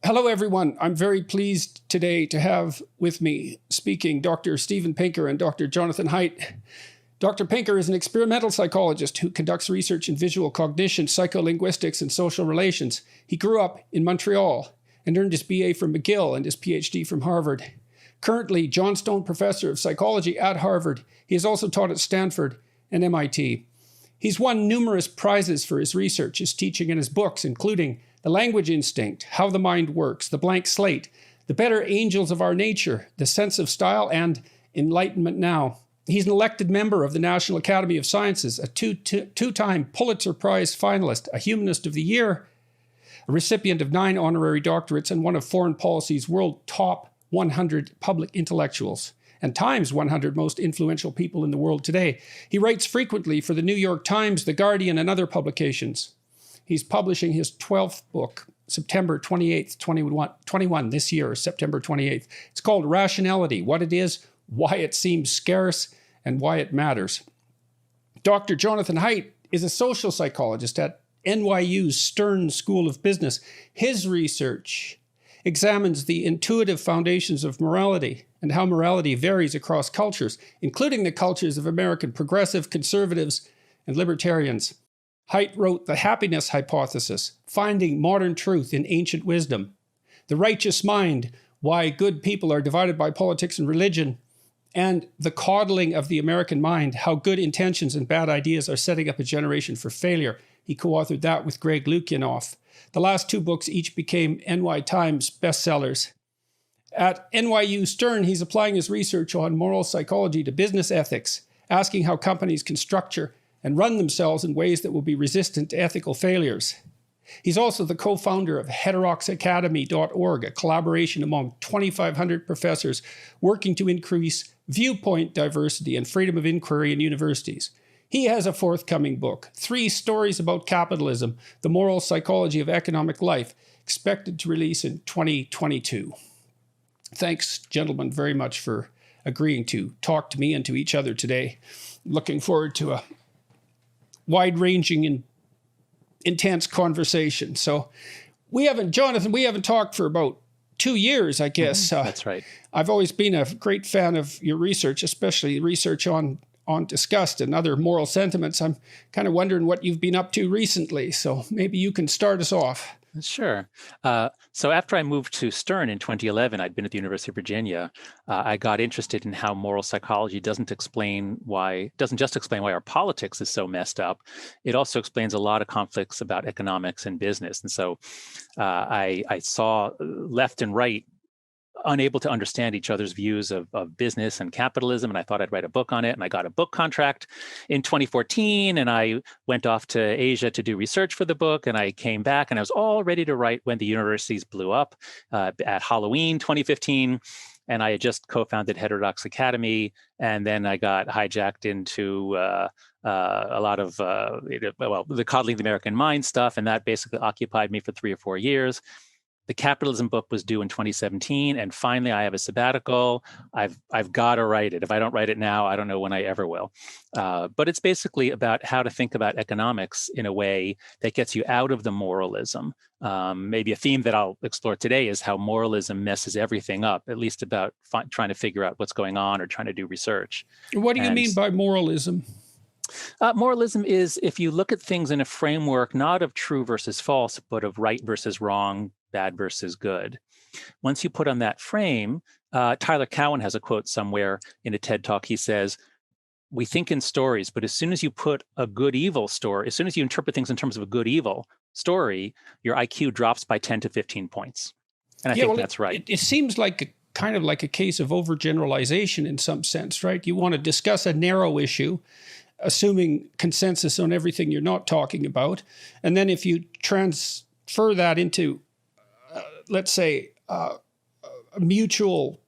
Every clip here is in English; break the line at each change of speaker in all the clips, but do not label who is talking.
Hello, everyone. I'm very pleased today to have with me speaking Dr. Steven Pinker and Dr. Jonathan Haidt. Dr. Pinker is an experimental psychologist who conducts research in visual cognition, psycholinguistics, and social relations. He grew up in Montreal and earned his BA from McGill and his PhD from Harvard. Currently, John Stone Professor of Psychology at Harvard, he has also taught at Stanford and MIT. He's won numerous prizes for his research, his teaching, and his books, including The Language Instinct, How the Mind Works, The Blank Slate, The Better Angels of Our Nature, The Sense of Style, and Enlightenment Now. He's an elected member of the National Academy of Sciences, a two-time Pulitzer Prize finalist, a Humanist of the Year, a recipient of 9 honorary doctorates, and one of Foreign Policy's World Top 100 Public Intellectuals, and Time's 100 Most Influential People in the World Today. He writes frequently for the New York Times, The Guardian, and other publications. He's publishing his 12th book, September 28th, 21 this year, September 28th. It's called Rationality, What It Is, Why It Seems Scarce, and Why It Matters. Dr. Jonathan Haidt is a social psychologist at NYU's Stern School of Business. His research examines the intuitive foundations of morality and how morality varies across cultures, including the cultures of American progressive, conservatives, and libertarians. Haidt wrote The Happiness Hypothesis, Finding Modern Truth in Ancient Wisdom, The Righteous Mind, Why Good People Are Divided by Politics and Religion, and The Coddling of the American Mind, How Good Intentions and Bad Ideas Are Setting Up a Generation for Failure. He co-authored that with Greg Lukianoff. The last 2 books each became NY Times bestsellers. At NYU Stern, he's applying his research on moral psychology to business ethics, asking how companies can structure and run themselves in ways that will be resistant to ethical failures. He's also the co-founder of heteroxacademy.org, a collaboration among 2,500 professors working to increase viewpoint diversity and freedom of inquiry in universities. He has a forthcoming book, 3 Stories About Capitalism, The Moral Psychology of Economic Life, expected to release in 2022. Thanks, gentlemen, very much for agreeing to talk to me and to each other today. Looking forward to a wide-ranging and intense conversation. So Jonathan, we haven't talked for about 2 years, I guess.
That's right.
I've always been a great fan of your research, especially research on disgust and other moral sentiments. I'm kind of wondering what you've been up to recently. So maybe you can start us off.
Sure. So after I moved to Stern in 2011, I'd been at the University of Virginia. I got interested in how moral psychology doesn't just explain why our politics is so messed up. It also explains a lot of conflicts about economics and business. And so I saw left and right unable to understand each other's views of business and capitalism. And I thought I'd write a book on it. And I got a book contract in 2014. And I went off to Asia to do research for the book. And I came back and I was all ready to write when the universities blew up at Halloween 2015. And I had just co-founded Heterodox Academy. And then I got hijacked into a lot of, the coddling the American mind stuff. And that basically occupied me for 3 or 4 years. The capitalism book was due in 2017, and finally I have a sabbatical. I've got to write it. If I don't write it now, I don't know when I ever will. But it's basically about how to think about economics in a way that gets you out of the moralism. Maybe a theme that I'll explore today is how moralism messes everything up, at least about trying to figure out what's going on or trying to do research.
What do you mean by moralism?
Moralism is if you look at things in a framework, not of true versus false, but of right versus wrong, bad versus good. Once you put on that frame, Tyler Cowen has a quote somewhere in a TED Talk. He says, we think in stories, but as soon as you put a good-evil story, as soon as you interpret things in terms of a good-evil story, your IQ drops by 10 to 15 points. And I think that's right.
It seems like kind of like a case of overgeneralization in some sense, right? You want to discuss a narrow issue, assuming consensus on everything you're not talking about. And then if you transfer that into let's say, a mutual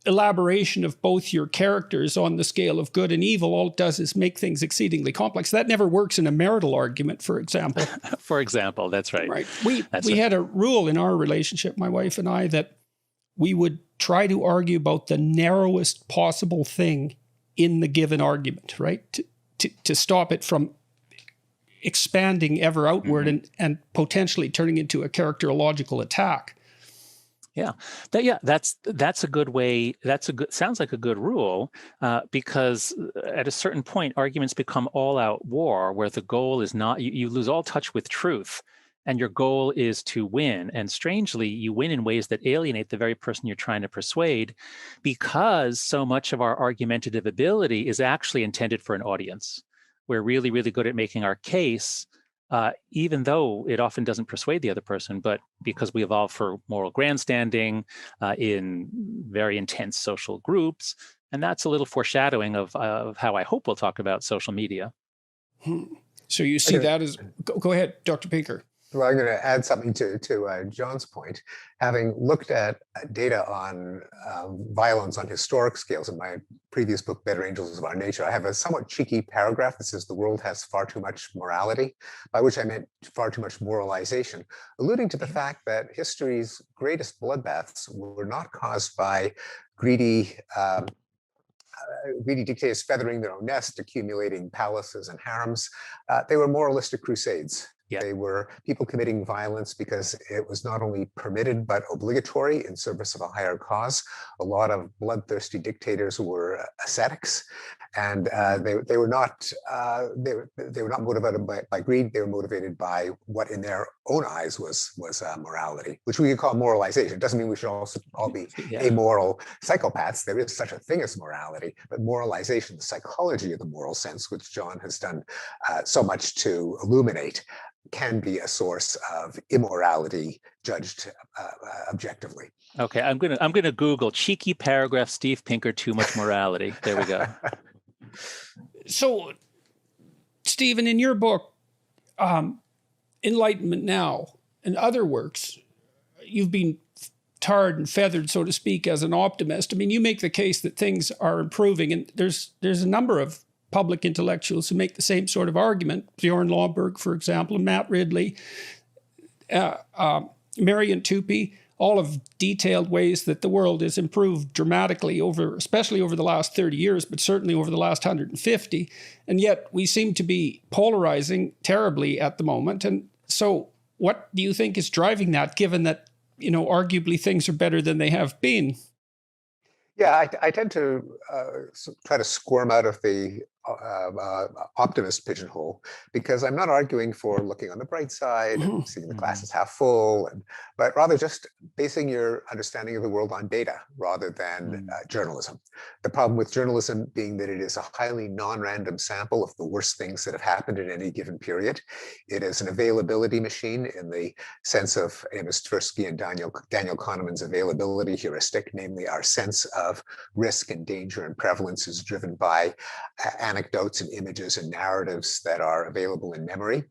elaboration of both your characters on the scale of good and evil, all it does is make things exceedingly complex. That never works in a marital argument, for example.
For example, that's right.
Right. We had a rule in our relationship, my wife and I, that we would try to argue about the narrowest possible thing in the given argument, right? To stop it from expanding ever outward and potentially turning into a characterological attack.
Yeah, that's a good way. Sounds like a good rule, because at a certain point, arguments become all-out war, where the goal is not you lose all touch with truth, and your goal is to win. And strangely, you win in ways that alienate the very person you're trying to persuade, because so much of our argumentative ability is actually intended for an audience. We're really, really good at making our case. Even though it often doesn't persuade the other person, but because we evolved for moral grandstanding in very intense social groups. And that's a little foreshadowing of how I hope we'll talk about social media.
So you see that as, go ahead, Dr. Pinker.
Well, I'm going to add something to John's point. Having looked at data on violence on historic scales in my previous book, Better Angels of Our Nature, I have a somewhat cheeky paragraph that says the world has far too much morality, by which I meant far too much moralization, alluding to the fact that history's greatest bloodbaths were not caused by greedy dictators feathering their own nest, accumulating palaces and harems. They were moralistic crusades. Yeah. They were people committing violence because it was not only permitted but obligatory in service of a higher cause. A lot of bloodthirsty dictators were ascetics, and they were not motivated by greed. They were motivated by what, in their own eyes, was morality, which we could call moralization. It doesn't mean we should all be amoral psychopaths. There is such a thing as morality, but moralization, the psychology of the moral sense, which John has done so much to illuminate, can be a source of immorality judged objectively.
Okay, I'm gonna Google cheeky paragraph Steve Pinker too much morality. There we go.
So, Stephen, in your book, Enlightenment Now, and other works, you've been tarred and feathered, so to speak, as an optimist. I mean, you make the case that things are improving, and there's a number of public intellectuals who make the same sort of argument. Bjorn Lomborg, for example, Matt Ridley, Marian Tupy, all have detailed ways that the world has improved dramatically especially over the last 30 years, but certainly over the last 150. And yet we seem to be polarizing terribly at the moment. And so what do you think is driving that, given that, arguably things are better than they have been?
Yeah, I tend to try to squirm out of the optimist pigeonhole, because I'm not arguing for looking on the bright side and seeing the glass as half full, but rather just basing your understanding of the world on data rather than journalism. The problem with journalism being that it is a highly non-random sample of the worst things that have happened in any given period. It is an availability machine in the sense of Amos Tversky and Daniel Kahneman's availability heuristic, namely our sense of risk and danger and prevalence is driven by anecdotes and images and narratives that are available in memory.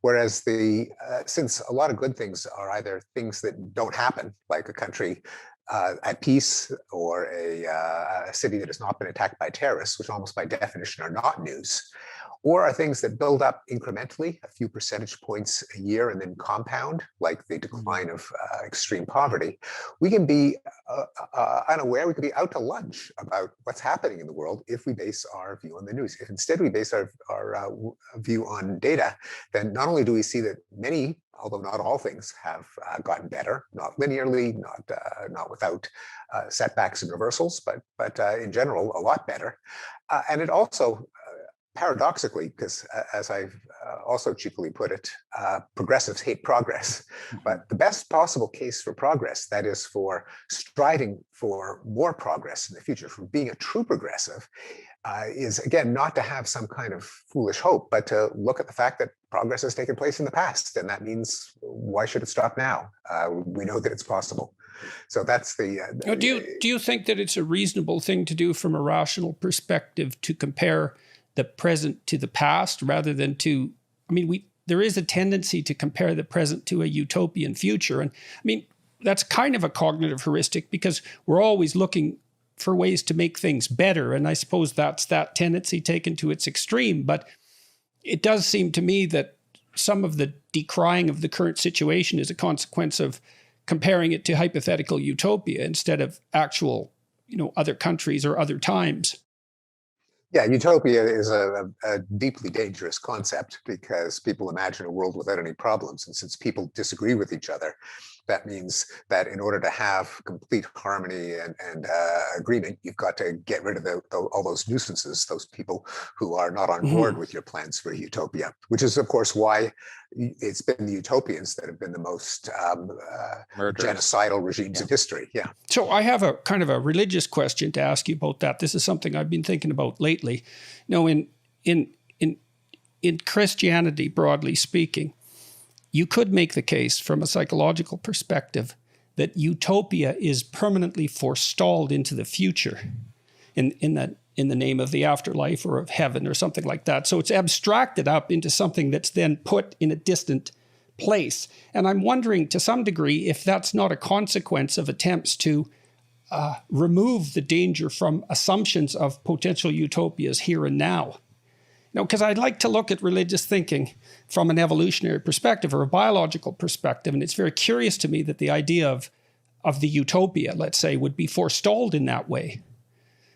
Whereas since a lot of good things are either things that don't happen, like a country at peace or a city that has not been attacked by terrorists, which almost by definition are not news, or are things that build up incrementally, a few percentage points a year and then compound, like the decline of extreme poverty, we can be unaware, we could be out to lunch about what's happening in the world if we base our view on the news. If instead we base our view on data, then not only do we see that many, although not all things, have gotten better, not linearly, not without setbacks and reversals, but in general, a lot better. And it also, paradoxically, because as I've also cheekily put it, progressives hate progress. But the best possible case for progress, that is for striving for more progress in the future, for being a true progressive, is again, not to have some kind of foolish hope, but to look at the fact that progress has taken place in the past. And that means, why should it stop now? We know that it's possible. So that's the...
do you think that it's a reasonable thing to do from a rational perspective to compare the present to the past rather than to, there is a tendency to compare the present to a utopian future. And that's kind of a cognitive heuristic, because we're always looking for ways to make things better. And I suppose that's that tendency taken to its extreme. But it does seem to me that some of the decrying of the current situation is a consequence of comparing it to hypothetical utopia instead of actual, other countries or other times.
Yeah, utopia is a deeply dangerous concept because people imagine a world without any problems. And since people disagree with each other, that means that in order to have complete harmony and agreement, you've got to get rid of all those nuisances, those people who are not on board with your plans for utopia, which is, of course, why it's been the utopians that have been the most genocidal regimes in history. Yeah.
So I have a kind of a religious question to ask you about that. This is something I've been thinking about lately. You know, in Christianity, broadly speaking, you could make the case from a psychological perspective that utopia is permanently forestalled into the future in the name of the afterlife or of heaven or something like that. So it's abstracted up into something that's then put in a distant place. And I'm wondering to some degree if that's not a consequence of attempts to remove the danger from assumptions of potential utopias here and now. You know, because I'd like to look at religious thinking from an evolutionary perspective or a biological perspective. And it's very curious to me that the idea of the utopia, let's say, would be forestalled in that way.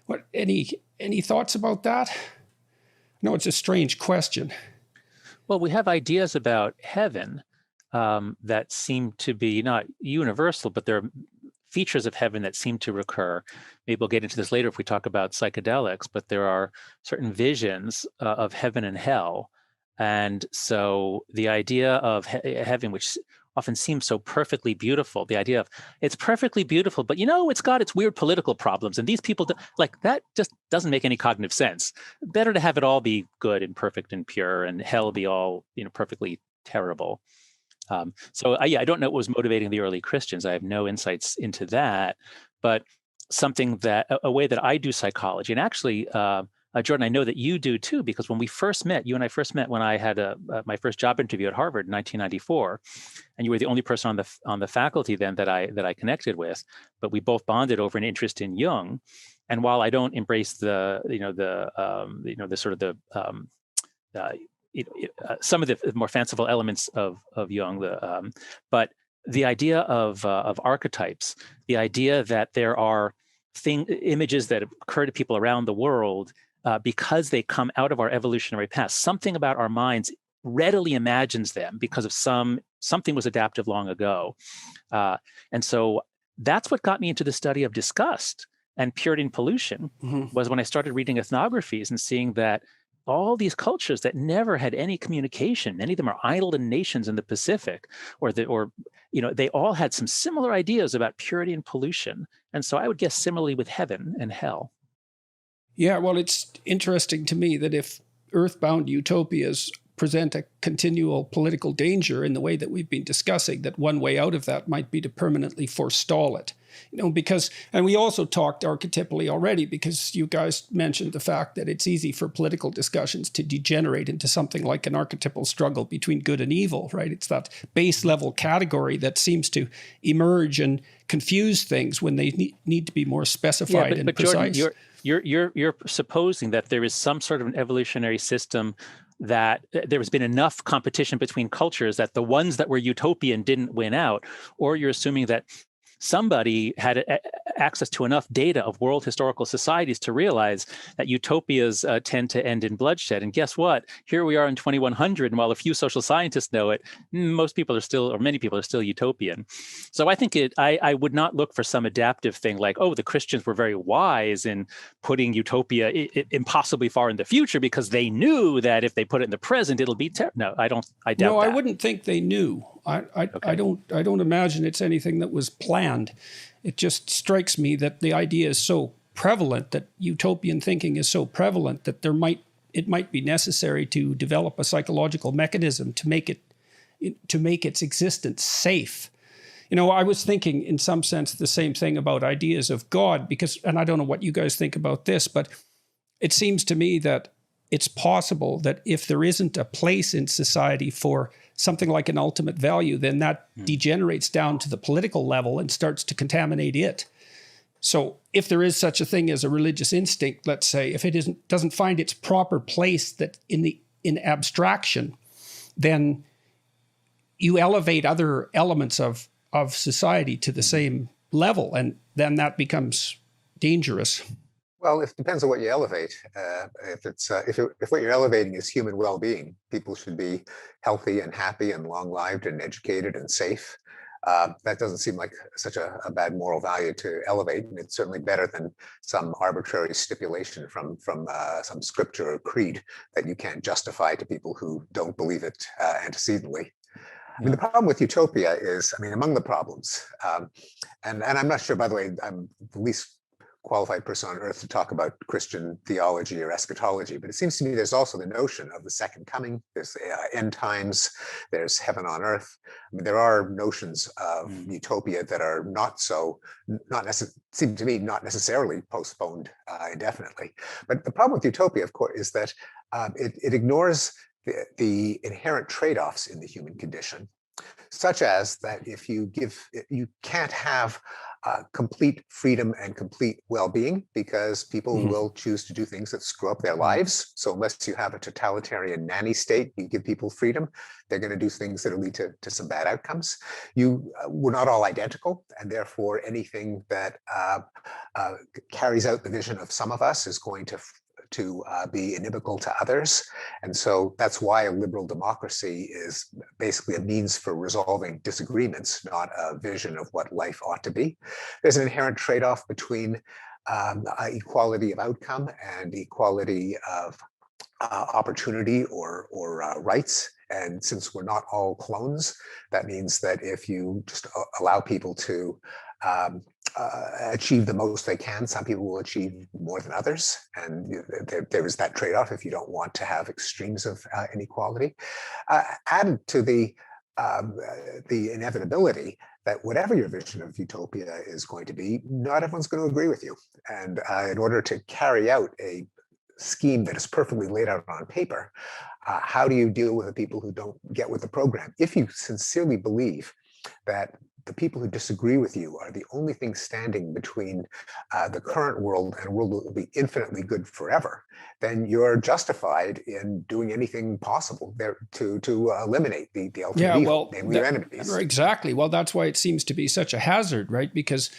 What, any thoughts about that? No, it's a strange question.
Well, we have ideas about heaven that seem to be not universal, but there are features of heaven that seem to recur. Maybe we'll get into this later if we talk about psychedelics, but there are certain visions of heaven and hell. And so the idea of heaven, which often seems so perfectly beautiful, the idea of it's perfectly beautiful, but it's got its weird political problems. And these people, that just doesn't make any cognitive sense. Better to have it all be good and perfect and pure and hell be all, perfectly terrible. I don't know what was motivating the early Christians. I have no insights into that, but something that a way that I do psychology, and actually, Jordan, I know that you do too, because when we first met, you and I first met when I had my first job interview at Harvard in 1994, and you were the only person on the faculty then that I connected with, but we both bonded over an interest in Jung. And while I don't embrace some of the more fanciful elements of Jung, but the idea of archetypes, the idea that there are images that occur to people around the world because they come out of our evolutionary past. Something about our minds readily imagines them because of something was adaptive long ago, and so that's what got me into the study of disgust and purity and pollution. Was when I started reading ethnographies and seeing that all these cultures that never had any communication, many of them are island nations in the Pacific, they all had some similar ideas about purity and pollution. And so I would guess similarly with heaven and hell.
Yeah, well, it's interesting to me that if earthbound utopias present a continual political danger in the way that we've been discussing, that one way out of that might be to permanently forestall it. Because, and we also talked archetypally already, because you guys mentioned the fact that it's easy for political discussions to degenerate into something like an archetypal struggle between good and evil, right? It's that base level category that seems to emerge and confuse things when they need to be more specified and precise.
Jordan, you're supposing that there is some sort of an evolutionary system that there has been enough competition between cultures that the ones that were utopian didn't win out, or you're assuming that somebody had access to enough data of world historical societies to realize that utopias tend to end in bloodshed. And guess what? Here we are in 2100, and while a few social scientists know it, most people are still, or many people are still utopian. So I think I would not look for some adaptive thing like, oh, the Christians were very wise in putting utopia impossibly far in the future because they knew that if they put it in the present, it'll be terrible. No, I doubt that.
No, I wouldn't think they knew. I don't imagine it's anything that was planned. It just strikes me that the idea is so prevalent, that utopian thinking is so prevalent, that it might be necessary to develop a psychological mechanism to make its existence safe. I was thinking in some sense the same thing about ideas of God, because, and I don't know what you guys think about this, but it seems to me that it's possible that if there isn't a place in society for something like an ultimate value, then that degenerates down to the political level and starts to contaminate it. So if there is such a thing as a religious instinct, let's say, if it doesn't find its proper place that in abstraction, then you elevate other elements of society to the same level, and then that becomes dangerous.
Well, it depends on what you elevate. If what you're elevating is human well-being, people should be healthy and happy and long-lived and educated and safe. That doesn't seem like such a bad moral value to elevate, and it's certainly better than some arbitrary stipulation from some scripture or creed that you can't justify to people who don't believe it antecedently. I mean, the problem with utopia is, I mean, among the problems, and I'm not sure, by the way, I'm the least qualified person on earth to talk about Christian theology or eschatology, but it seems to me there's also the notion of the second coming, there's end times, there's heaven on earth. I mean, there are notions of utopia that are seem to me not necessarily postponed indefinitely. But the problem with utopia, of course, is that it ignores the inherent trade-offs in the human condition, such as that if you can't have complete freedom and complete well-being, because people will choose to do things that screw up their lives. So unless you have a totalitarian nanny state, you give people freedom, they're going to do things that will lead to some bad outcomes. We're not all identical, and therefore anything that carries out the vision of some of us is going to be inimical to others. And so that's why a liberal democracy is basically a means for resolving disagreements, not a vision of what life ought to be. There's an inherent trade-off between equality of outcome and equality of opportunity or rights. And since we're not all clones, that means that if you just allow people to achieve the most they can, some people will achieve more than others, and there is that trade-off if you don't want to have extremes of inequality. Added to the inevitability that whatever your vision of utopia is going to be, not everyone's going to agree with you, and in order to carry out a scheme that is perfectly laid out on paper, how do you deal with the people who don't get with the program? If you sincerely believe that the people who disagree with you are the only thing standing between the current world and a world that will be infinitely good forever, then you're justified in doing anything possible there to eliminate the ultimate evil, namely your enemies.
Exactly. Well, that's why it seems to be such a hazard, right? Because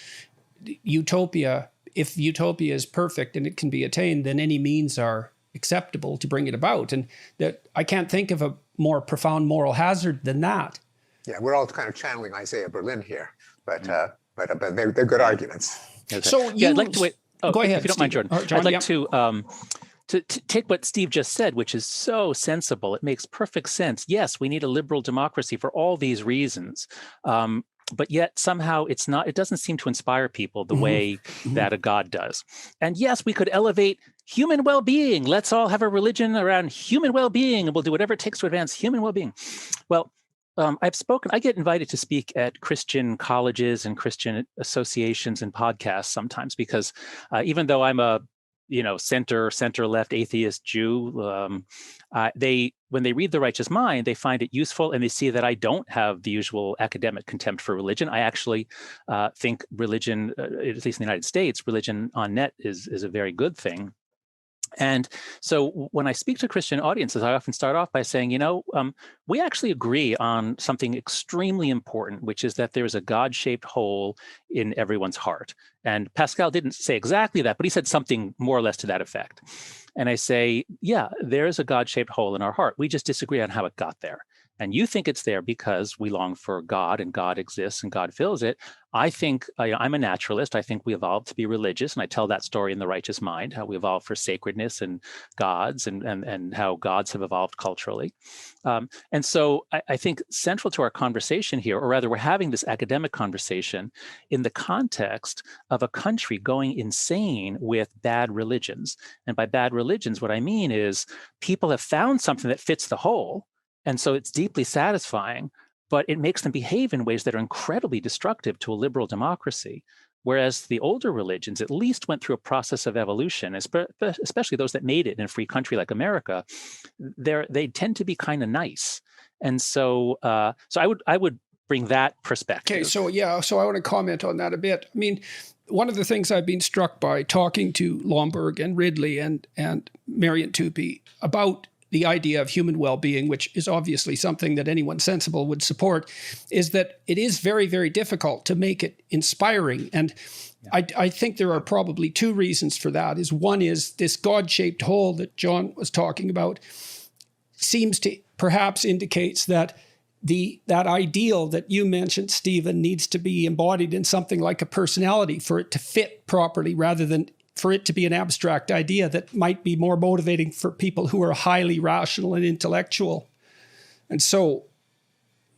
utopia, if utopia is perfect and it can be attained, then any means are acceptable to bring it about. And that I can't think of a more profound moral hazard than that.
Yeah, we're all kind of channeling Isaiah Berlin here, but they're good arguments.
Okay.
So
I'd like to wait. Oh,
go ahead,
if you don't mind, Jordan. I'd like to take what Steve just said, which is so sensible. It makes perfect sense. Yes, we need a liberal democracy for all these reasons. But yet somehow it doesn't seem to inspire people the way that a God does. And yes, we could elevate human well-being. Let's all have a religion around human well-being, and we'll do whatever it takes to advance human well-being. Well, I get invited to speak at Christian colleges and Christian associations and podcasts sometimes, because even though I'm a center-left atheist Jew, when they read The Righteous Mind, they find it useful, and they see that I don't have the usual academic contempt for religion. I actually think religion, at least in the United States, religion on net is a very good thing. And so when I speak to Christian audiences, I often start off by saying, we actually agree on something extremely important, which is that there is a God-shaped hole in everyone's heart. And Pascal didn't say exactly that, but he said something more or less to that effect. And I say, yeah, there is a God-shaped hole in our heart. We just disagree on how it got there. And you think it's there because we long for God and God exists and God fills it. I think I'm a naturalist. I think we evolved to be religious. And I tell that story in The Righteous Mind, how we evolved for sacredness and gods and how gods have evolved culturally. And so I think central to our conversation here, or rather we're having this academic conversation in the context of a country going insane with bad religions. And by bad religions, what I mean is people have found something that fits the hole. And so it's deeply satisfying, but it makes them behave in ways that are incredibly destructive to a liberal democracy. Whereas the older religions at least went through a process of evolution, especially those that made it in a free country like America. They tend to be kind of nice. And so I would bring that perspective.
Okay, so I want to comment on that a bit. I mean, one of the things I've been struck by talking to Lomberg and Ridley and Marian Tupy about the idea of human well-being, which is obviously something that anyone sensible would support, is that it is very, very difficult to make it inspiring. And I think there are probably two reasons for that. One is this God-shaped hole that John was talking about seems to perhaps indicates that that ideal that you mentioned, Stephen, needs to be embodied in something like a personality for it to fit properly, rather than for it to be an abstract idea that might be more motivating for people who are highly rational and intellectual. And so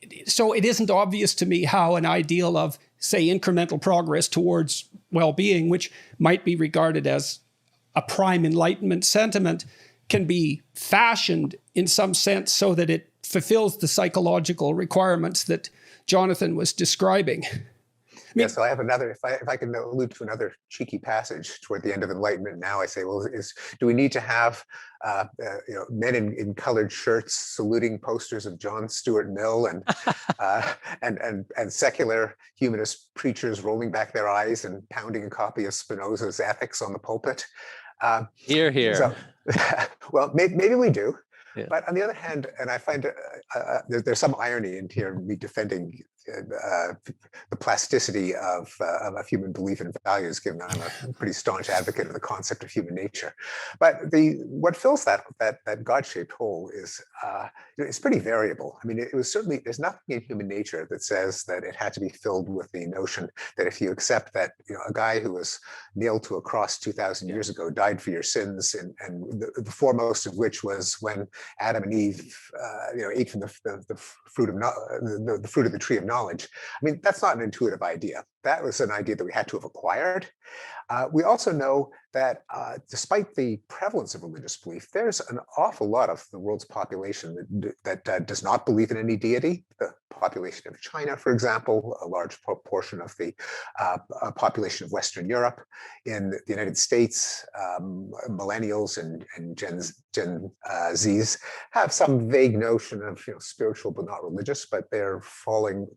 it isn't obvious to me how an ideal of, say, incremental progress towards well-being, which might be regarded as a prime Enlightenment sentiment, can be fashioned in some sense so that it fulfills the psychological requirements that Jonathan was describing.
Yeah, so I have another, if I can allude to another cheeky passage toward the end of Enlightenment now, I say, well, do we need to have men in colored shirts saluting posters of John Stuart Mill and secular humanist preachers rolling back their eyes and pounding a copy of Spinoza's Ethics on the pulpit?
Hear, hear.
So, well, maybe we do.
Yeah.
But on the other hand, and I find there's some irony in here, me defending the plasticity of human belief and values, given that I'm a pretty staunch advocate of the concept of human nature. But what fills that God-shaped hole is it's pretty variable. I mean, it was certainly, there's nothing in human nature that says that it had to be filled with the notion that if you accept that a guy who was nailed to a cross 2,000 years ago died for your sins, and the foremost of which was when Adam and Eve ate from the fruit of the fruit of the tree of knowledge. I mean, that's not an intuitive idea. That was an idea that we had to have acquired. We also know that despite the prevalence of religious belief, there's an awful lot of the world's population that does not believe in any deity. The population of China, for example, a large proportion of the population of Western Europe. In the United States, millennials and Gen Zs have some vague notion of spiritual but not religious, but they're falling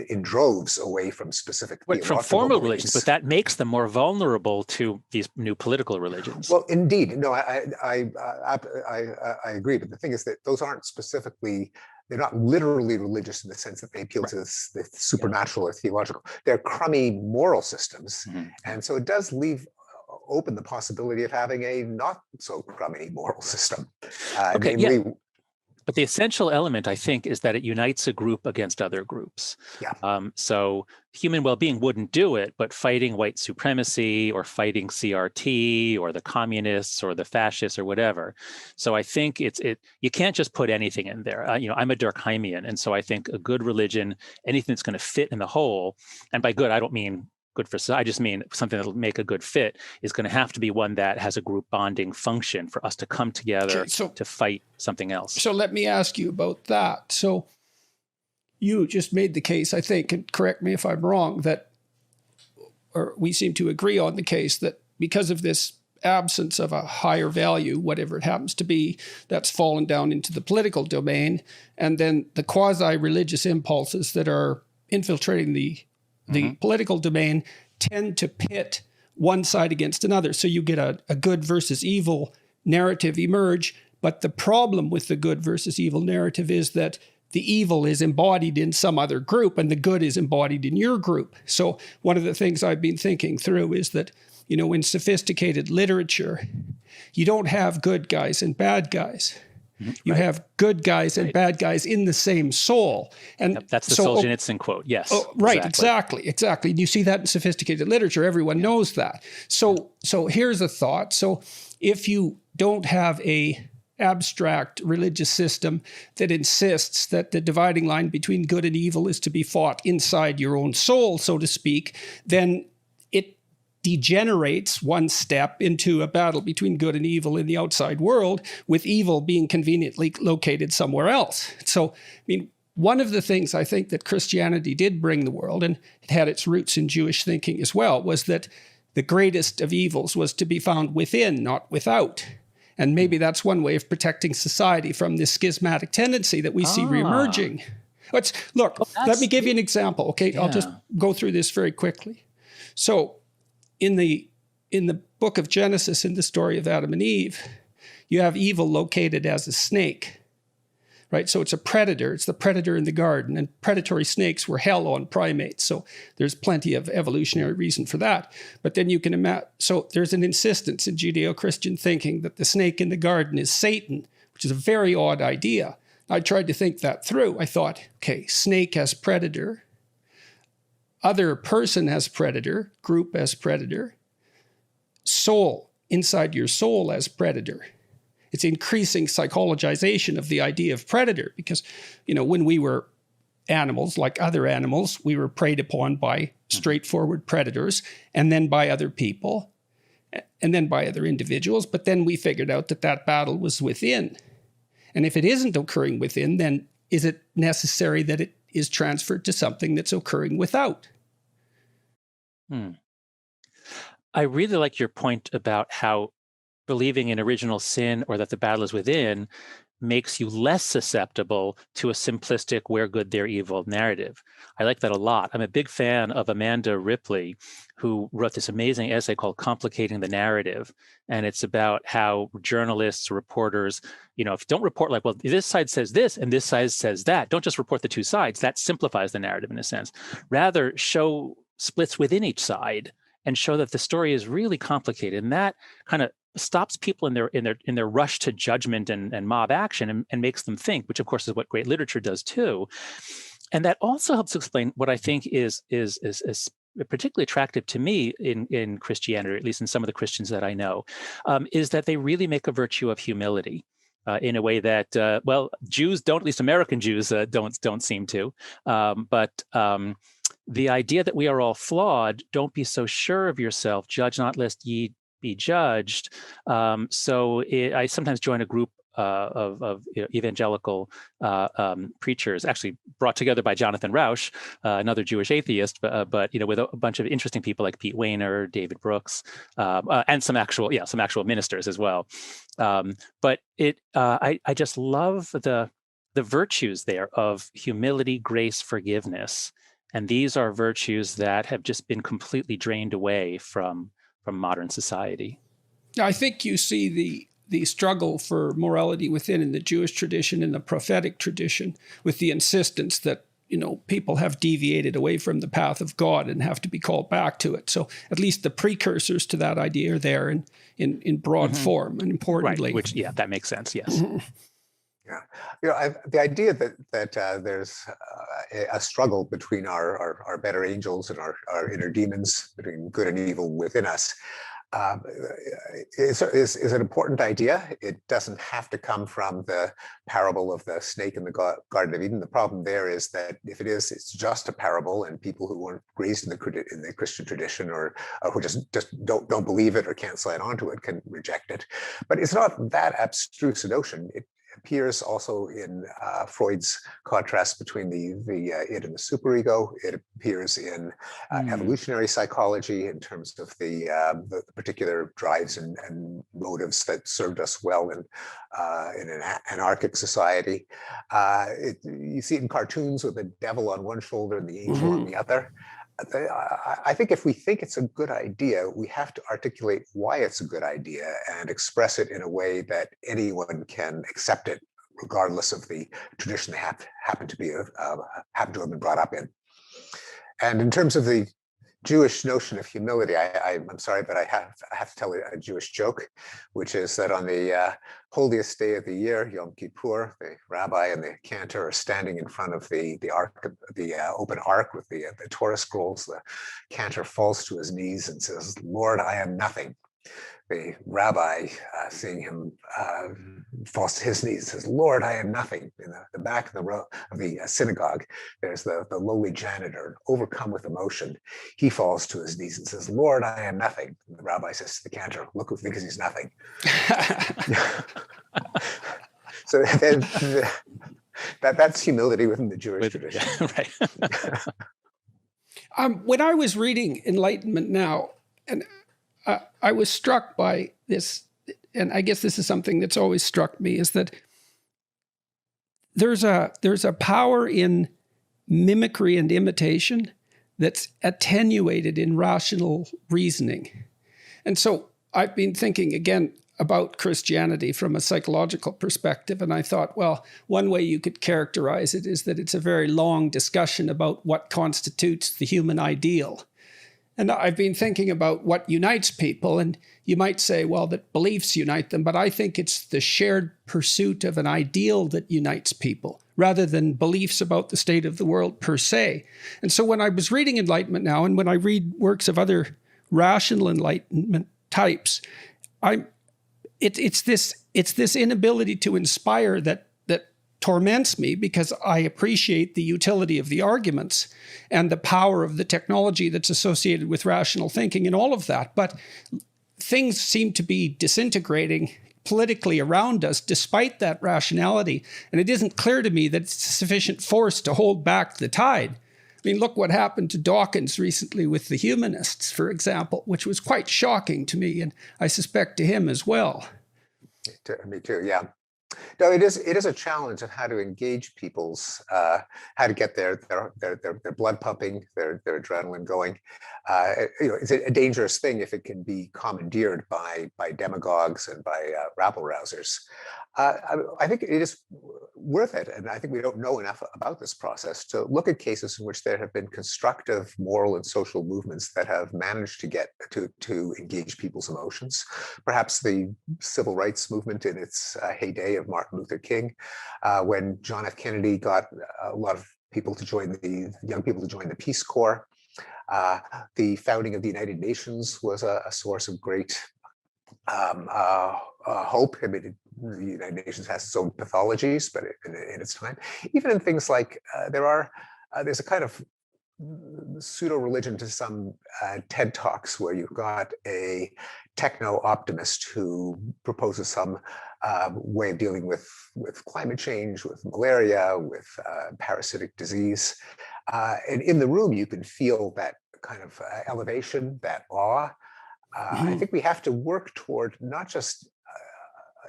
in droves away from specific
from formal religions, but that makes them more vulnerable to these new political religions.
Well, indeed, no, I agree. But the thing is that those aren't specifically, they're not literally religious in the sense that they appeal to the supernatural or theological. They're crummy moral systems, and so it does leave open the possibility of having a not so crummy moral system.
But the essential element, I think, is that it unites a group against other groups.
Yeah.
So human well-being wouldn't do it, but fighting white supremacy or fighting CRT or the communists or the fascists or whatever. So I think you can't just put anything in there. I'm a Durkheimian, and so I think a good religion, anything that's going to fit in the whole, and by good, I don't mean good for society, I just mean something that'll make a good fit, is going to have to be one that has a group bonding function for us to come together to fight something else. So
let me ask you about that. So you just made the case, I think, and correct me if I'm wrong, or we seem to agree on the case that because of this absence of a higher value, whatever it happens to be, that's fallen down into the political domain, and then the quasi-religious impulses that are infiltrating the political domain tend to pit one side against another. So you get a good versus evil narrative emerge. But the problem with the good versus evil narrative is that the evil is embodied in some other group and the good is embodied in your group. So one of the things I've been thinking through is that, in sophisticated literature, you don't have good guys and bad guys. You have good guys and bad guys in the same soul. And
that's the Solzhenitsyn quote. Yes.
Oh, right. Exactly. You see that in sophisticated literature. Everyone knows that. So here's a thought. So if you don't have a abstract religious system that insists that the dividing line between good and evil is to be fought inside your own soul, so to speak, then it degenerates one step into a battle between good and evil in the outside world, with evil being conveniently located somewhere else. So, one of the things I think that Christianity did bring the world, and it had its roots in Jewish thinking as well, was that the greatest of evils was to be found within, not without. And maybe that's one way of protecting society from this schismatic tendency that we see reemerging. Let me give you an example, okay? Yeah. I'll just go through this very quickly. So, in the book of Genesis, in the story of Adam and Eve, you have evil located as a snake, right? So it's a predator. It's the predator in the garden, and predatory snakes were hell on primates. So there's plenty of evolutionary reason for that. But then you can imagine, so there's an insistence in Judeo-Christian thinking that the snake in the garden is Satan, which is a very odd idea. I tried to think that through. I thought, okay, snake as predator, other person as predator, group as predator, soul, inside your soul as predator. It's increasing psychologization of the idea of predator because, when we were animals, like other animals, we were preyed upon by straightforward predators and then by other people and then by other individuals. But then we figured out that battle was within. And if it isn't occurring within, then is it necessary that it is transferred to something that's occurring without?
I really like your point about how believing in original sin or that the battle is within makes you less susceptible to a simplistic we're good, they're evil narrative. I like that a lot. I'm a big fan of Amanda Ripley, who wrote this amazing essay called Complicating the Narrative. And it's about how journalists, reporters, if you don't report like, well, this side says this and this side says that, don't just report the two sides. That simplifies the narrative in a sense. Rather, show splits within each side and show that the story is really complicated. And that kind of stops people in their rush to judgment and mob action and makes them think, which of course is what great literature does too. And that also helps explain what I think is particularly attractive to me in Christianity, or at least in some of the Christians that I know, is that they really make a virtue of humility. In a way that, Jews don't, at least American Jews don't seem to. But the idea that we are all flawed, don't be so sure of yourself, judge not lest ye be judged. I sometimes join a group of evangelical preachers, actually brought together by Jonathan Rauch, another Jewish atheist, but with a bunch of interesting people like Pete Wehner, David Brooks, and some actual ministers as well. But I just love the virtues there of humility, grace, forgiveness, and these are virtues that have just been completely drained away from modern society.
I think you see the struggle for morality within in the Jewish tradition and the prophetic tradition, with the insistence that people have deviated away from the path of God and have to be called back to it. So at least the precursors to that idea are there in broad form, and importantly,
right, which that makes sense. Yes.
Yeah, the idea that there's a struggle between our better angels and our inner demons, between good and evil within us, is an important idea. It doesn't have to come from the parable of the snake in the Garden of Eden. The problem there is that if it is, it's just a parable, and people who weren't raised in the Christian tradition or who just don't believe it or can't slide onto it can reject it. But it's not that abstruse a notion. It appears also in Freud's contrast between the id and the superego. It appears in evolutionary psychology in terms of the particular drives and motives that served us well in an anarchic society. You see it in cartoons with the devil on one shoulder and the angel on the other. I think if we think it's a good idea, we have to articulate why it's a good idea and express it in a way that anyone can accept it, regardless of the tradition they happen to have been brought up in. And in terms of the Jewish notion of humility, I'm sorry, but I have to tell a Jewish joke, which is that on the holiest day of the year, Yom Kippur, the rabbi and the cantor are standing in front of the ark, the open ark with the Torah scrolls. The cantor falls to his knees and says, "Lord, I am nothing." The rabbi, seeing him falls to his knees, says, "Lord, I am nothing." In the back of the row of the synagogue, there's the lowly janitor, overcome with emotion. He falls to his knees and says, "Lord, I am nothing." And the rabbi says to the cantor, "Look who thinks he's nothing." So that's humility within the Jewish tradition.
Right.
When I was reading Enlightenment now, and I was struck by this, and I guess this is something that's always struck me, is that there's a power in mimicry and imitation that's attenuated in rational reasoning. And so I've been thinking again about Christianity from a psychological perspective. And I thought, well, one way you could characterize it is that it's a very long discussion about what constitutes the human ideal. And I've been thinking about what unites people. And you might say, well, that beliefs unite them. But I think it's the shared pursuit of an ideal that unites people, rather than beliefs about the state of the world per se. And so when I was reading Enlightenment now, and when I read works of other rational Enlightenment types, it's this inability to inspire that torments me, because I appreciate the utility of the arguments and the power of the technology that's associated with rational thinking and all of that. But things seem to be disintegrating politically around us despite that rationality. And it isn't clear to me that it's sufficient force to hold back the tide. I mean, look what happened to Dawkins recently with the humanists, for example, which was quite shocking to me, and I suspect to him as well.
Me too, yeah. No, it is a challenge of how to engage people's, how to get their blood pumping, their adrenaline going. It's a dangerous thing if it can be commandeered by demagogues and by rabble rousers. I think it is worth it, and I think we don't know enough about this process to look at cases in which there have been constructive moral and social movements that have managed to get to engage people's emotions. Perhaps the civil rights movement in its heyday of Martin Luther King, when John F. Kennedy got a lot of people to join young people to join the Peace Corps. The founding of the United Nations was a source of great hope. I mean, the United Nations has its own pathologies, but in its time, even in things like there's a kind of pseudo-religion to some TED Talks where you've got a techno-optimist who proposes some way of dealing with climate change, with malaria, with parasitic disease. And in the room, you can feel that kind of elevation, that awe. I think we have to work toward not just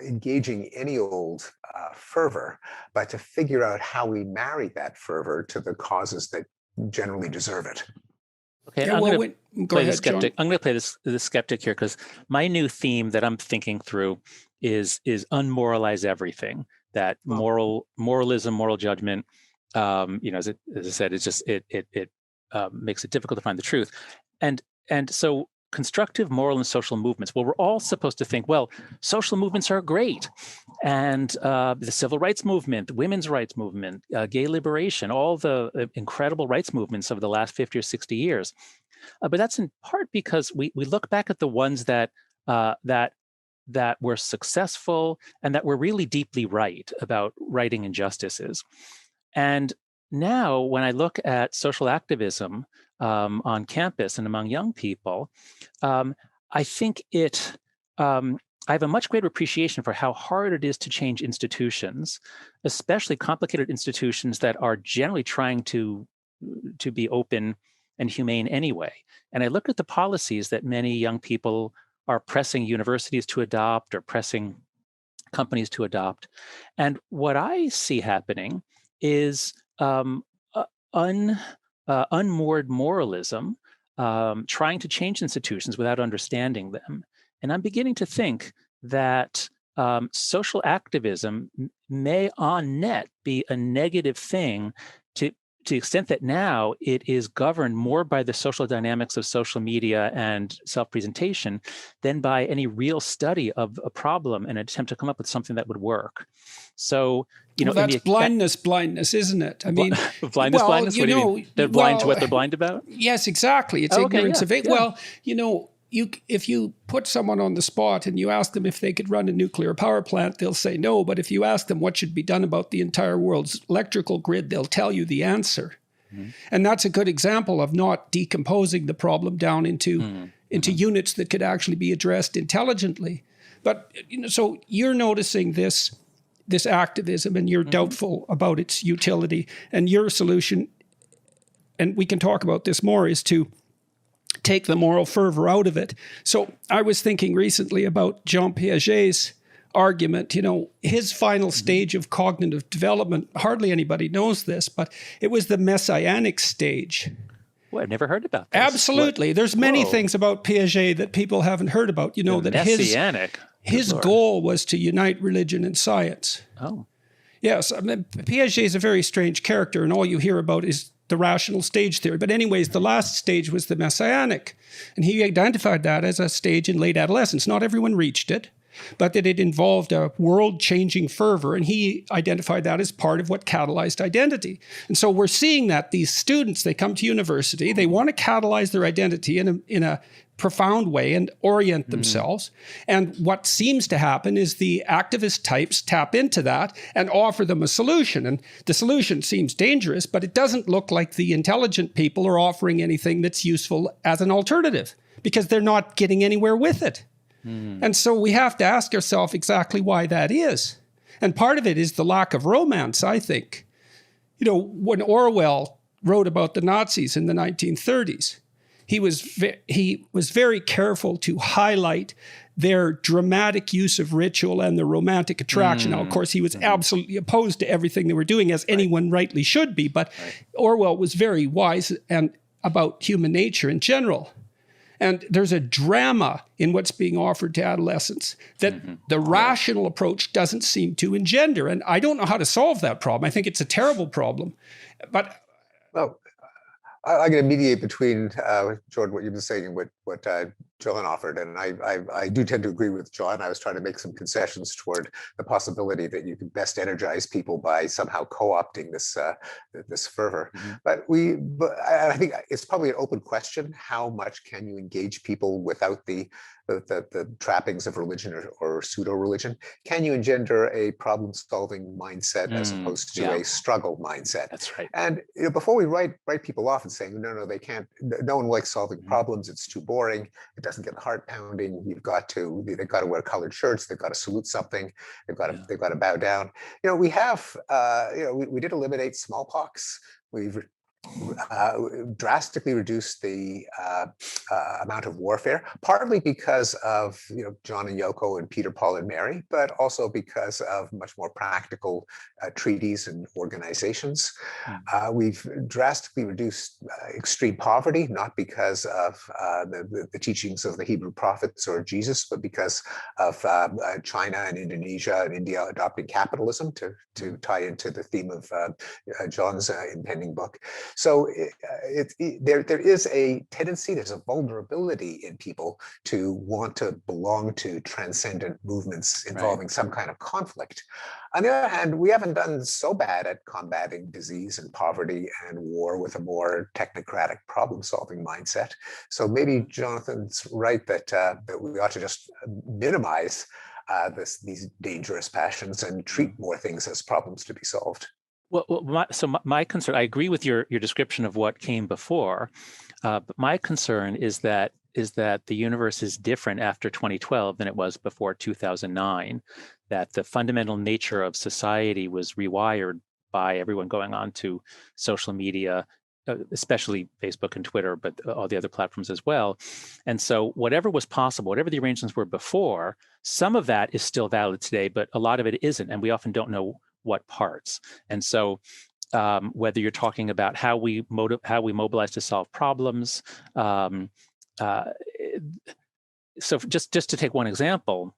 engaging any old fervor, but to figure out how we marry that fervor to the causes that generally deserve it.
Okay,
yeah,
I'm
well,
going to
go
play
ahead,
the skeptic.
John.
I'm going to play the skeptic here, because my new theme that I'm thinking through is unmoralize everything. That moralism, moral judgment, as I said, it's just it makes it difficult to find the truth, and so constructive moral and social movements. Well, we're all supposed to think, well, social movements are great, and the civil rights movement, the women's rights movement, gay liberation, all the incredible rights movements of the last 50 or 60 years. But that's in part because we look back at the ones that were successful and that were really deeply right about righting injustices. And now, when I look at social activism on campus and among young people, I think I have a much greater appreciation for how hard it is to change institutions, especially complicated institutions that are generally trying to be open and humane anyway. And I look at the policies that many young people are pressing universities to adopt or pressing companies to adopt. And what I see happening is unmoored moralism, trying to change institutions without understanding them. And I'm beginning to think that social activism may on net be a negative thing to the extent that now it is governed more by the social dynamics of social media and self-presentation than by any real study of a problem and attempt to come up with something that would work. So,
that's blindness, isn't it? I mean,
blindness. What do you mean? They're blind to what they're blind about?
Yes, exactly. It's ignorance of it. Yeah. Well, if you put someone on the spot and you ask them if they could run a nuclear power plant, they'll say no. But if you ask them what should be done about the entire world's electrical grid, they'll tell you the answer. Mm-hmm. And that's a good example of not decomposing the problem down into units that could actually be addressed intelligently. But so you're noticing this activism, and you're doubtful about its utility. And your solution, and we can talk about this more, is to take the moral fervor out of it. So I was thinking recently about Jean Piaget's argument. His final stage of cognitive development, hardly anybody knows this, but it was the messianic stage.
Well, I've never heard about this.
Absolutely. There's many things about Piaget that people haven't heard about.
That messianic.
His
Lord.
goal was to unite religion and science.
Oh.
Yes, I mean, Piaget is a very strange character, and all you hear about is the rational stage theory. But anyways, the last stage was the messianic, and he identified that as a stage in late adolescence. Not everyone reached it, but that it involved a world-changing fervor, and he identified that as part of what catalyzed identity. And so we're seeing that these students, they come to university, they want to catalyze their identity in a profound way and orient themselves. And what seems to happen is the activist types tap into that and offer them a solution. And the solution seems dangerous, but it doesn't look like the intelligent people are offering anything that's useful as an alternative because they're not getting anywhere with it. And so we have to ask ourselves exactly why that is. And part of it is the lack of romance, I think. You know, when Orwell wrote about the Nazis in the 1930s, he was very careful to highlight their dramatic use of ritual and the romantic attraction. Now, of course, he was absolutely opposed to everything they were doing, as anyone rightly should be. But Orwell was very wise and about human nature in general. And there's a drama in what's being offered to adolescents that the rational approach doesn't seem to engender. And I don't know how to solve that problem. I think it's a terrible problem. But
Well, I'm going to mediate between Jordan, what you've been saying, and what John offered, and I do tend to agree with John. I was trying to make some concessions toward the possibility that you can best energize people by somehow co-opting this fervor. But I think it's probably an open question: how much can you engage people without the trappings of religion or pseudo-religion? Can you engender a problem-solving mindset as opposed to a struggle mindset?
That's right.
And before we write people off and saying, no, they can't, no one likes solving problems, it's too boring, it doesn't get the heart pounding, they've got to wear colored shirts, they've got to salute something, they've got to bow down. We have, we did eliminate smallpox. We've drastically reduced the amount of warfare, partly because of John and Yoko and Peter, Paul and Mary, but also because of much more practical treaties and organizations. We've drastically reduced extreme poverty, not because of the teachings of the Hebrew prophets or Jesus, but because of China and Indonesia and India adopting capitalism to tie into the theme of John's impending book. So there is a tendency, there's a vulnerability in people to want to belong to transcendent movements involving some kind of conflict. On the other hand, we haven't done so bad at combating disease and poverty and war with a more technocratic problem-solving mindset. So maybe Jonathan's right that we ought to just minimize these dangerous passions and treat more things as problems to be solved.
Well, my concern, I agree with your description of what came before, but my concern is that the universe is different after 2012 than it was before 2009, that the fundamental nature of society was rewired by everyone going on to social media, especially Facebook and Twitter, but all the other platforms as well. And so whatever was possible, whatever the arrangements were before, some of that is still valid today, but a lot of it isn't, and we often don't know what parts. And so whether you're talking about how we mobilize to solve problems, so just to take one example,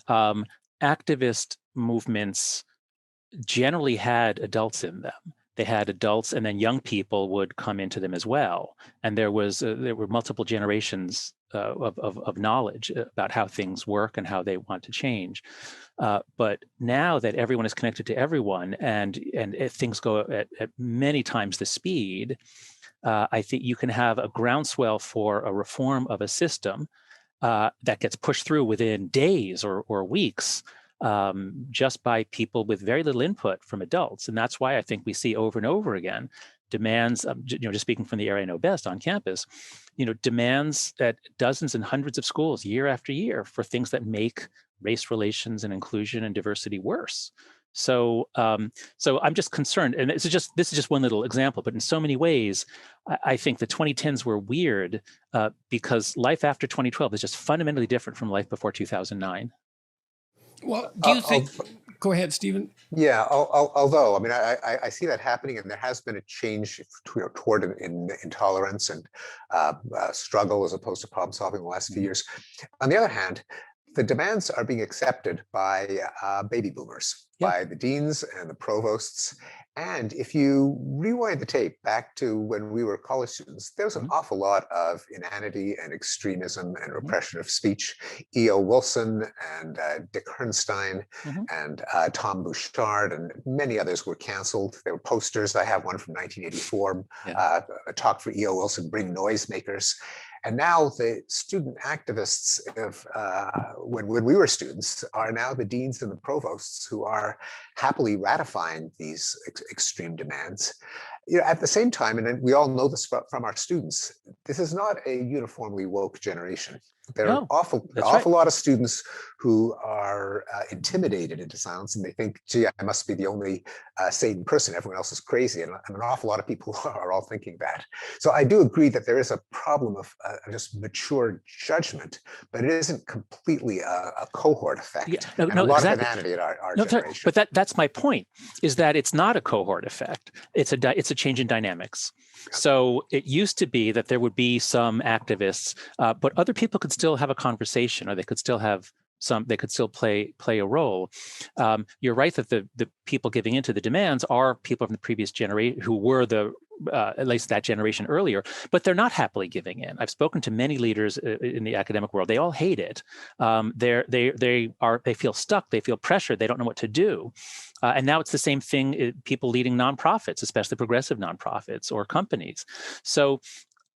activist movements generally had adults in them. They had adults, and then young people would come into them as well. And there were multiple generations of knowledge about how things work and how they want to change. But now that everyone is connected to everyone, and things go at many times the speed, I think you can have a groundswell for a reform of a system that gets pushed through within days or weeks, just by people with very little input from adults. And that's why I think we see over and over again demands, just speaking from the area I know best on campus, demands at dozens and hundreds of schools year after year for things that make race relations and inclusion and diversity worse. So I'm just concerned, and this is just one little example, but in so many ways, I think the 2010s were weird because life after 2012 is just fundamentally different from life before 2009.
Well, do you think? Go ahead, Stephen.
Yeah, although I see that happening, and there has been a change toward intolerance and struggle as opposed to problem solving in the last few years. On the other hand, the demands are being accepted by baby boomers, by the deans and the provosts. And if you rewind the tape back to when we were college students, there was an awful lot of inanity and extremism and repression of speech. E.O. Wilson and Dick Herrnstein and Tom Bouchard and many others were canceled. There were posters. I have one from 1984, a talk for E.O. Wilson, Bring Noisemakers. And now the student activists of when we were students are now the deans and the provosts who are happily ratifying these extreme demands. You know, at the same time, and we all know this from our students, this is not a uniformly woke generation. There are an awful lot of students who are intimidated into silence, and they think, gee, I must be the only sane person. Everyone else is crazy. And an awful lot of people are all thinking that. So I do agree that there is a problem of just mature judgment, but it isn't completely a cohort effect. And a lot of inanity in our generation.
But that's my point, is that it's not a cohort effect. It's a change in dynamics. So it used to be that there would be some activists, but other people could still have a conversation, or they could still have they could still play a role. You're right that the people giving into the demands are people from the previous generation who were at least that generation earlier, but they're not happily giving in. I've spoken to many leaders in the academic world. They all hate it. They feel stuck. They feel pressured. They don't know what to do. And now it's the same thing, people leading nonprofits, especially progressive nonprofits or companies. So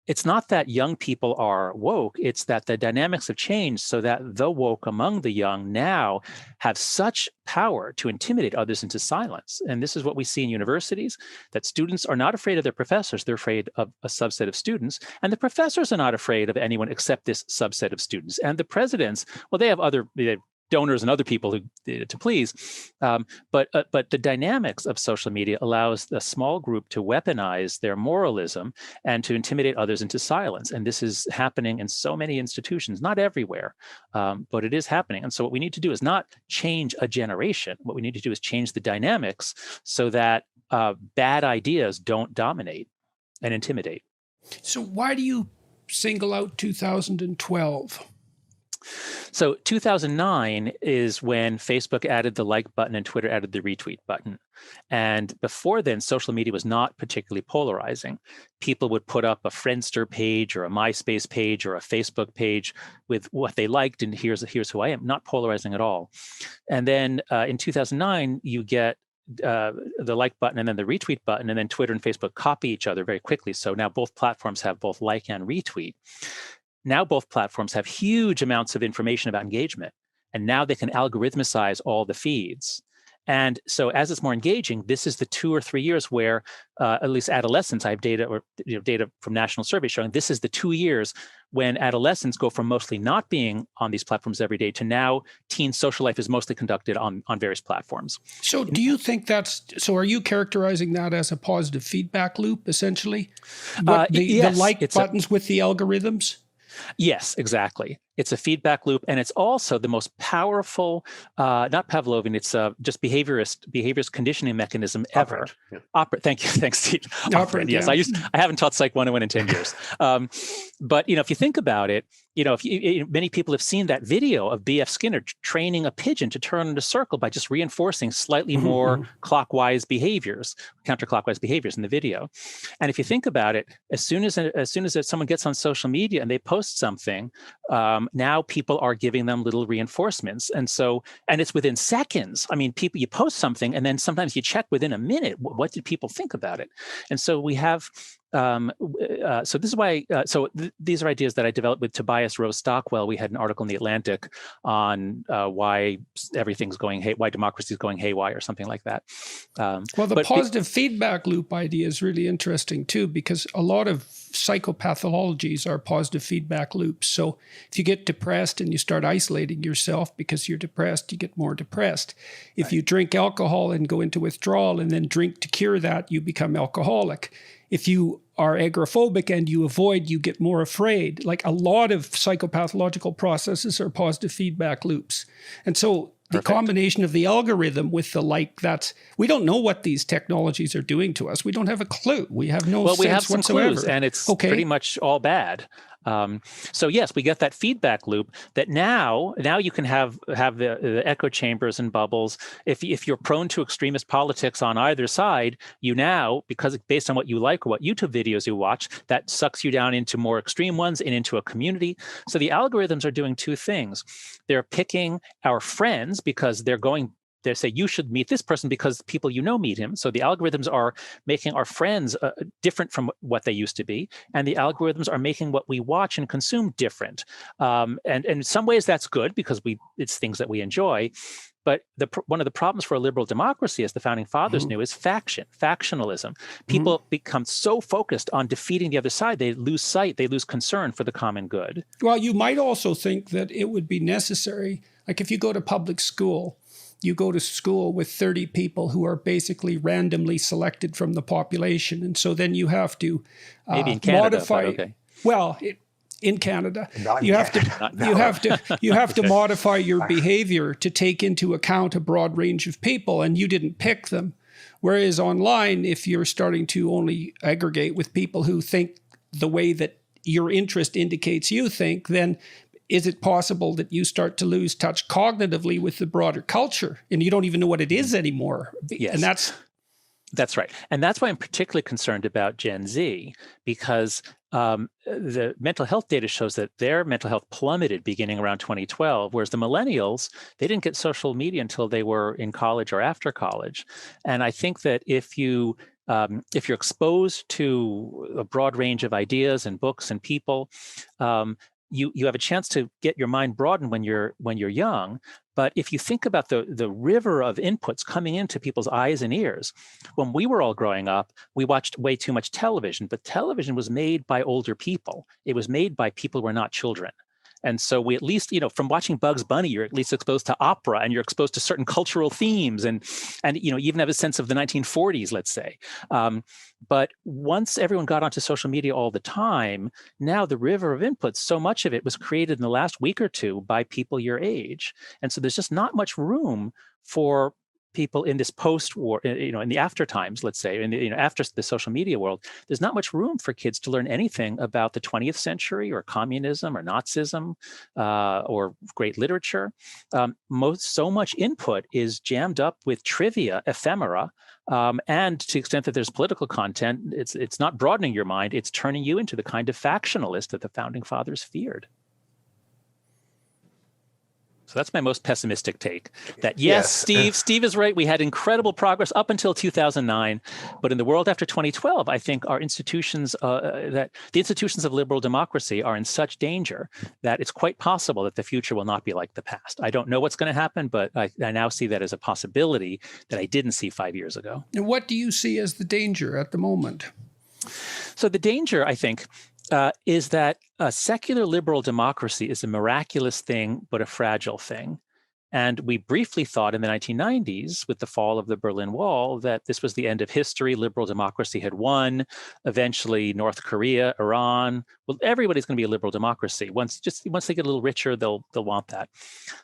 it's not that young people are woke, it's that the dynamics have changed so that the woke among the young now have such power to intimidate others into silence. And this is what we see in universities, that students are not afraid of their professors, they're afraid of a subset of students. And the professors are not afraid of anyone except this subset of students. And the presidents, well, they have donors and other people to please, but the dynamics of social media allows a small group to weaponize their moralism and to intimidate others into silence. And this is happening in so many institutions, not everywhere, but it is happening. And so what we need to do is not change a generation. What we need to do is change the dynamics so that bad ideas don't dominate and intimidate.
So why do you single out 2012?
So 2009 is when Facebook added the like button and Twitter added the retweet button. And before then, social media was not particularly polarizing. People would put up a Friendster page or a MySpace page or a Facebook page with what they liked, and here's who I am, not polarizing at all. And then in 2009, you get the like button and then the retweet button, and then Twitter and Facebook copy each other very quickly. So now both platforms have both like and retweet. Now both platforms have huge amounts of information about engagement, and now they can algorithmicize all the feeds. And so as it's more engaging, this is the 2 or 3 years where at least adolescents, I have data data from national surveys showing this is the 2 years when adolescents go from mostly not being on these platforms every day to now teen social life is mostly conducted on various platforms.
So do you think are you characterizing that as a positive feedback loop, essentially? The like buttons with the algorithms?
Yes, exactly. It's a feedback loop, and it's also the most powerful, not Pavlovian, it's just behaviorist conditioning mechanism ever. Thank you. Thanks, Steve. Operant, yes. I haven't taught Psych 101 in 10 years. But, if you think about it, many people have seen that video of B.F. Skinner training a pigeon to turn in a circle by just reinforcing slightly more counterclockwise behaviors in the video. And if you think about it, as soon as someone gets on social media and they post something, now people are giving them little reinforcements. And it's within seconds. I mean, you post something and then sometimes you check within a minute, what did people think about it? And so we have, so this is why, these are ideas that I developed with Tobias Rose Stockwell. We had an article in The Atlantic on why why democracy is going haywire or something like that.
Well, the positive feedback loop idea is really interesting too, because a lot of psychopathologies are positive feedback loops. So if you get depressed and you start isolating yourself because you're depressed, you get more depressed. If you drink alcohol and go into withdrawal and then drink to cure that, you become alcoholic. If you are agoraphobic and you avoid, you get more afraid. Like a lot of psychopathological processes are positive feedback loops. And so the combination of the algorithm with the we don't know what these technologies are doing to us. We don't have a clue. We have no sense
we have some
whatsoever.
clues, and it's pretty much all bad. So yes, we get that feedback loop that now you can have the echo chambers and bubbles. If you're prone to extremist politics on either side, you now, because based on what you like or what YouTube videos you watch, that sucks you down into more extreme ones and into a community. So the algorithms are doing two things. They're picking our friends because they say you should meet this person because people you know meet him. So the algorithms are making our friends different from what they used to be, and the algorithms are making what we watch and consume different. And in some ways that's good because it's things that we enjoy. But one of the problems for a liberal democracy, as the founding fathers knew, is factionalism. People become so focused on defeating the other side, they lose sight, they lose concern for the common good.
Well, you might also think that it would be necessary, like if you go to public school, you go to school with 30 people who are basically randomly selected from the population. And so then you have to
maybe in Canada,
modify.
Okay.
Well, in Canada,
Not
you
in
have
Canada.
you have to modify your behavior to take into account a broad range of people, and you didn't pick them. Whereas online, if you're starting to only aggregate with people who think the way that your interest indicates you think, then is it possible that you start to lose touch cognitively with the broader culture and you don't even know what it is anymore?
Yes.
And
that's right. And that's why I'm particularly concerned about Gen Z, because the mental health data shows that their mental health plummeted beginning around 2012, whereas the millennials, they didn't get social media until they were in college or after college. And I think that if you're exposed to a broad range of ideas and books and people, you have a chance to get your mind broadened when you're young. But if you think about the river of inputs coming into people's eyes and ears, when we were all growing up, we watched way too much television, but television was made by older people. It was made by people who were not children. And so we at least, from watching Bugs Bunny, you're at least exposed to opera and you're exposed to certain cultural themes and you even have a sense of the 1940s, let's say. But once everyone got onto social media all the time, now the river of inputs, so much of it was created in the last week or two by people your age. And so there's just not much room for people in this post-war, in the after times, let's say, after the social media world, there's not much room for kids to learn anything about the 20th century or communism or Nazism or great literature. So much input is jammed up with trivia, ephemera, and to the extent that there's political content, it's not broadening your mind, it's turning you into the kind of factionalist that the founding fathers feared. So that's my most pessimistic take. That yes, Steve is right. We had incredible progress up until 2009, but in the world after 2012, I think our institutions, that the institutions of liberal democracy, are in such danger that it's quite possible that the future will not be like the past. I don't know what's going to happen, but I now see that as a possibility that I didn't see 5 years ago.
And what do you see as the danger at the moment?
So the danger, I think, is that a secular liberal democracy is a miraculous thing, but a fragile thing. And we briefly thought in the 1990s, with the fall of the Berlin Wall, that this was the end of history. Liberal democracy had won. Eventually, North Korea, Iran, well, everybody's going to be a liberal democracy. Once they get a little richer, they'll want that.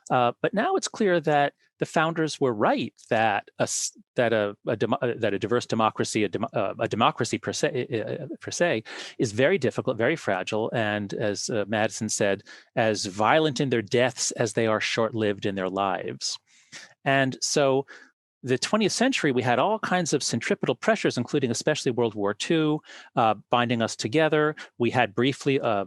But now it's clear that the founders were right that a diverse democracy, a democracy per se, is very difficult, very fragile, and as Madison said, as violent in their deaths as they are short-lived in their lives. And so the 20th century, we had all kinds of centripetal pressures, including especially World War II, binding us together. We had briefly a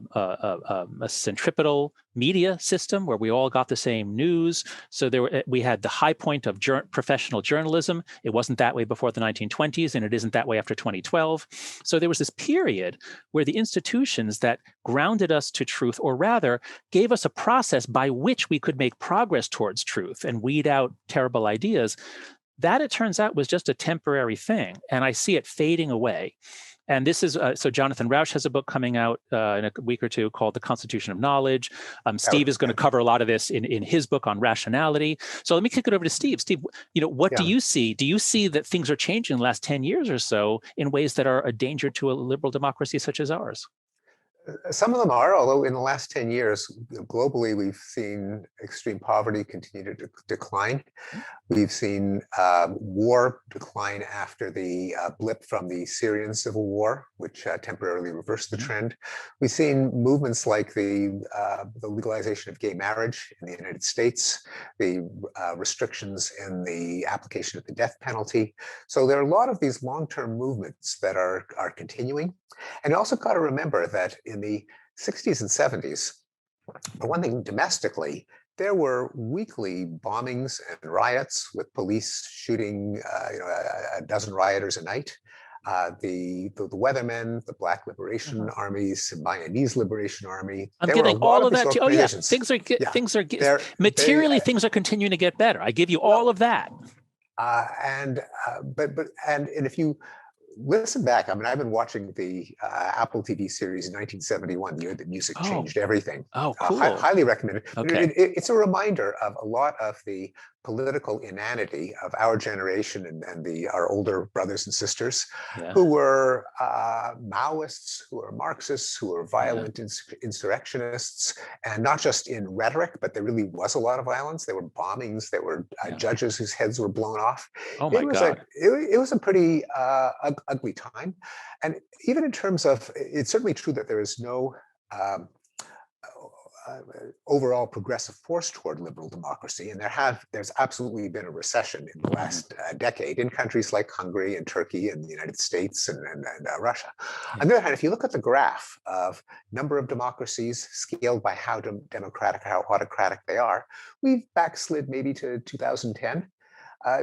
centripetal media system where we all got the same news. So we had the high point of professional journalism. It wasn't that way before the 1920s, and it isn't that way after 2012. So there was this period where the institutions that grounded us to truth, or rather gave us a process by which we could make progress towards truth and weed out terrible ideas, that it turns out was just a temporary thing. And I see it fading away. And this is, so Jonathan Rauch has a book coming out in a week or two called The Constitution of Knowledge. Steve is going to cover a lot of this in his book on rationality. So let me kick it over to Steve. Steve, what do you see? Do you see that things are changing in the last 10 years or so in ways that are a danger to a liberal democracy such as ours?
Some of them are, although in the last 10 years, globally, we've seen extreme poverty continue to decline. We've seen war decline after the blip from the Syrian civil war, which temporarily reversed the trend. We've seen movements like the legalization of gay marriage in the United States, the restrictions in the application of the death penalty. So there are a lot of these long-term movements that are continuing. And you also got to remember that in the 60s and 70s, for one thing, domestically, there were weekly bombings and riots with police shooting a dozen rioters a night. The Weathermen, the Black Liberation Armies, Mayanese Liberation Army.
I'm getting all of that too. Oh yeah, things are materially
they,
things are continuing to get better. I give you all of that.
And if you listen back, I mean, I've been watching the Apple TV series 1971, the year that music changed everything.
Oh, cool.
Highly recommended.
Okay.
It's a reminder of a lot of the political inanity of our generation and our older brothers and sisters who were Maoists, who were Marxists, who were violent insurrectionists, and not just in rhetoric, but there really was a lot of violence. There were bombings, there were judges whose heads were blown off.
Oh my God.
It was a pretty ugly time. And even in terms of, it's certainly true that there is no overall progressive force toward liberal democracy, and there's absolutely been a recession in the last decade in countries like Hungary and Turkey and the United States and Russia. On the other hand, if you look at the graph of number of democracies scaled by how democratic, how autocratic they are, we've backslid maybe to 2010.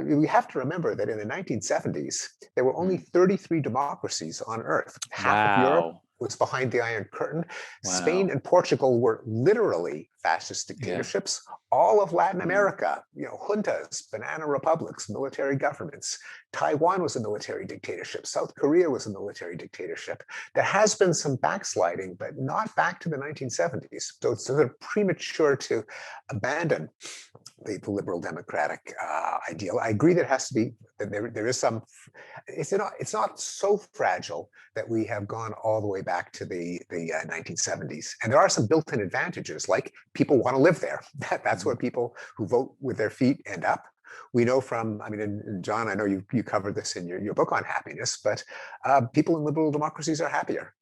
We have to remember that in the 1970s, there were only 33 democracies on Earth. Half of Europe was behind the Iron Curtain. Spain and Portugal were literally fascist dictatorships. All of Latin America, juntas, banana republics, military governments. Taiwan was a military dictatorship. South Korea was a military dictatorship. There has been some backsliding, but not back to the 1970s. So it's sort of premature to abandon the liberal democratic ideal. I agree that it has to be, that there is some, it's not so fragile that we have gone all the way back to the 1970s. And there are some built-in advantages, like people want to live there. That's where people who vote with their feet end up. We know from, I mean, and John, I know you covered this in your book on happiness, but people in liberal democracies are happier.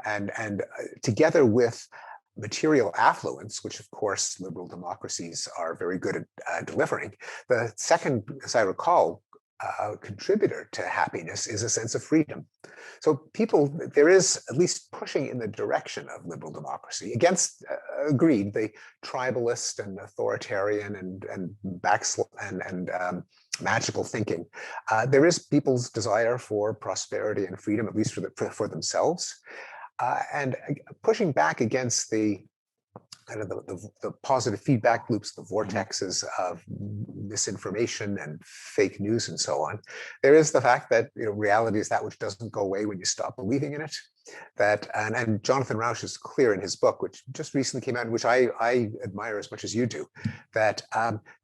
And together with material affluence, which of course liberal democracies are very good at delivering, the second, as I recall, contributor to happiness is a sense of freedom. So there is at least pushing in the direction of liberal democracy against, agreed, the tribalist and authoritarian and magical thinking. There is people's desire for prosperity and freedom, at least for themselves. And pushing back against the positive feedback loops, the vortexes of misinformation and fake news and so on. There is the fact that reality is that which doesn't go away when you stop believing in it. That and Jonathan Rauch is clear in his book, which just recently came out, which I admire as much as you do, that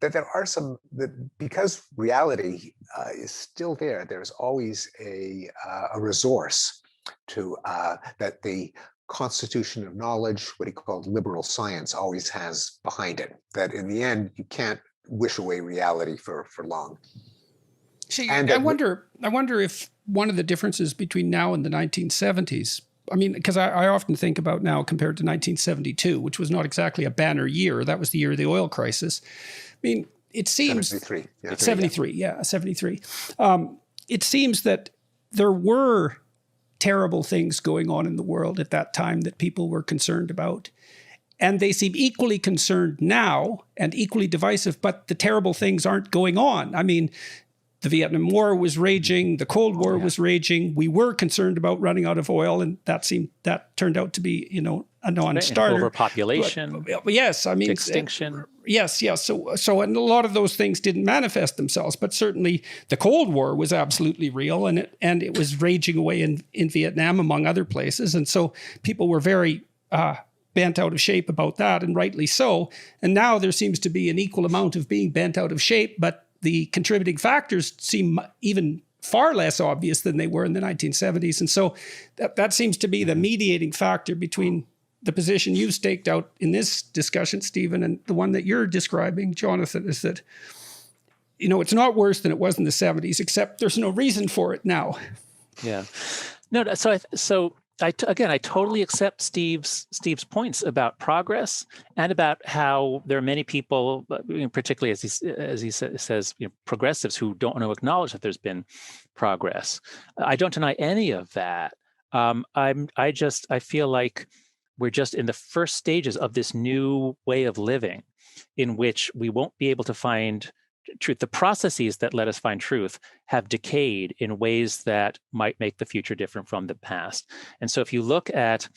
there are some, that because reality is still there, there's always a resource to that the constitution of knowledge, what he called liberal science, always has behind it. That in the end, you can't wish away reality for long.
See, I wonder if one of the differences between now and the 1970s, I mean, because I often think about now compared to 1972, which was not exactly a banner year. That was the year of the oil crisis. I mean, it seems
73. Yeah,
73. It seems that there were terrible things going on in the world at that time that people were concerned about. And they seem equally concerned now and equally divisive, but the terrible things aren't going on. I mean, the Vietnam War was raging, the Cold War was raging. We were concerned about running out of oil, and that turned out to be, a non-starter.
Overpopulation.
But yes, I mean,
extinction.
Yes. So and a lot of those things didn't manifest themselves, but certainly the Cold War was absolutely real, and it was raging away in Vietnam, among other places. And so people were very bent out of shape about that, and rightly so. And now there seems to be an equal amount of being bent out of shape, but the contributing factors seem even far less obvious than they were in the 1970s. And so that seems to be the mediating factor between the position you've staked out in this discussion, Stephen, and the one that you're describing, Jonathan, is that, it's not worse than it was in the 70s, except there's no reason for it now.
Yeah. No, I totally accept Steve's points about progress and about how there are many people, particularly as he says, progressives who don't want to acknowledge that there's been progress. I don't deny any of that. I feel like we're just in the first stages of this new way of living, in which we won't be able to find truth. The processes that let us find truth have decayed in ways that might make the future different from the past. And so if you look at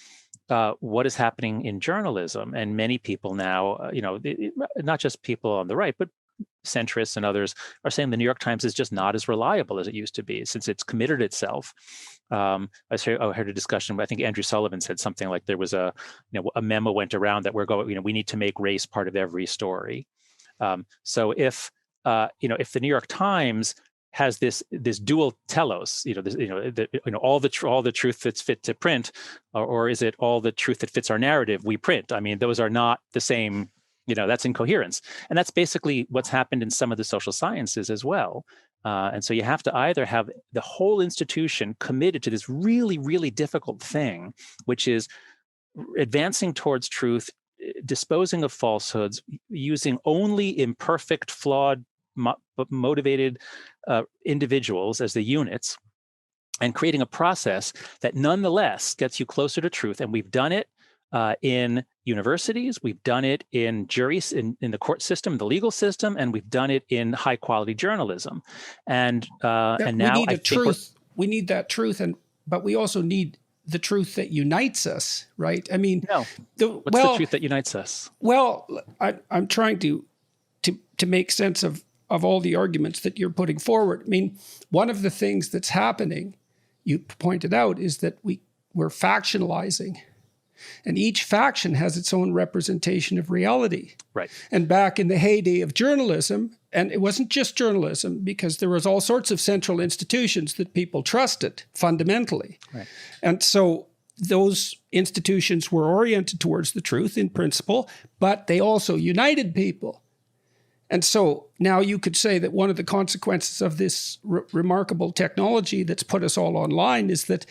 what is happening in journalism, and many people now, not just people on the right, but centrists and others are saying the New York Times is just not as reliable as it used to be, since it's committed itself. I heard a discussion, I think Andrew Sullivan said something like there was a memo went around that we need to make race part of every story. So if the New York Times has this dual telos, all the truth that's fit to print, or is it all the truth that fits our narrative we print? I mean, those are not the same. That's incoherence, and that's basically what's happened in some of the social sciences as well. And so you have to either have the whole institution committed to this really, really difficult thing, which is advancing towards truth, disposing of falsehoods, using only imperfect, flawed, motivated individuals as the units, and creating a process that nonetheless gets you closer to truth. And we've done it in universities, we've done it in juries, in the court system, the legal system, and we've done it in high quality journalism. And now
we need truth. We need that truth, but we also need the truth that unites us, right? I mean,
what's the truth that unites us?
Well, I'm trying to make sense of all the arguments that you're putting forward. I mean, one of the things that's happening, you pointed out, is that we're factionalizing. And each faction has its own representation of reality.
Right.
And back in the heyday of journalism, and it wasn't just journalism, because there was all sorts of central institutions that people trusted fundamentally.
Right.
And so those institutions were oriented towards the truth in principle, but they also united people. And so now you could say that one of the consequences of this remarkable technology that's put us all online is that,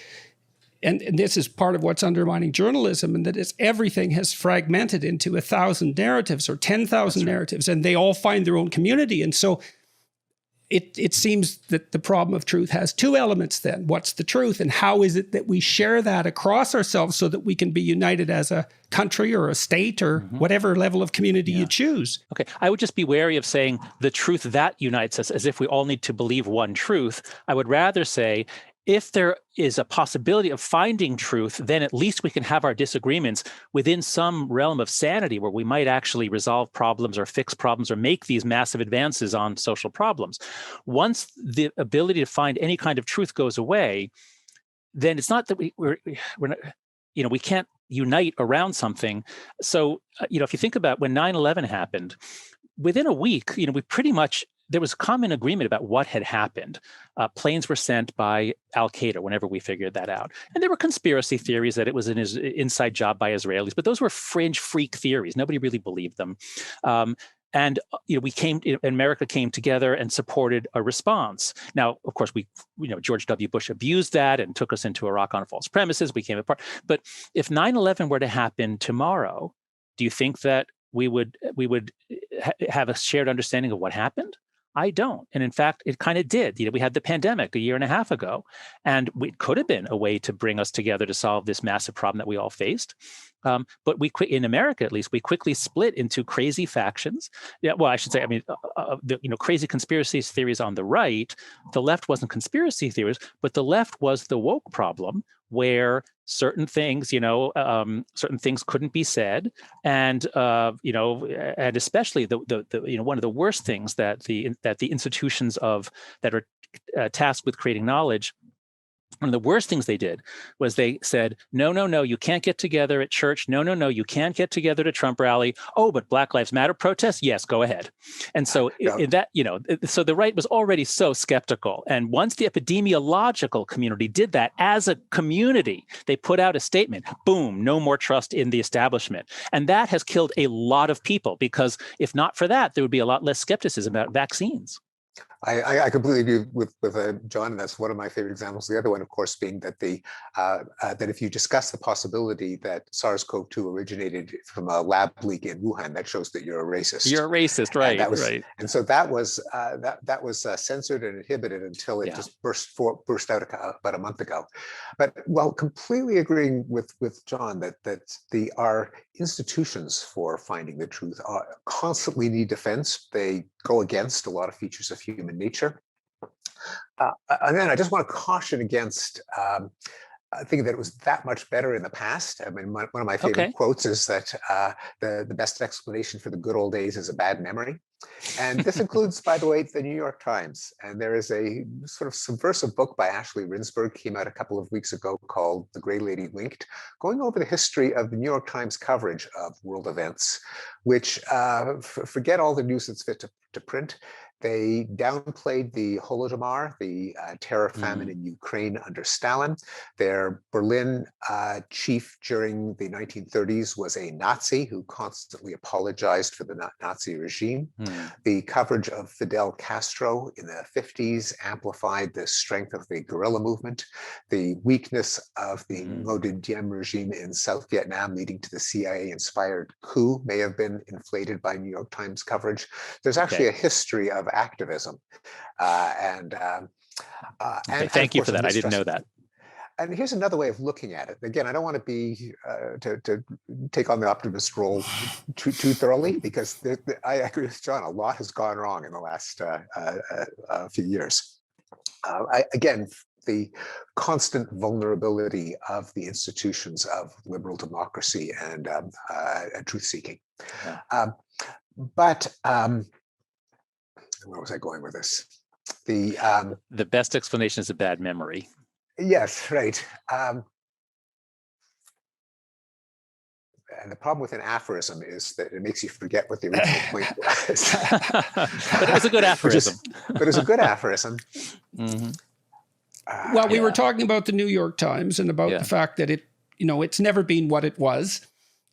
and this is part of what's undermining journalism, and that is everything has fragmented into 1,000 narratives or 10,000 narratives, and they all find their own community. And so it seems that the problem of truth has two elements then. What's the truth, and how is it that we share that across ourselves so that we can be united as a country or a state or whatever level of community you choose?
Okay, I would just be wary of saying the truth that unites us as if we all need to believe one truth. I would rather say, if there is a possibility of finding truth, then at least we can have our disagreements within some realm of sanity where we might actually resolve problems or fix problems or make these massive advances on social problems. Once the ability to find any kind of truth goes away, then it's not that we're not, we can't unite around something. So, if you think about when 9/11 happened, within a week, we pretty much, there was common agreement about what had happened. Planes were sent by al-Qaeda whenever we figured that out. And there were conspiracy theories that it was an inside job by Israelis, but those were fringe freak theories. Nobody really believed them. America came together and supported a response. Now, of course, George W. Bush abused that and took us into Iraq on false premises. We came apart. But if 9/11 were to happen tomorrow, do you think that we would have a shared understanding of what happened? I don't. And in fact, it kind of did. We had the pandemic a year and a half ago, and it could have been a way to bring us together to solve this massive problem that we all faced. But in America, at least, we quickly split into crazy factions. Yeah, well, I should say, crazy conspiracy theories on the right. The left wasn't conspiracy theories, but the left was the woke problem, where certain things, certain things couldn't be said, and and especially the one of the worst things that the institutions that are tasked with creating knowledge one of the worst things they did was they said, no, no, no, you can't get together at church. No, no, no, you can't get together at a Trump rally. Oh, but Black Lives Matter protests? Yes, go ahead. And so in that, so the right was already so skeptical. And once the epidemiological community did that as a community, they put out a statement, boom, no more trust in the establishment. And that has killed a lot of people, because if not for that, there would be a lot less skepticism about vaccines.
I completely agree with John, and that's one of my favorite examples. The other one, of course, being that that if you discuss the possibility that SARS-CoV-2 originated from a lab leak in Wuhan, that shows that you're a racist.
You're a racist, right?
Right. And so that was censored and inhibited until it just burst out about a month ago. But while completely agreeing with John that our institutions for finding the truth constantly need defense, they go against a lot of features of human nature. And then I just want to caution against thinking that it was that much better in the past. I mean, one of my favorite quotes is that the best explanation for the good old days is a bad memory. And this includes, by the way, the New York Times. And there is a sort of subversive book by Ashley Rinsberg, came out a couple of weeks ago, called The Gray Lady Winked, going over the history of the New York Times coverage of world events, which forget all the news that's fit to print. They downplayed the Holodomor, the terror famine in Ukraine under Stalin. Their Berlin chief during the 1930s was a Nazi who constantly apologized for the Nazi regime. The coverage of Fidel Castro in the 50s amplified the strength of the guerrilla movement. The weakness of the Ngo Dinh Diem regime in South Vietnam, leading to the CIA-inspired coup, may have been inflated by New York Times coverage. There's actually a history of activism.
Thank you for that. I didn't know that.
And here's another way of looking at it. Again, I don't want to be to take on the optimist role too thoroughly, because I agree with John. A lot has gone wrong in the last few years. Again, the constant vulnerability of the institutions of liberal democracy and truth-seeking. But where was I going with this?
The best explanation is a bad memory.
Yes, right. And the problem with an aphorism is that it makes you forget what the original point was.
But it was a good aphorism.
But it was a good aphorism.
Well, we were talking about the New York Times and about the fact that it's never been what it was,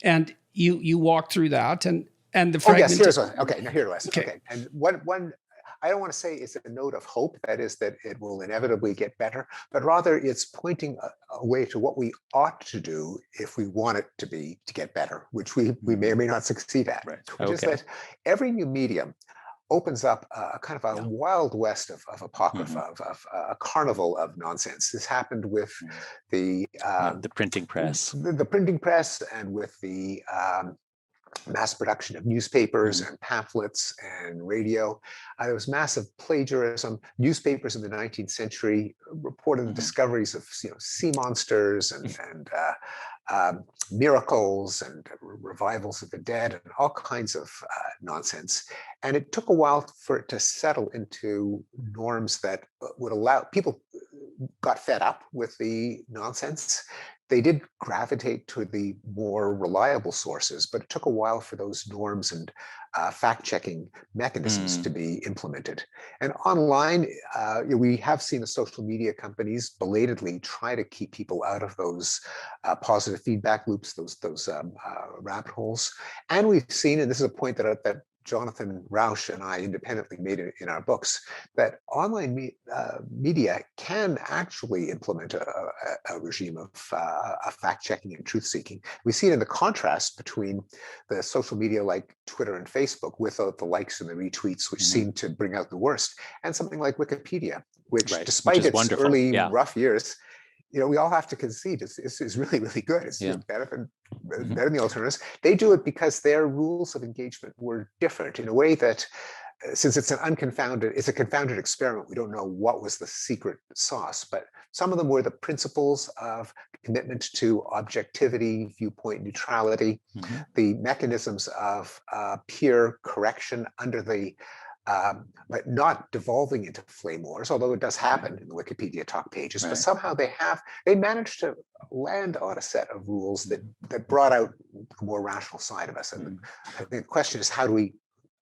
and you walked through that and the fragment.
Oh yes, here's one. Okay, now here it was. Okay, and one. I don't want to say it's a note of hope, that is, that it will inevitably get better, but rather it's pointing a way to what we ought to do if we want it to get better, which we may or may not succeed at.
Right.
Which is that every new medium opens up a kind of a wild west of apocrypha, of a carnival of nonsense. This happened with the
printing press,
the printing press, and with the mass production of newspapers and pamphlets and radio. There was massive plagiarism. Newspapers in the 19th century reported the discoveries of sea monsters and miracles and revivals of the dead and all kinds of nonsense. And it took a while for it to settle into norms that would allow people got fed up with the nonsense. They did gravitate to the more reliable sources, but it took a while for those norms and fact-checking mechanisms to be implemented. And online, we have seen the social media companies belatedly try to keep people out of those positive feedback loops, those rabbit holes. And we've seen, and this is a point that Jonathan Rausch and I independently made it in our books, that online media can actually implement a regime of fact-checking and truth-seeking. We see it in the contrast between the social media like Twitter and Facebook, without the likes and the retweets, which seem to bring out the worst, and something like Wikipedia, which despite its early rough years, we all have to concede it's really, really good. It's better than the alternatives. They do it because their rules of engagement were different in a way that, since it's a confounded experiment, we don't know what was the secret sauce, but some of them were the principles of commitment to objectivity, viewpoint neutrality, the mechanisms of peer correction under the but not devolving into flame wars, although it does happen in the Wikipedia talk pages. But somehow they managed to land on a set of rules that brought out a more rational side of us. And the question is, how do we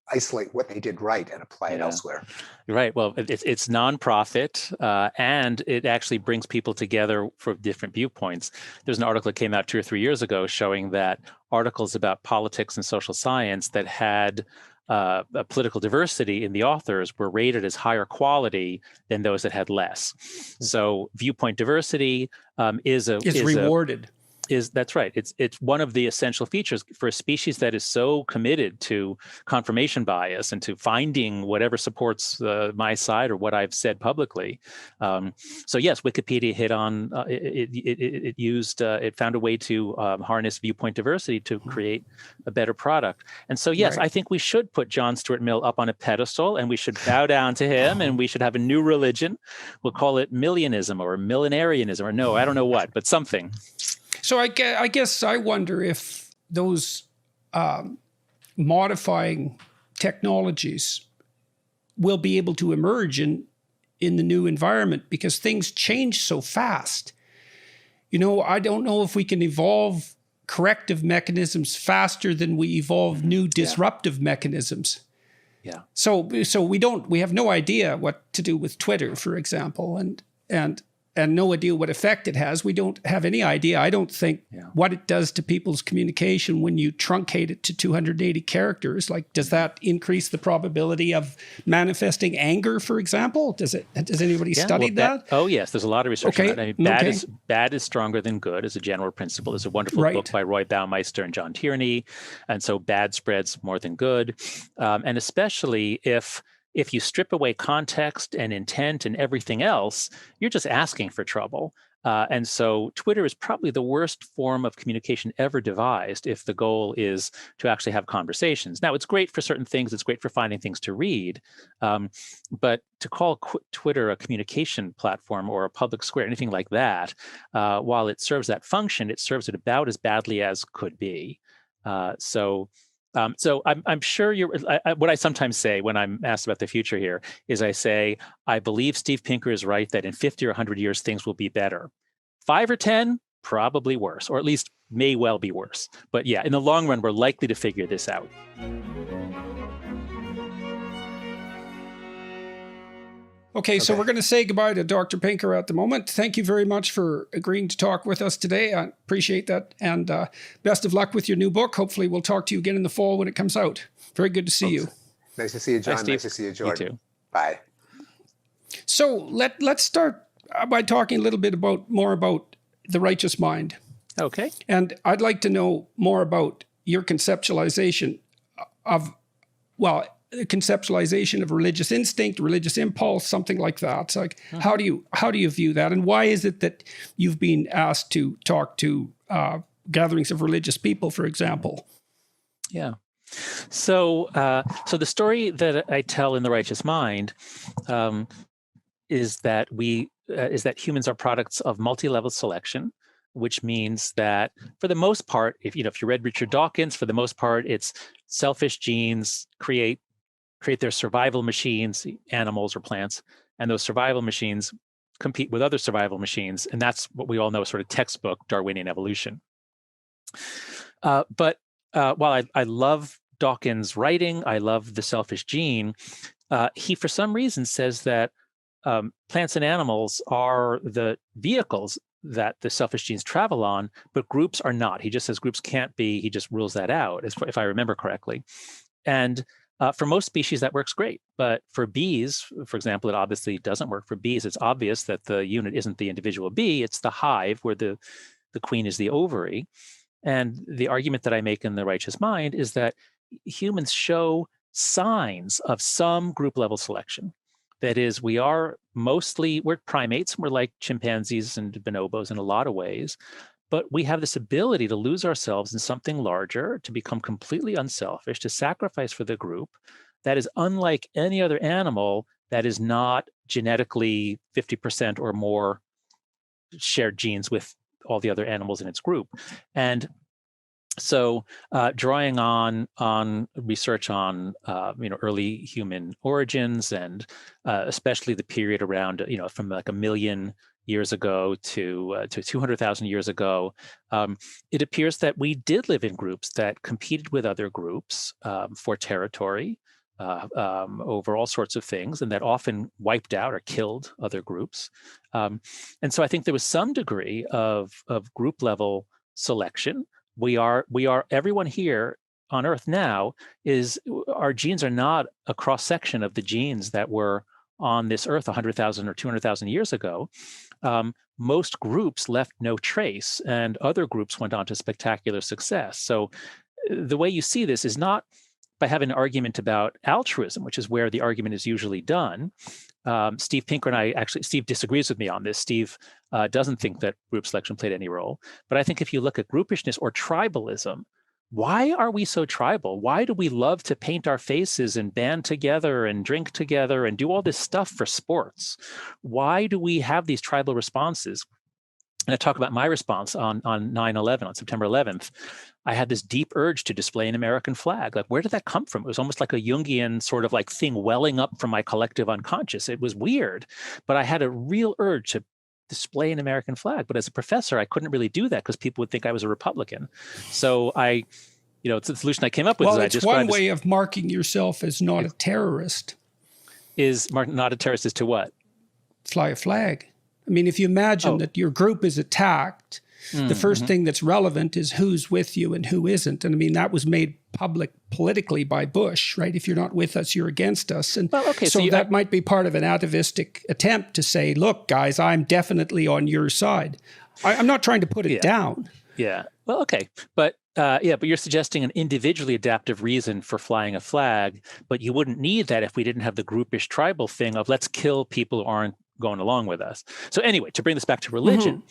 isolate what they did right and apply it elsewhere?
Right. Well, it's nonprofit, and it actually brings people together for different viewpoints. There's an article that came out 2 or 3 years ago showing that articles about politics and social science that had a political diversity in the authors were rated as higher quality than those that had less. So viewpoint diversity is
rewarded.
That's right. It's one of the essential features for a species that is so committed to confirmation bias and to finding whatever supports my side or what I've said publicly. So yes, Wikipedia hit on it found a way to harness viewpoint diversity to create a better product. And so yes, I think we should put John Stuart Mill up on a pedestal, and we should bow down to him, and we should have a new religion. We'll call it Millionism or millenarianism, or no, I don't know what, but something.
So I guess I wonder if those modifying technologies will be able to emerge in the new environment, because things change so fast. I don't know if we can evolve corrective mechanisms faster than we evolve new disruptive mechanisms.
Yeah.
So we have no idea what to do with Twitter, for example, and no idea what effect it has. We don't have any idea, I don't think, what it does to people's communication when you truncate it to 280 characters. Like, does that increase the probability of manifesting anger, for example? Has anybody studied that?
Oh, yes. There's a lot of research on that. I mean, bad is stronger than good as a general principle. There's a wonderful book by Roy Baumeister and John Tierney. And so bad spreads more than good. And especially if you strip away context and intent and everything else, you're just asking for trouble. And so Twitter is probably the worst form of communication ever devised if the goal is to actually have conversations. Now, it's great for certain things. It's great for finding things to read. But to call Twitter a communication platform or a public square, anything like that, while it serves that function, it serves it about as badly as could be. So I'm sure what I sometimes say when I'm asked about the future here is I say, I believe Steve Pinker is right that in 50 or 100 years, things will be better. 5 or 10, probably worse, or at least may well be worse. But yeah, in the long run, we're likely to figure this out.
Okay, so we're going to say goodbye to Dr. Pinker at the moment. Thank you very much for agreeing to talk with us today. I appreciate that. And best of luck with your new book. Hopefully we'll talk to you again in the fall when it comes out. Very good to see you.
Nice to see you, John.
Nice
to see you, Jordan.
You too.
Bye.
So let's start by talking a little bit more about the righteous mind.
Okay.
And I'd like to know more about your conceptualization of religious instinct, religious impulse, something like that. It's like, how do you view that, and why is it that you've been asked to talk to gatherings of religious people, for example?
Yeah. So the story that I tell in The Righteous Mind is that humans are products of multi-level selection, which means that for the most part, if you read Richard Dawkins, for the most part, it's selfish genes create their survival machines, animals or plants, and those survival machines compete with other survival machines. And that's what we all know, sort of textbook Darwinian evolution. But while I love Dawkins' writing, I love The Selfish Gene, he, for some reason, says that plants and animals are the vehicles that the selfish genes travel on, but groups are not. He just says groups can't be. He just rules that out, if I remember correctly. And for most species, that works great. But for bees, for example, it obviously doesn't work. For bees, it's obvious that the unit isn't the individual bee. It's the hive where the queen is the ovary. And the argument that I make in The Righteous Mind is that humans show signs of some group level selection. That is, we're primates. We're like chimpanzees and bonobos in a lot of ways. But we have this ability to lose ourselves in something larger, to become completely unselfish, to sacrifice for the group. That is unlike any other animal that is not genetically 50% or more shared genes with all the other animals in its group. And So drawing on research on early human origins, and especially the period around from like 1 million years ago to 200,000 years ago, it appears that we did live in groups that competed with other groups for territory over all sorts of things, and that often wiped out or killed other groups. And so I think there was some degree of group level selection. We are everyone here on Earth now our genes are not a cross section of the genes that were on this Earth 100,000 or 200,000 years ago. Most groups left no trace, and other groups went on to spectacular success. So the way you see this is not by having an argument about altruism, which is where the argument is usually done. Steve Pinker and I Steve disagrees with me on this. Steve doesn't think that group selection played any role. But I think if you look at groupishness or tribalism, why are we so tribal? Why do we love to paint our faces and band together and drink together and do all this stuff for sports? Why do we have these tribal responses? And I talk about my response on 9/11, on September 11th. I had this deep urge to display an American flag. Like, where did that come from? It was almost like a Jungian sort of like thing welling up from my collective unconscious. It was weird, but I had a real urge to display an American flag. But as a professor, I couldn't really do that because people would think I was a Republican. So it's the solution I came up with.
Well, it's one way of marking yourself as not a terrorist.
Not a terrorist is to what?
Fly a flag. I mean, if you imagine that your group is attacked, the first thing that's relevant is who's with you and who isn't. And I mean, that was made public politically by Bush, right? If you're not with us, you're against us. And so that might be part of an atavistic attempt to say, look, guys, I'm definitely on your side. I'm not trying to put it down.
Yeah. Well, okay. But but you're suggesting an individually adaptive reason for flying a flag, but you wouldn't need that if we didn't have the groupish tribal thing of let's kill people who aren't going along with us. So anyway, to bring this back to religion,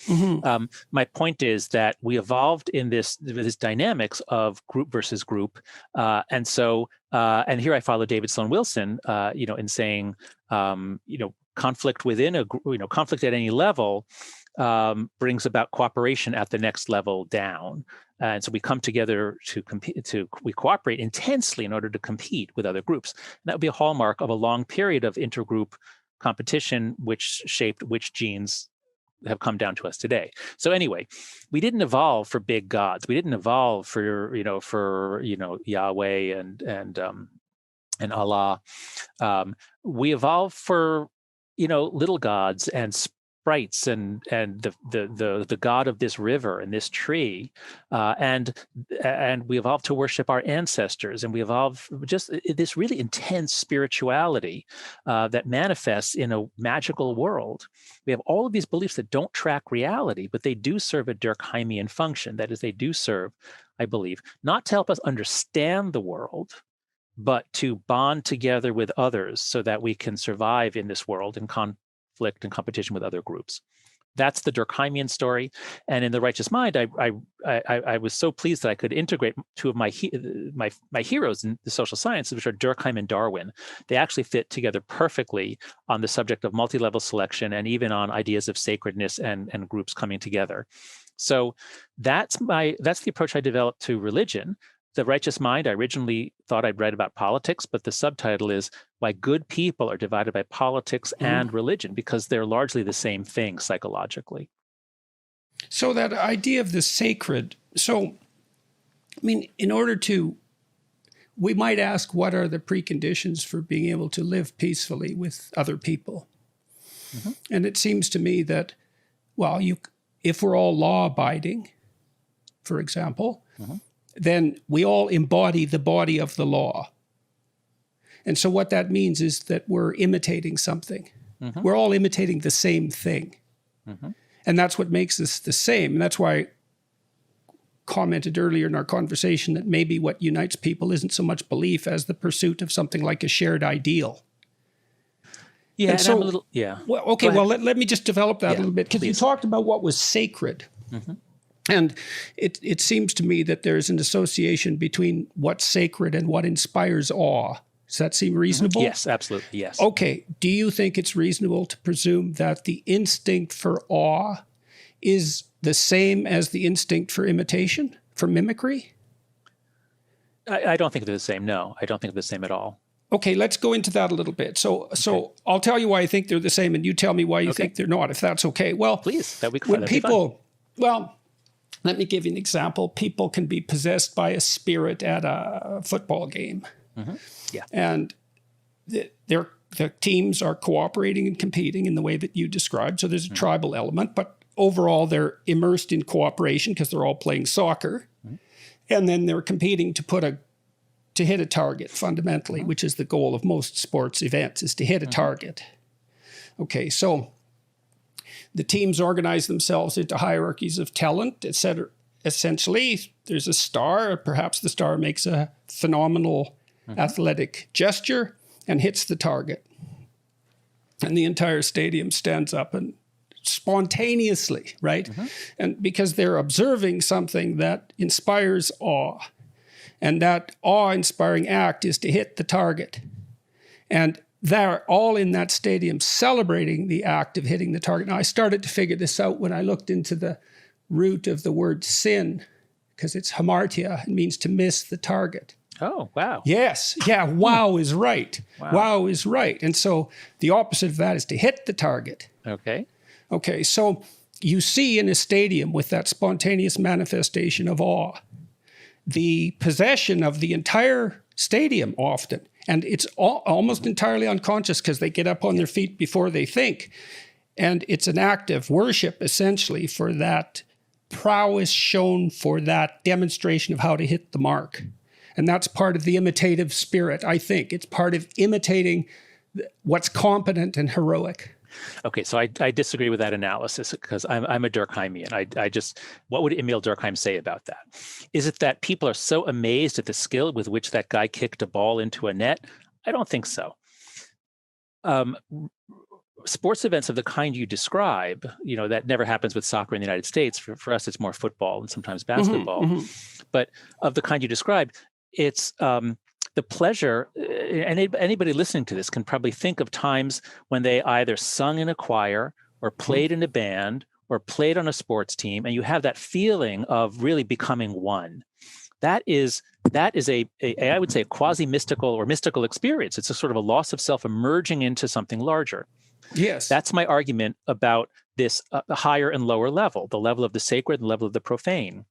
my point is that we evolved in this dynamics of group versus group. And here I follow David Sloan Wilson, in saying, conflict within conflict at any level brings about cooperation at the next level down. And so we come together we cooperate intensely in order to compete with other groups. And that would be a hallmark of a long period of intergroup competition, which shaped which genes have come down to us today. So anyway, we didn't evolve for big gods. We didn't evolve for Yahweh and Allah. We evolved for little gods and sprites and the god of this river and this tree, and we evolved to worship our ancestors, and we evolved just this really intense spirituality that manifests in a magical world. We have all of these beliefs that don't track reality, but they do serve a Durkheimian function. That is, they do serve, I believe, not to help us understand the world, but to bond together with others so that we can survive in this world in conflict and competition with other groups. That's the Durkheimian story. And in The Righteous Mind, I was so pleased that I could integrate two of my heroes in the social sciences, which are Durkheim and Darwin. They actually fit together perfectly on the subject of multi-level selection and even on ideas of sacredness and groups coming together. So that's the approach I developed to religion. The Righteous Mind, I originally thought I'd read about politics, but the subtitle is Why Good People Are Divided by Politics and Religion, because they're largely the same thing psychologically.
So that idea of the sacred, we might ask, what are the preconditions for being able to live peacefully with other people? Mm-hmm. And it seems to me that, if we're all law-abiding, for example, then we all embody the body of the law. And so what that means is that we're imitating something. Mm-hmm. We're all imitating the same thing. Mm-hmm. And that's what makes us the same. And that's why I commented earlier in our conversation that maybe what unites people isn't so much belief as the pursuit of something like a shared ideal.
Yeah,
and so,
I'm a little, yeah.
Well, okay, let me just develop that a little bit, because you talked about what was sacred. Mm-hmm. And it seems to me that there's an association between what's sacred and what inspires awe. Does that seem reasonable?
Yes, absolutely, yes.
Okay. Do you think it's reasonable to presume that the instinct for awe is the same as the instinct for imitation, for mimicry?
I don't think they're the same. No, I don't think they're the same at all.
Okay, let's go into that a little bit. So I'll tell you why I think they're the same, and you tell me why you think they're not, if that's okay. Well,
please, that'd be fun.
When people, well, let me give you an example. People can be possessed by a spirit at a football game.
Mm-hmm. Yeah.
And the teams are cooperating and competing in the way that you described. So there's a tribal element, but overall they're immersed in cooperation because they're all playing soccer. And then they're competing to hit a target fundamentally, which is the goal of most sports events, is to hit a target. Okay, so the teams organize themselves into hierarchies of talent, etc. Essentially, there's a star. Perhaps the star makes a phenomenal athletic gesture and hits the target. And the entire stadium stands up and spontaneously, right? And because they're observing something that inspires awe. And that awe-inspiring act is to hit the target. And they're all in that stadium celebrating the act of hitting the target. Now, I started to figure this out when I looked into the root of the word sin, because it's hamartia. It means to miss the target.
Oh, wow.
Yes. Yeah, wow is right. Wow is right. And so the opposite of that is to hit the target. Okay, so you see in a stadium with that spontaneous manifestation of awe, the possession of the entire stadium often. And it's almost entirely unconscious because they get up on their feet before they think. And it's an act of worship, essentially, for that prowess shown, for that demonstration of how to hit the mark. And that's part of the imitative spirit, I think. It's part of imitating what's competent and heroic.
Okay, so I disagree with that analysis because I'm a Durkheimian. I just, what would Emil Durkheim say about that? Is it that people are so amazed at the skill with which that guy kicked a ball into a net? I don't think so. Sports events of the kind you describe, that never happens with soccer in the United States. For us, it's more football and sometimes basketball. But of the kind you describe, it's the pleasure, and anybody listening to this can probably think of times when they either sung in a choir or played in a band or played on a sports team, and you have that feeling of really becoming one. That is a I would say, a quasi-mystical or mystical experience. It's a sort of a loss of self emerging into something larger.
Yes.
That's my argument about this higher and lower level, the level of the sacred and the level of the profane.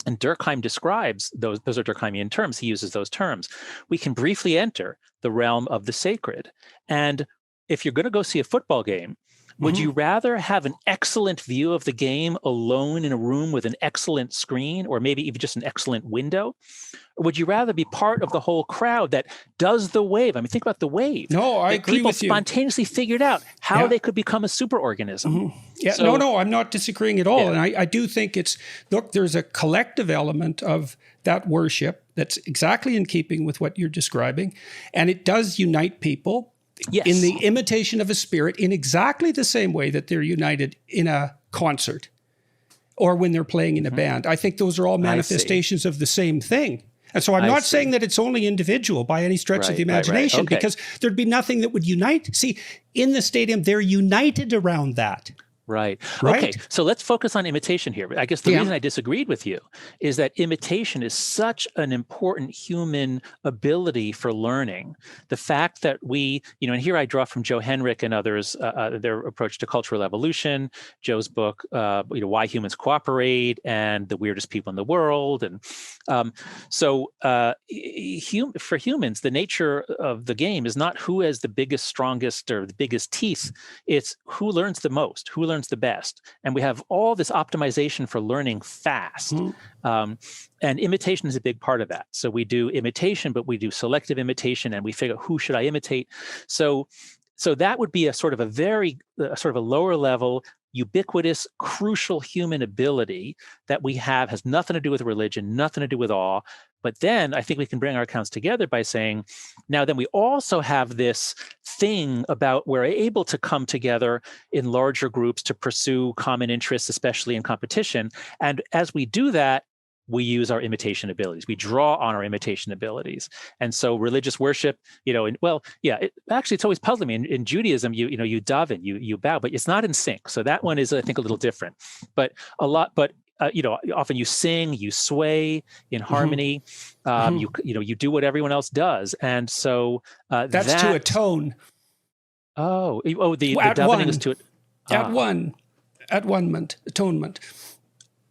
And Durkheim describes those are Durkheimian terms. He uses those terms. We can briefly enter the realm of the sacred. And if you're going to go see a football game, would you rather have an excellent view of the game alone in a room with an excellent screen, or maybe even just an excellent window? Or would you rather be part of the whole crowd that does the wave? I mean, think about the wave.
No, I agree with you.
People spontaneously figured out how they could become a superorganism.
Yeah, so, no, I'm not disagreeing at all. Yeah. And I do think there's a collective element of that worship that's exactly in keeping with what you're describing. And it does unite people. Yes. In the imitation of a spirit in exactly the same way that they're united in a concert or when they're playing in a band. I think those are all manifestations of the same thing. And so I'm not saying that it's only individual by any stretch of the imagination, because there'd be nothing that would unite. See, in the stadium, they're united around that.
Right. Okay. So let's focus on imitation here. I guess the reason I disagreed with you is that imitation is such an important human ability for learning. The fact that we, and here I draw from Joe Henrich and others, their approach to cultural evolution, Joe's book, Why Humans Cooperate, and The Weirdest People in the World. And for humans, the nature of the game is not who has the biggest, strongest, or the biggest teeth. It's who learns the most, who learns the best. And we have all this optimization for learning fast. And imitation is a big part of that. So we do imitation, but we do selective imitation, and we figure out who should I imitate. So that would be a sort of a lower level, ubiquitous, crucial human ability that we have, has nothing to do with religion, nothing to do with awe. But then I think we can bring our accounts together by saying, now then we also have this thing about we're able to come together in larger groups to pursue common interests, especially in competition. And as we do that, we use our imitation abilities. We draw on our imitation abilities. And so religious worship, it's always puzzling me. In Judaism, you daven, you bow, but it's not in sync. So that one is, I think, a little different. But often you sing, you sway in harmony, you do what everyone else does, and so
that's to atone.
The
At
davening
one.
is to it.
At one-ment, atonement.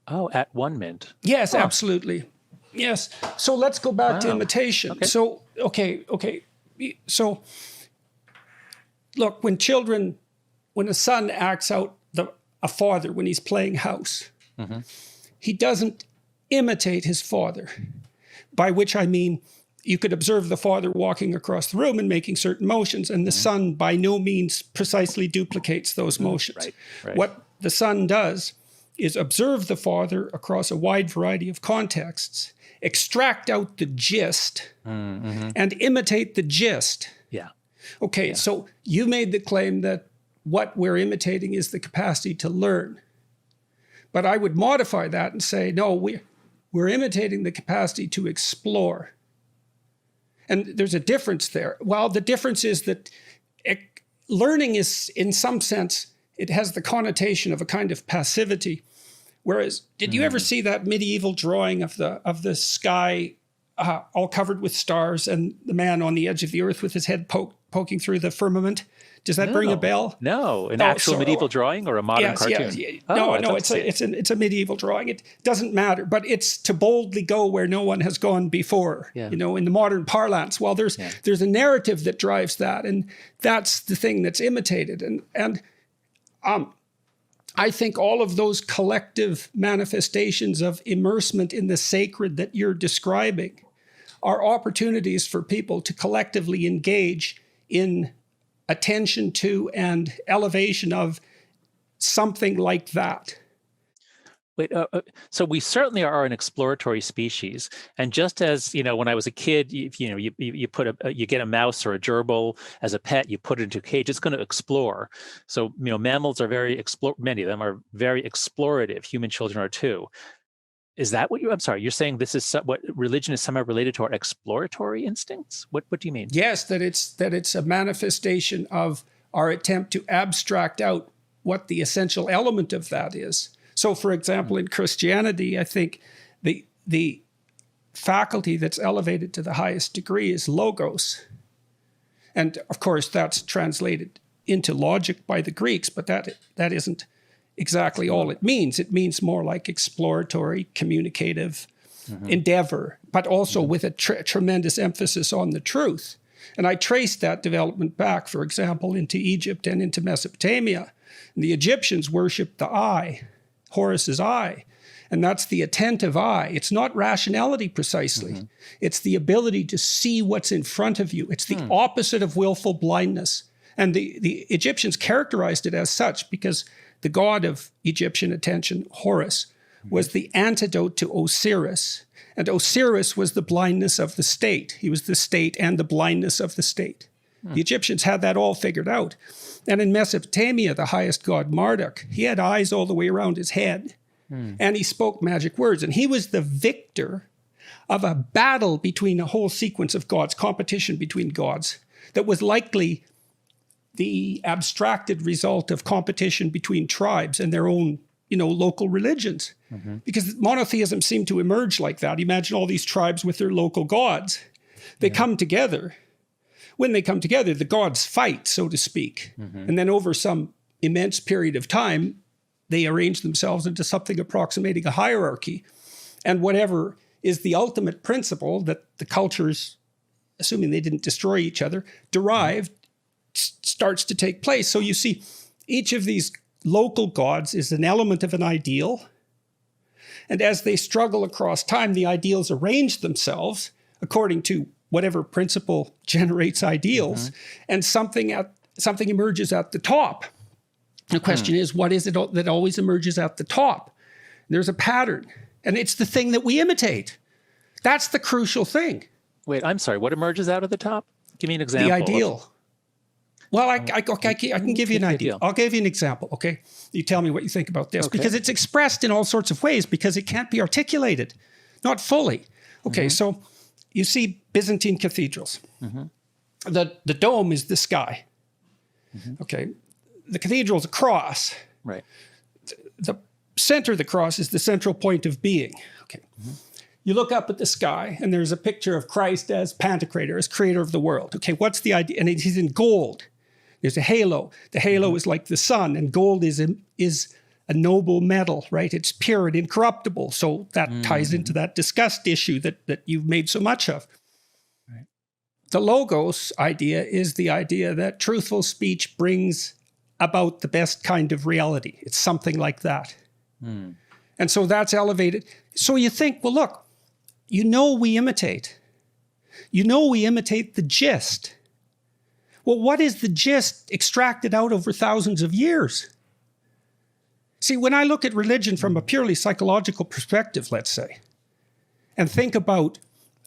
Oh, at one mint.
Yes, absolutely. Yes. So let's go back to imitation.
Okay.
So, okay. So, look, when a son acts out a father when he's playing house, he doesn't imitate his father, by which I mean you could observe the father walking across the room and making certain motions, and the son by no means precisely duplicates those motions.
Right.
What the son does is observe the father across a wide variety of contexts, extract out the gist, and imitate the gist.
Yeah.
Okay, so you made the claim that what we're imitating is the capacity to learn. But I would modify that and say, no, we're imitating the capacity to explore. And there's a difference there. Well, the difference is that learning is, in some sense, it has the connotation of a kind of passivity. Whereas, did you ever see that medieval drawing of the sky all covered with stars and the man on the edge of the earth with his head poking through the firmament? Does that ring a bell?
No, an actual medieval drawing or a modern cartoon?
Yes. No, it's a medieval drawing. It doesn't matter, but it's to boldly go where no one has gone before.
Yeah.
In the modern parlance. Well, there's a narrative that drives that, and that's the thing that's imitated. And I think all of those collective manifestations of immersement in the sacred that you're describing are opportunities for people to collectively engage in attention to and elevation of something like that.
Wait, so we certainly are an exploratory species, and just as when I was a kid, you get a mouse or a gerbil as a pet, you put it into a cage, it's going to explore. So mammals are many of them are very explorative. Human children are too. Is that what I'm sorry, you're saying this is what religion is somehow related to our exploratory instincts? What do you mean?
Yes, that it's a manifestation of our attempt to abstract out what the essential element of that is. So, for example, in Christianity, I think the faculty that's elevated to the highest degree is logos. And of course, that's translated into logic by the Greeks, but that isn't exactly all it means. It means more like exploratory, communicative endeavor, but also with a tremendous emphasis on the truth. And I traced that development back, for example, into Egypt and into Mesopotamia. And the Egyptians worshipped the eye, Horus's eye, and that's the attentive eye. It's not rationality precisely. It's the ability to see what's in front of you. It's the opposite of willful blindness. And the Egyptians characterized it as such because the god of Egyptian attention, Horus, was the antidote to Osiris. And Osiris was the blindness of the state. He was the state and the blindness of the state. The Egyptians had that all figured out. And in Mesopotamia, the highest god, Marduk, he had eyes all the way around his head. And he spoke magic words. And he was the victor of a battle between a whole sequence of gods, competition between gods, that was likely the abstracted result of competition between tribes and their own, local religions. Because monotheism seemed to emerge like that. Imagine all these tribes with their local gods. They come together. When they come together, the gods fight, so to speak. And then over some immense period of time, they arrange themselves into something approximating a hierarchy. And whatever is the ultimate principle that the cultures, assuming they didn't destroy each other, derived, starts to take place. So you see, each of these local gods is an element of an ideal. And as they struggle across time, the ideals arrange themselves according to whatever principle generates ideals, and something emerges at the top. The question is, what is it that always emerges at the top? There's a pattern, and it's the thing that we imitate. That's the crucial thing.
Wait, I'm sorry, what emerges out of the top? Give me an example.
The ideal. Well, I can give you an idea. I'll give you an example, okay? You tell me what you think about this, because it's expressed in all sorts of ways, because it can't be articulated, not fully. Okay, so you see Byzantine cathedrals. The dome is the sky. Okay, the cathedral's a cross.
Right.
The center of the cross is the central point of being. Okay. You look up at the sky and there's a picture of Christ as Pantocrator, as creator of the world. Okay, what's the idea? And he's in gold. There's a halo. The halo is like the sun, and gold is a noble metal, right? It's pure and incorruptible. So that ties into that disgust issue that you've made so much of.
Right.
The logos idea is the idea that truthful speech brings about the best kind of reality. It's something like that. And so that's elevated. So you think, well, look, we imitate. We imitate the gist. Well, what is the gist extracted out over thousands of years? See, when I look at religion from a purely psychological perspective, let's say, and think about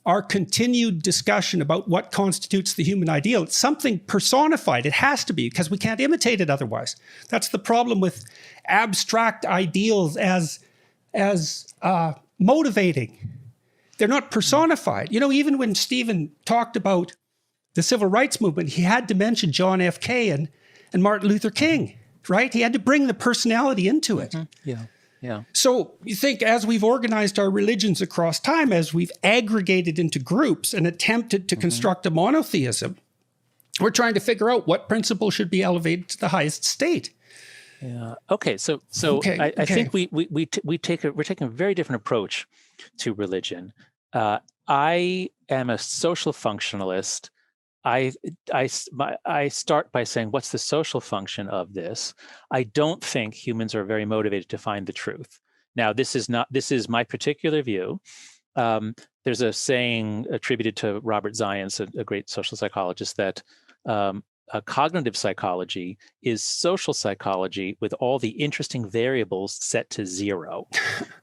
our continued discussion about what constitutes the human ideal, it's something personified. It has to be, because we can't imitate it otherwise. That's the problem with abstract ideals as motivating. They're not personified. Even when Stephen talked about the civil rights movement, he had to mention John F. K. and Martin Luther King, right? He had to bring the personality into it.
Yeah.
So you think, as we've organized our religions across time, as we've aggregated into groups and attempted to construct a monotheism, we're trying to figure out what principle should be elevated to the highest state.
Yeah. Okay. So I think we're taking a very different approach to religion. I am a social functionalist. I start by saying, what's the social function of this? I don't think humans are very motivated to find the truth. Now, this is my particular view. There's a saying attributed to Robert Zients, a great social psychologist, that cognitive psychology is social psychology with all the interesting variables set to 0.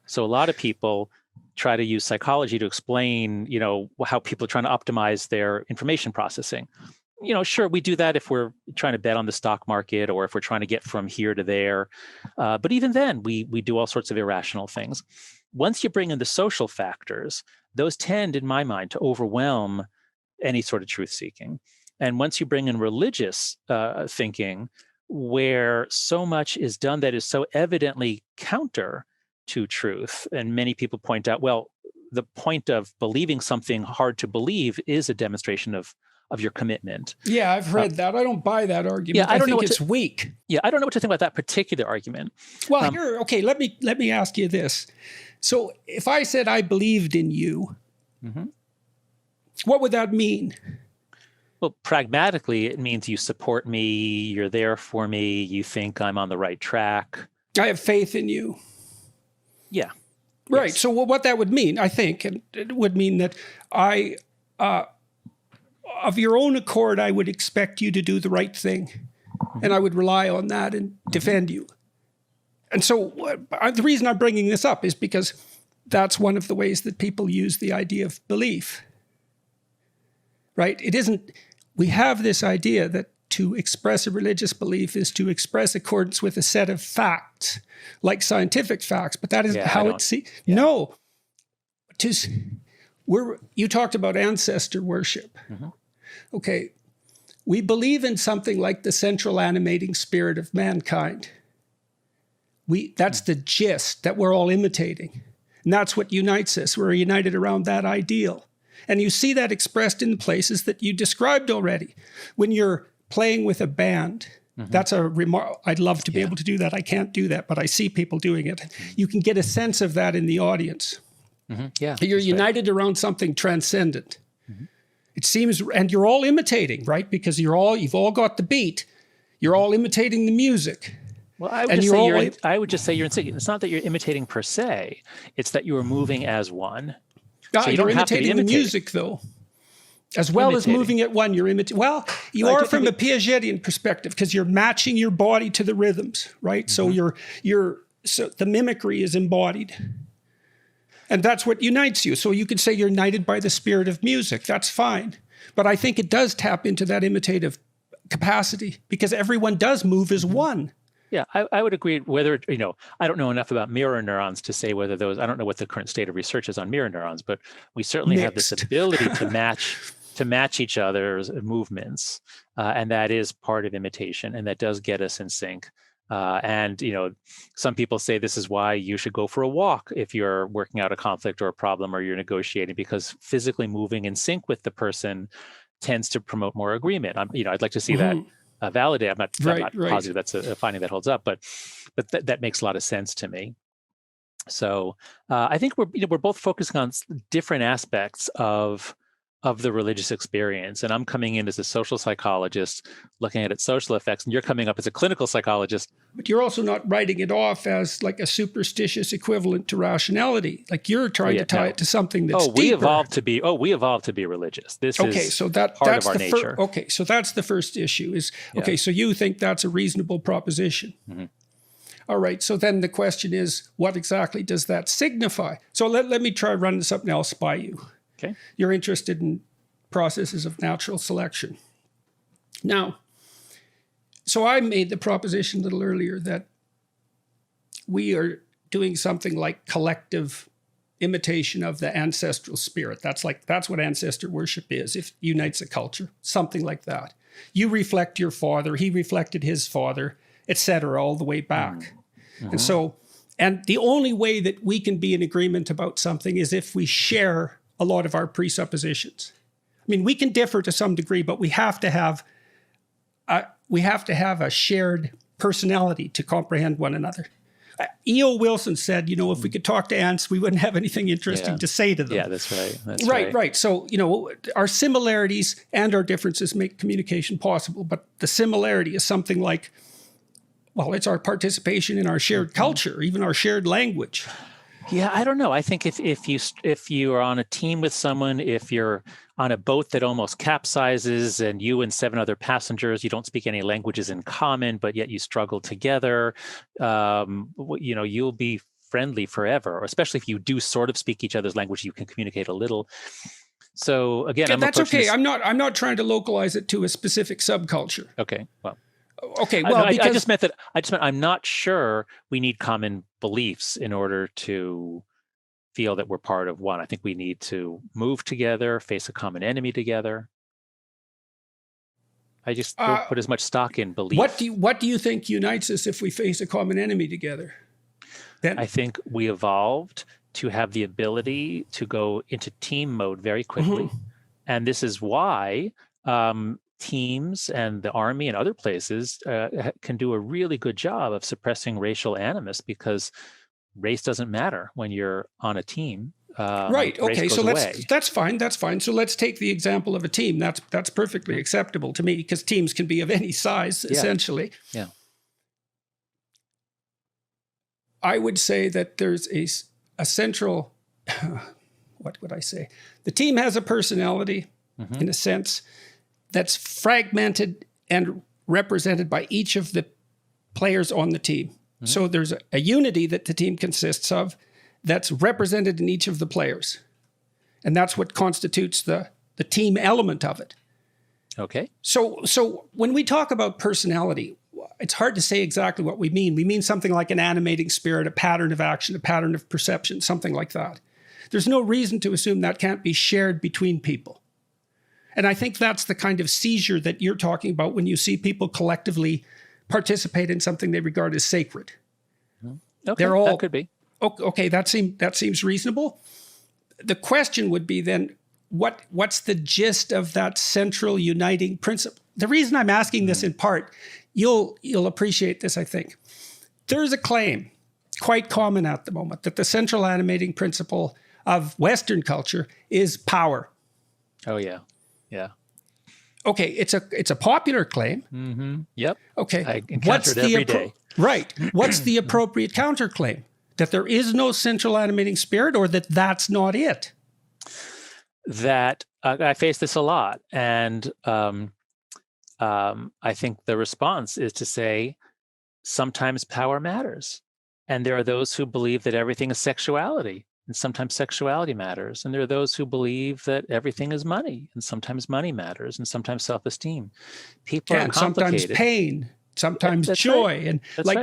So a lot of people try to use psychology to explain, how people are trying to optimize their information processing. Sure, we do that if we're trying to bet on the stock market or if we're trying to get from here to there. But even then, we do all sorts of irrational things. Once you bring in the social factors, those tend, in my mind, to overwhelm any sort of truth seeking. And once you bring in religious thinking, where so much is done that is so evidently counter to truth, and many people point out, well, the point of believing something hard to believe is a demonstration of your commitment.
Yeah, I've read that. I don't buy that argument.
Yeah,
I think it's weak.
Yeah, I don't know what to think about that particular argument.
Well, let me ask you this. So if I said I believed in you, what would that mean?
Well, pragmatically, it means you support me, you're there for me, you think I'm on the right track.
I have faith in you.
Yeah.
Right.
Yes.
So what that would mean, I think, it would mean that of your own accord, I would expect you to do the right thing. And I would rely on that and defend you. And so the reason I'm bringing this up is because that's one of the ways that people use the idea of belief. Right? We have this idea that to express a religious belief is to express accordance with a set of facts, like scientific facts, but that isn't how it's seen. Yeah. No. You talked about ancestor worship. Okay. We believe in something like the central animating spirit of mankind. That's the gist that we're all imitating. And that's what unites us. We're united around that ideal. And you see that expressed in the places that you described already. When you're playing with a band, that's a remark. I'd love to be able to do that. I can't do that, but I see people doing it. You can get a sense of that in the audience.
Yeah,
you're united around something transcendent. It seems, and you're all imitating, right? Because you've all got the beat. You're all imitating the music.
Well, I would just say you're it's not that you're imitating per se. It's that you are moving as one.
So you don't have to be imitating the music, though. As well as moving at one, you're imitating. Well, you are from a Piagetian perspective because you're matching your body to the rhythms, right? So so the mimicry is embodied. And that's what unites you. So you could say you're united by the spirit of music. That's fine. But I think it does tap into that imitative capacity because everyone does move as one.
Yeah, I would agree. Whether, I don't know enough about mirror neurons to say whether those, I don't know what the current state of research is on mirror neurons, but we certainly have this ability to match each other's movements. And that is part of imitation. And that does get us in sync. And some people say this is why you should go for a walk if you're working out a conflict or a problem or you're negotiating, because physically moving in sync with the person tends to promote more agreement. I'd like to see that validated. I'm not positive that's a finding that holds up, but that makes a lot of sense to me. So I think we're both focusing on different aspects of the religious experience. And I'm coming in as a social psychologist looking at its social effects, and you're coming up as a clinical psychologist.
But you're also not writing it off as like a superstitious equivalent to rationality. Like you're trying to tie it to something that's deeper.
We evolved to be religious. This is
so
part
that's
of our nature.
So that's the first issue is, so you think that's a reasonable proposition.
Mm-hmm.
All right, so then the question is, what exactly does that signify? So let me try running something else by you.
Okay.
You're interested in processes of natural selection. Now, so I made the proposition a little earlier that we are doing something like collective imitation of the ancestral spirit. That's what ancestor worship is. If it unites a culture, something like that. You reflect your father, he reflected his father, etc., all the way back. Mm-hmm. And the only way that we can be in agreement about something is if we share a lot of our presuppositions. I mean, we can differ to some degree, but we have to have a shared personality to comprehend one another. E.O. Wilson said, if we could talk to ants, we wouldn't have anything interesting to say to them.
Yeah, that's right.
Right. So, our similarities and our differences make communication possible, but the similarity is something like, well, it's our participation in our shared culture, even our shared language.
Yeah, I don't know. I think if you are on a team with someone, if you're on a boat that almost capsizes and you and 7 other passengers, you don't speak any languages in common, but yet you struggle together, you'll be friendly forever, or especially if you do sort of speak each other's language, you can communicate a little. So again,
that's okay. I'm not trying to localize it to a specific subculture.
Okay, well.
Okay, well,
I just meant I'm not sure we need common beliefs in order to feel that we're part of one. I think we need to move together, face a common enemy together. I just don't put as much stock in belief.
What do you think unites us if we face a common enemy together? Then
I think we evolved to have the ability to go into team mode very quickly, mm-hmm. and this is why. Teams and the army and other places can do a really good job of suppressing racial animus, because race doesn't matter when you're on a team.
Right. Okay. So that's fine. That's fine. So let's take the example of a team. That's perfectly acceptable to me, because teams can be of any size, essentially.
Yeah.
I would say that there's a central, what would I say? The team has a personality, mm-hmm. in a sense, that's fragmented and represented by each of the players on the team. Mm-hmm. So there's a unity that the team consists of that's represented in each of the players. And that's what constitutes the team element of it.
Okay.
So when we talk about personality, it's hard to say exactly what we mean. We mean something like an animating spirit, a pattern of action, a pattern of perception, something like that. There's no reason to assume that can't be shared between people. And I think that's the kind of seizure that you're talking about when you see people collectively participate in something they regard as sacred.
Okay, that could be.
Okay, that seems reasonable. The question would be then, what's the gist of that central uniting principle? The reason I'm asking this in part, you'll appreciate this, I think. There's a claim, quite common at the moment, that the central animating principle of Western culture is power.
Oh, yeah. Yeah.
Okay, it's a popular claim.
Mm-hmm. Yep.
Okay.
I encounter it every day.
Right. What's the appropriate counterclaim? That there is no central animating spirit, or that that's not it?
That I face this a lot. And I think the response is to say, sometimes power matters. And there are those who believe that everything is sexuality, and sometimes sexuality matters. And there are those who believe that everything is money, and sometimes money matters, and sometimes self-esteem. People are complicated.
Sometimes pain, sometimes joy, and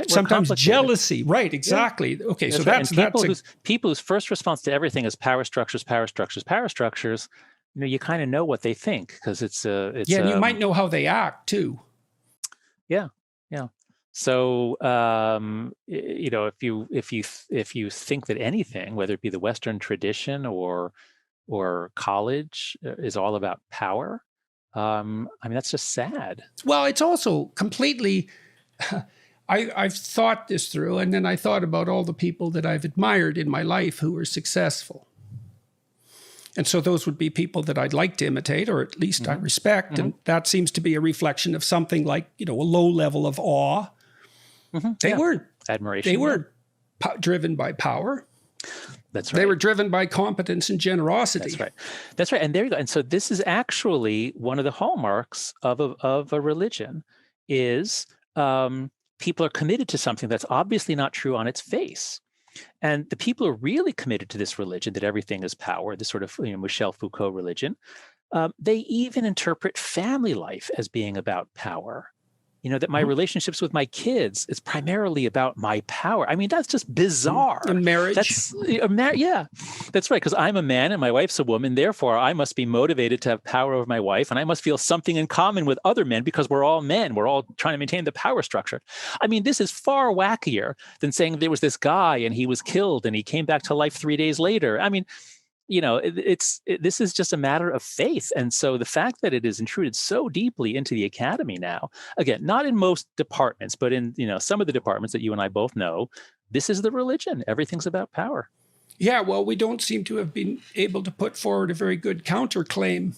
sometimes jealousy. Right, exactly. Yeah. Okay, that's
people whose first response to everything is power structures, power structures, power structures. You kind of know what they think, because it's and
you might know how they act too.
Yeah, yeah. So, if you think that anything, whether it be the Western tradition or college, is all about power, that's just sad.
Well, it's also completely. I've thought this through, and then I thought about all the people that I've admired in my life who were successful. And so those would be people that I'd like to imitate, or at least I respect. And that seems to be a reflection of something like, a low level of awe. They weren't
admiration.
They weren't driven by power.
That's right.
They were driven by competence and generosity.
That's right. And there you go. And so this is actually one of the hallmarks of a religion is people are committed to something that's obviously not true on its face. And the people who are really committed to this religion, that everything is power, this sort of Michel Foucault religion, they even interpret family life as being about power. That my relationships with my kids is primarily about my power. That's just bizarre.
And marriage.
That's right. Because I'm a man and my wife's a woman. Therefore, I must be motivated to have power over my wife. And I must feel something in common with other men because we're all men. We're all trying to maintain the power structure. This is far wackier than saying there was this guy and he was killed and he came back to life 3 days later. This is just a matter of faith. And so the fact that it is intruded so deeply into the academy now, again, not in most departments, but in, some of the departments that you and I both know, this is the religion. Everything's about power.
Yeah, well, we don't seem to have been able to put forward a very good counterclaim.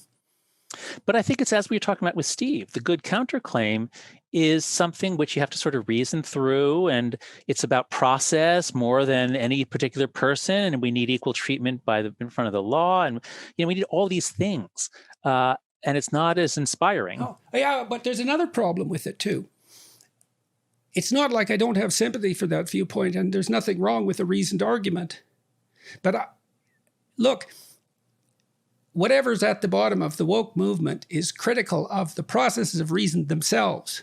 But I think it's as we were talking about with Steve, the good counterclaim is something which you have to sort of reason through, and it's about process more than any particular person, and we need equal treatment in front of the law, and we need all these things, and it's not as inspiring.
Oh, yeah, but there's another problem with it too. It's not like I don't have sympathy for that viewpoint, and there's nothing wrong with a reasoned argument. But look, whatever's at the bottom of the woke movement is critical of the processes of reason themselves.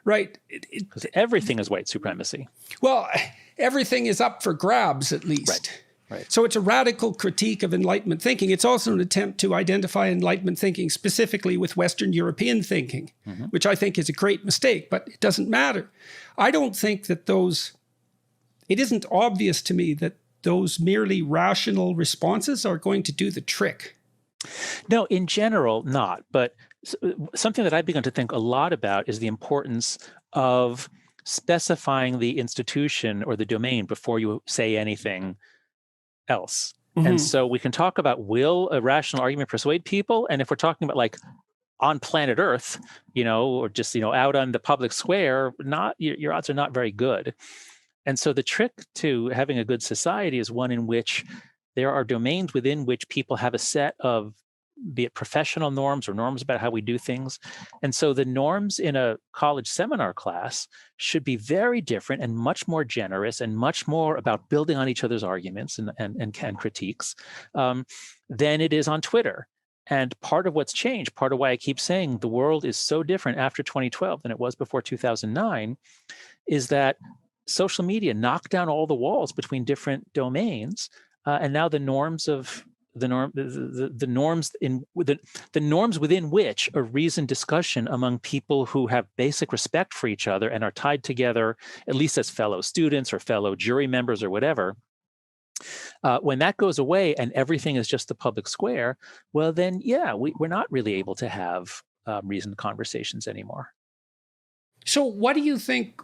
Right?
Because everything is white supremacy.
Well, everything is up for grabs, at least.
Right.
So it's a radical critique of Enlightenment thinking. It's also an attempt to identify Enlightenment thinking specifically with Western European thinking, which I think is a great mistake, but it doesn't matter. I don't think that it isn't obvious to me that those merely rational responses are going to do the trick.
No, in general, not. But something that I've begun to think a lot about is the importance of specifying the institution or the domain before you say anything else. And so we can talk about, will a rational argument persuade people? And if we're talking about like on planet Earth, or just, out on the public square, your odds are not very good. And so the trick to having a good society is one in which there are domains within which people have a set of, be it professional norms or norms about how we do things. And so the norms in a college seminar class should be very different and much more generous and much more about building on each other's arguments and critiques than it is on Twitter. And part of what's changed, part of why I keep saying the world is so different after 2012 than it was before 2009, is that social media knocked down all the walls between different domains. And now the norms within which a reasoned discussion among people who have basic respect for each other and are tied together, at least as fellow students or fellow jury members or whatever, when that goes away and everything is just the public square, well, then, we're not really able to have reasoned conversations anymore.
So what do you think?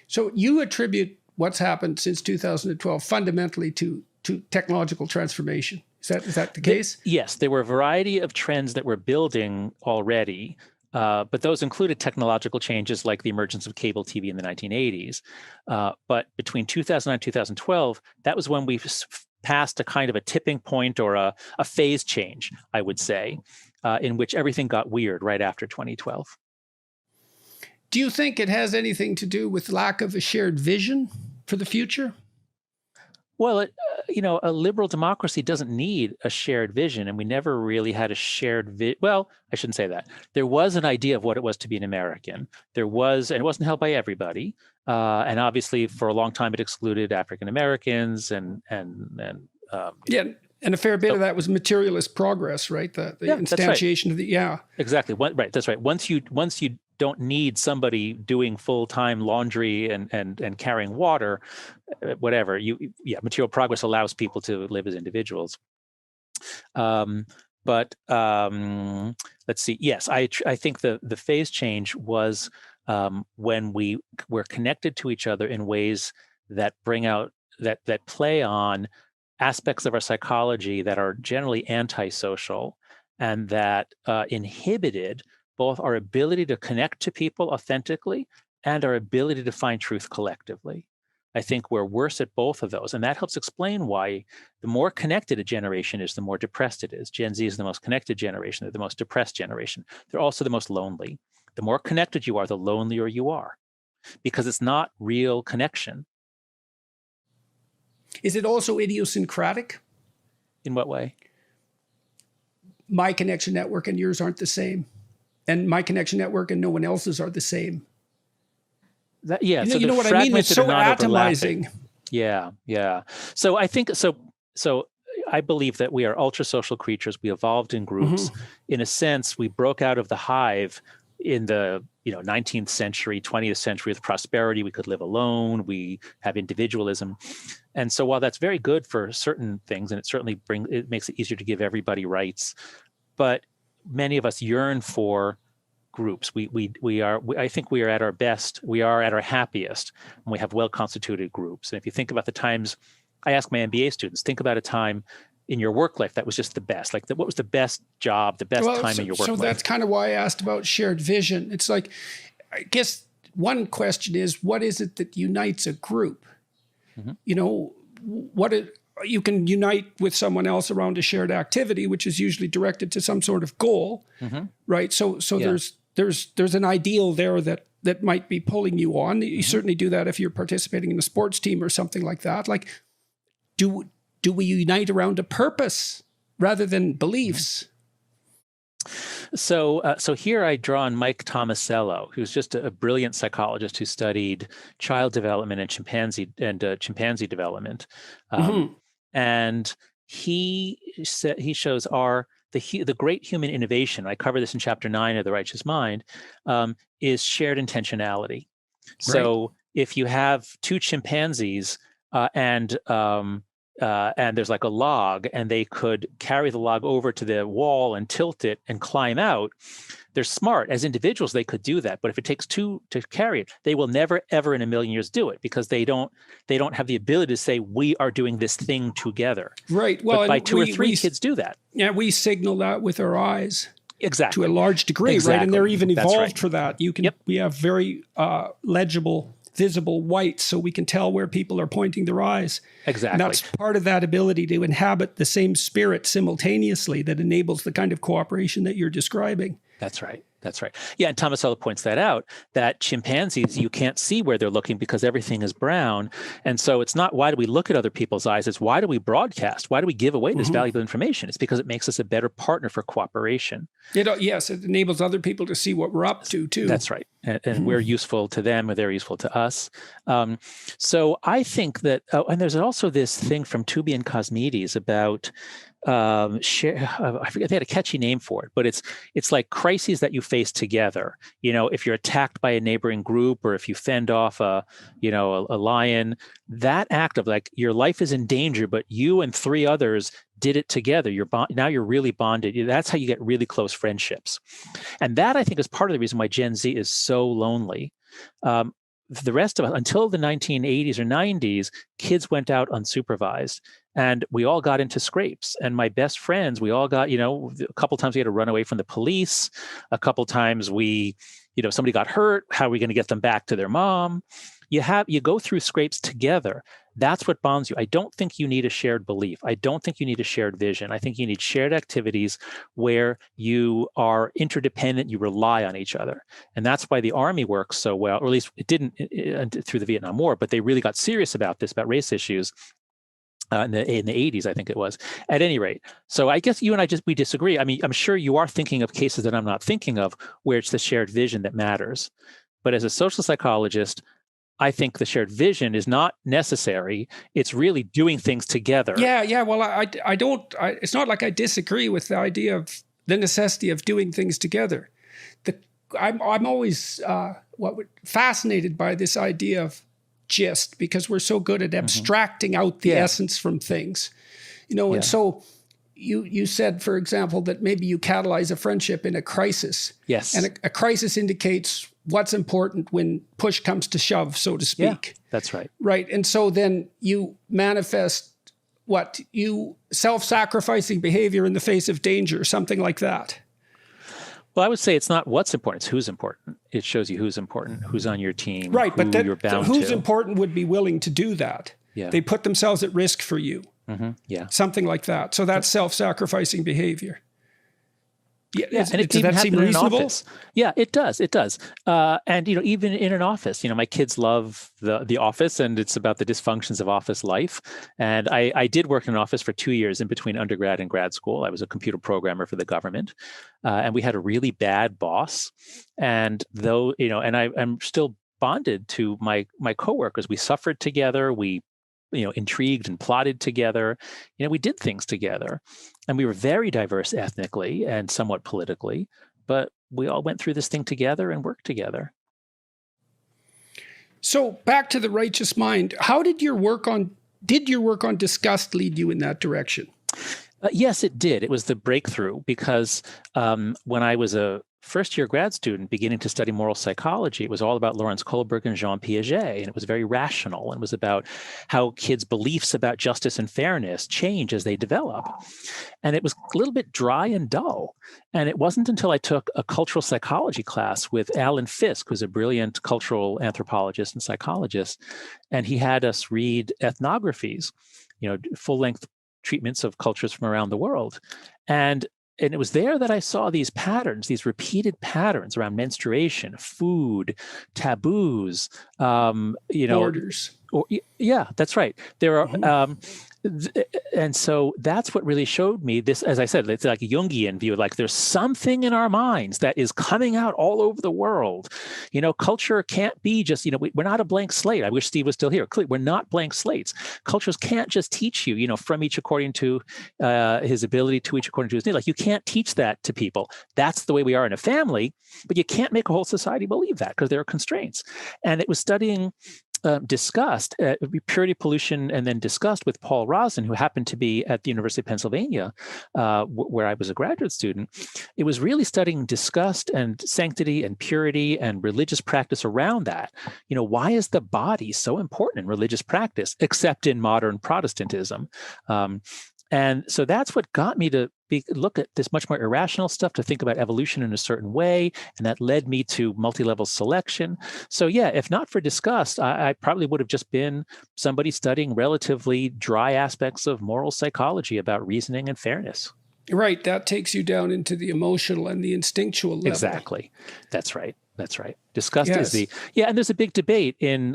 So you attribute what's happened since 2012 fundamentally to technological transformation. Is that the case?
Yes, there were a variety of trends that were building already, but those included technological changes like the emergence of cable TV in the 1980s. But between 2009 and 2012, that was when we passed a kind of a tipping point or a phase change, I would say, in which everything got weird right after 2012.
Do you think it has anything to do with lack of a shared vision for the future?
Well, a liberal democracy doesn't need a shared vision, and we never really had a shared well, I shouldn't say that. There was an idea of what it was to be an American. There was, and it wasn't held by everybody. And obviously, for a long time, it excluded African Americans and
and a fair bit of that was materialist progress, the instantiation of the
exactly. Right, that's right. Once you don't need somebody doing full-time laundry and carrying water, whatever. Material progress allows people to live as individuals. But let's see. Yes, I think the phase change was when we were connected to each other in ways that bring out that play on aspects of our psychology that are generally antisocial and that inhibited both our ability to connect to people authentically and our ability to find truth collectively. I think we're worse at both of those. And that helps explain why the more connected a generation is, the more depressed it is. Gen Z is the most connected generation. They're the most depressed generation. They're also the most lonely. The more connected you are, the lonelier you are, because it's not real connection.
Is it also idiosyncratic?
In what way?
My connection network and yours aren't the same. And my connection network and no one else's are the same.
Yeah,
you know what I mean? It's so atomizing.
Yeah. So I think so I believe that we are ultra social creatures. We evolved in groups. In a sense, we broke out of the hive in the 19th century, 20th century with prosperity. We could live alone. We have individualism. And so while that's very good for certain things, and it certainly makes it easier to give everybody rights, but many of us yearn for groups. I think we are at our best. We are at our happiest when we have well-constituted groups. And if you think about the times, I ask my MBA students, think about a time in your work life that was just the best. Like, what was the best job, the best time in your work life?
So that's kind of why I asked about shared vision. It's like, I guess one question is, what is it that unites a group? You can unite with someone else around a shared activity, which is usually directed to some sort of goal, right? So there's an ideal there that might be pulling you on. You certainly do that if you're participating in a sports team or something like that. Like, do we unite around a purpose rather than beliefs?
So here I draw on Mike Tomasello, who's just a brilliant psychologist who studied child development and chimpanzee development, and he shows the great human innovation. I cover this in chapter 9 of The Righteous Mind. Is shared intentionality. So if you have two chimpanzees and there's like a log, and they could carry the log over to the wall and tilt it and climb out, they're smart. As individuals, they could do that. But if it takes two to carry it, they will never, ever in a million years do it, because they don't have the ability to say, we are doing this thing together.
Right. Well,
but by two or three, kids do that.
Yeah, we signal that with our eyes.
Exactly.
To a large degree, right? And they're even evolved for that. We have very legible, visible whites, so we can tell where people are pointing their eyes.
Exactly.
And that's part of that ability to inhabit the same spirit simultaneously that enables the kind of cooperation that you're describing.
That's right. Yeah, and Tomasello points that out, that chimpanzees, you can't see where they're looking because everything is brown. And so it's not, why do we look at other people's eyes? It's, why do we broadcast? Why do we give away this valuable information? It's because it makes us a better partner for cooperation.
Yes, it enables other people to see what we're up to, too.
That's right. And we're useful to them, or they're useful to us. So I think that, and there's also this thing from Tubi and Cosmides about I forget, they had a catchy name for it, but it's like crises that you face together. If you're attacked by a neighboring group, or if you fend off a lion, that act of like, your life is in danger, but you and three others did it together. Now you're really bonded. That's how you get really close friendships. And that, I think, is part of the reason why Gen Z is so lonely. The rest of us, until the 1980s or 90s, kids went out unsupervised, and we all got into scrapes. And my best friends, we all got, a couple times we had to run away from the police. A couple times somebody got hurt. How are we going to get them back to their mom? You go through scrapes together. That's what bonds you. I don't think you need a shared belief. I don't think you need a shared vision. I think you need shared activities where you are interdependent, you rely on each other. And that's why the Army works so well, or at least it didn't through the Vietnam War, but they really got serious about race issues in the 80s, I think it was. At any rate, so I guess you and we disagree. I mean, I'm sure you are thinking of cases that I'm not thinking of, where it's the shared vision that matters. But as a social psychologist, I think the shared vision is not necessary. It's really doing things together.
Yeah. Well, I don't. It's not like I disagree with the idea of the necessity of doing things together. I'm always fascinated by this idea of gist, because we're so good at abstracting out the essence from things, and so you said, for example, that maybe you catalyze a friendship in a crisis.
Yes.
And a crisis indicates what's important when push comes to shove, so to speak.
Yeah, that's right.
Right. And so then you manifest self-sacrificing behavior in the face of danger, something like that.
Well, I would say it's not what's important, it's who's important. It shows you who's important, who's on your team,
right, but
you're bound
who's
to.
important would be willing to do that.
Yeah.
They put themselves at risk for you.
Yeah.
Something like that. So that's self-sacrificing behavior.
Yeah, and it
does
even
that seem
happen in an
reasonable?
office. Yeah, it does. It does. And even in an office, my kids love the office, and it's about the dysfunctions of office life. And I did work in an office for 2 years in between undergrad and grad school. I was a computer programmer for the government, and we had a really bad boss. And though and I'm still bonded to my coworkers. We suffered together. We intrigued and plotted together. We did things together, and we were very diverse ethnically and somewhat politically, but we all went through this thing together and worked together.
So back to the righteous mind. How did your work on disgust lead you in that direction?
Yes, it did. It was the breakthrough, because when I was a first-year grad student beginning to study moral psychology, it was all about Lawrence Kohlberg and Jean Piaget, and it was very rational, and it was about how kids' beliefs about justice and fairness change as they develop. And it was a little bit dry and dull. And it wasn't until I took a cultural psychology class with Alan Fisk, who's a brilliant cultural anthropologist and psychologist, and he had us read ethnographies, full-length treatments of cultures from around the world. And it was there that I saw these patterns, these repeated patterns around menstruation, food, taboos,
Orders.
Yeah, that's right. There are, and so that's what really showed me this. As I said, it's like a Jungian view. Like there's something in our minds that is coming out all over the world. Culture can't be just. We're not a blank slate. I wish Steve was still here. We're not blank slates. Cultures can't just teach you. From each according to his ability, to each according to his need. Like you can't teach that to people. That's the way we are in a family, but you can't make a whole society believe that because there are constraints. And it was studying disgust, purity, pollution, and then disgust with Paul Rosen, who happened to be at the University of Pennsylvania, where I was a graduate student. It was really studying disgust and sanctity and purity and religious practice around that. Why is the body so important in religious practice, except in modern Protestantism? And so that's what got me to look at this much more irrational stuff, to think about evolution in a certain way. And that led me to multi-level selection. So yeah, if not for disgust, I probably would have just been somebody studying relatively dry aspects of moral psychology about reasoning and fairness.
Right. That takes you down into the emotional and the instinctual level.
Exactly. That's right. Disgust is and there's a big debate in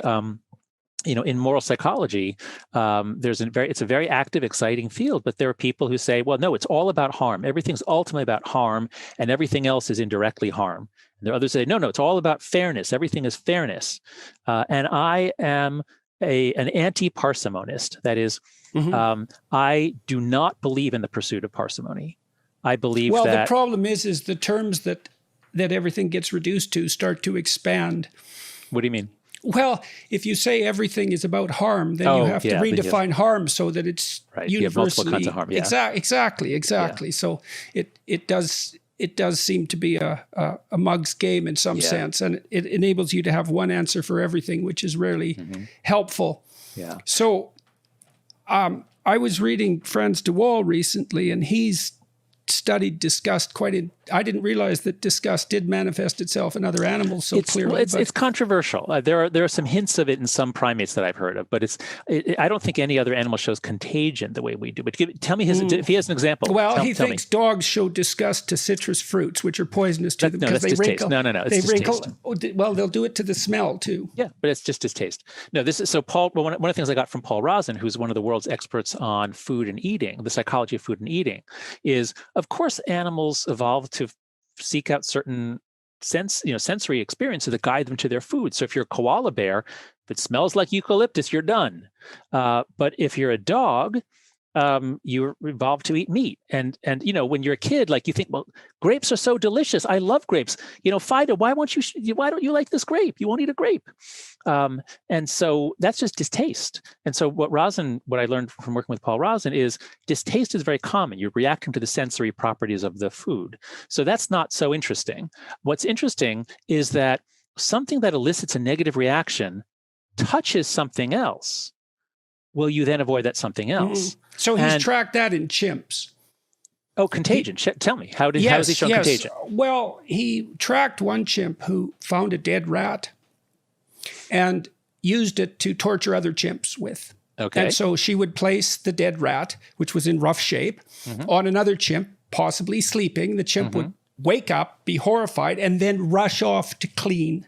moral psychology. It's a very active, exciting field, but there are people who say, well, no, it's all about harm. Everything's ultimately about harm, and everything else is indirectly harm. And there are others who say, no, it's all about fairness. Everything is fairness. And I am an anti-parsimonist. That is, I do not believe in the pursuit of parsimony. I believe that...
Well, the problem is the terms that everything gets reduced to start to expand.
What do you mean?
Well, if you say everything is about harm, then you have to redefine harm so that it's universally. You have multiple kinds of harm. Yeah. Exactly. Yeah. So it does seem to be a mug's game in some sense, and it enables you to have one answer for everything, which is rarely helpful. Yeah. So I was reading Franz de Waal recently, and he's studied disgust I didn't realize that disgust did manifest itself in other animals so clearly.
It's controversial. There are some hints of it in some primates that I've heard of, but I don't think any other animal shows contagion the way we do. But tell me if he has an example.
Well, he thinks dogs show disgust to citrus fruits, which are poisonous to them because they wrinkle.
No. It's distaste.
Well, they'll do it to the smell too.
Yeah, but it's just distaste. No, this is so Paul. One of the things I got from Paul Rosen, who's one of the world's experts on food and eating, the psychology of food and eating, is of course animals evolved to seek out certain sensory experiences that guide them to their food. So if you're a koala bear, if it smells like eucalyptus, you're done. But if you're a dog, you evolved to eat meat. And when you're a kid, like you think, well, grapes are so delicious. I love grapes. Fido, why don't you like this grape? You won't eat a grape. And so that's just distaste. And so what I learned from working with Paul Rosin is distaste is very common. You're reacting to the sensory properties of the food. So that's not so interesting. What's interesting is that something that elicits a negative reaction touches something else. Will you then avoid that something else?
So he's tracked that in chimps.
Oh, contagion. Tell me, how does he show contagion?
Well, he tracked one chimp who found a dead rat and used it to torture other chimps with.
Okay.
And so she would place the dead rat, which was in rough shape, on another chimp, possibly sleeping. The chimp would wake up, be horrified, and then rush off to clean.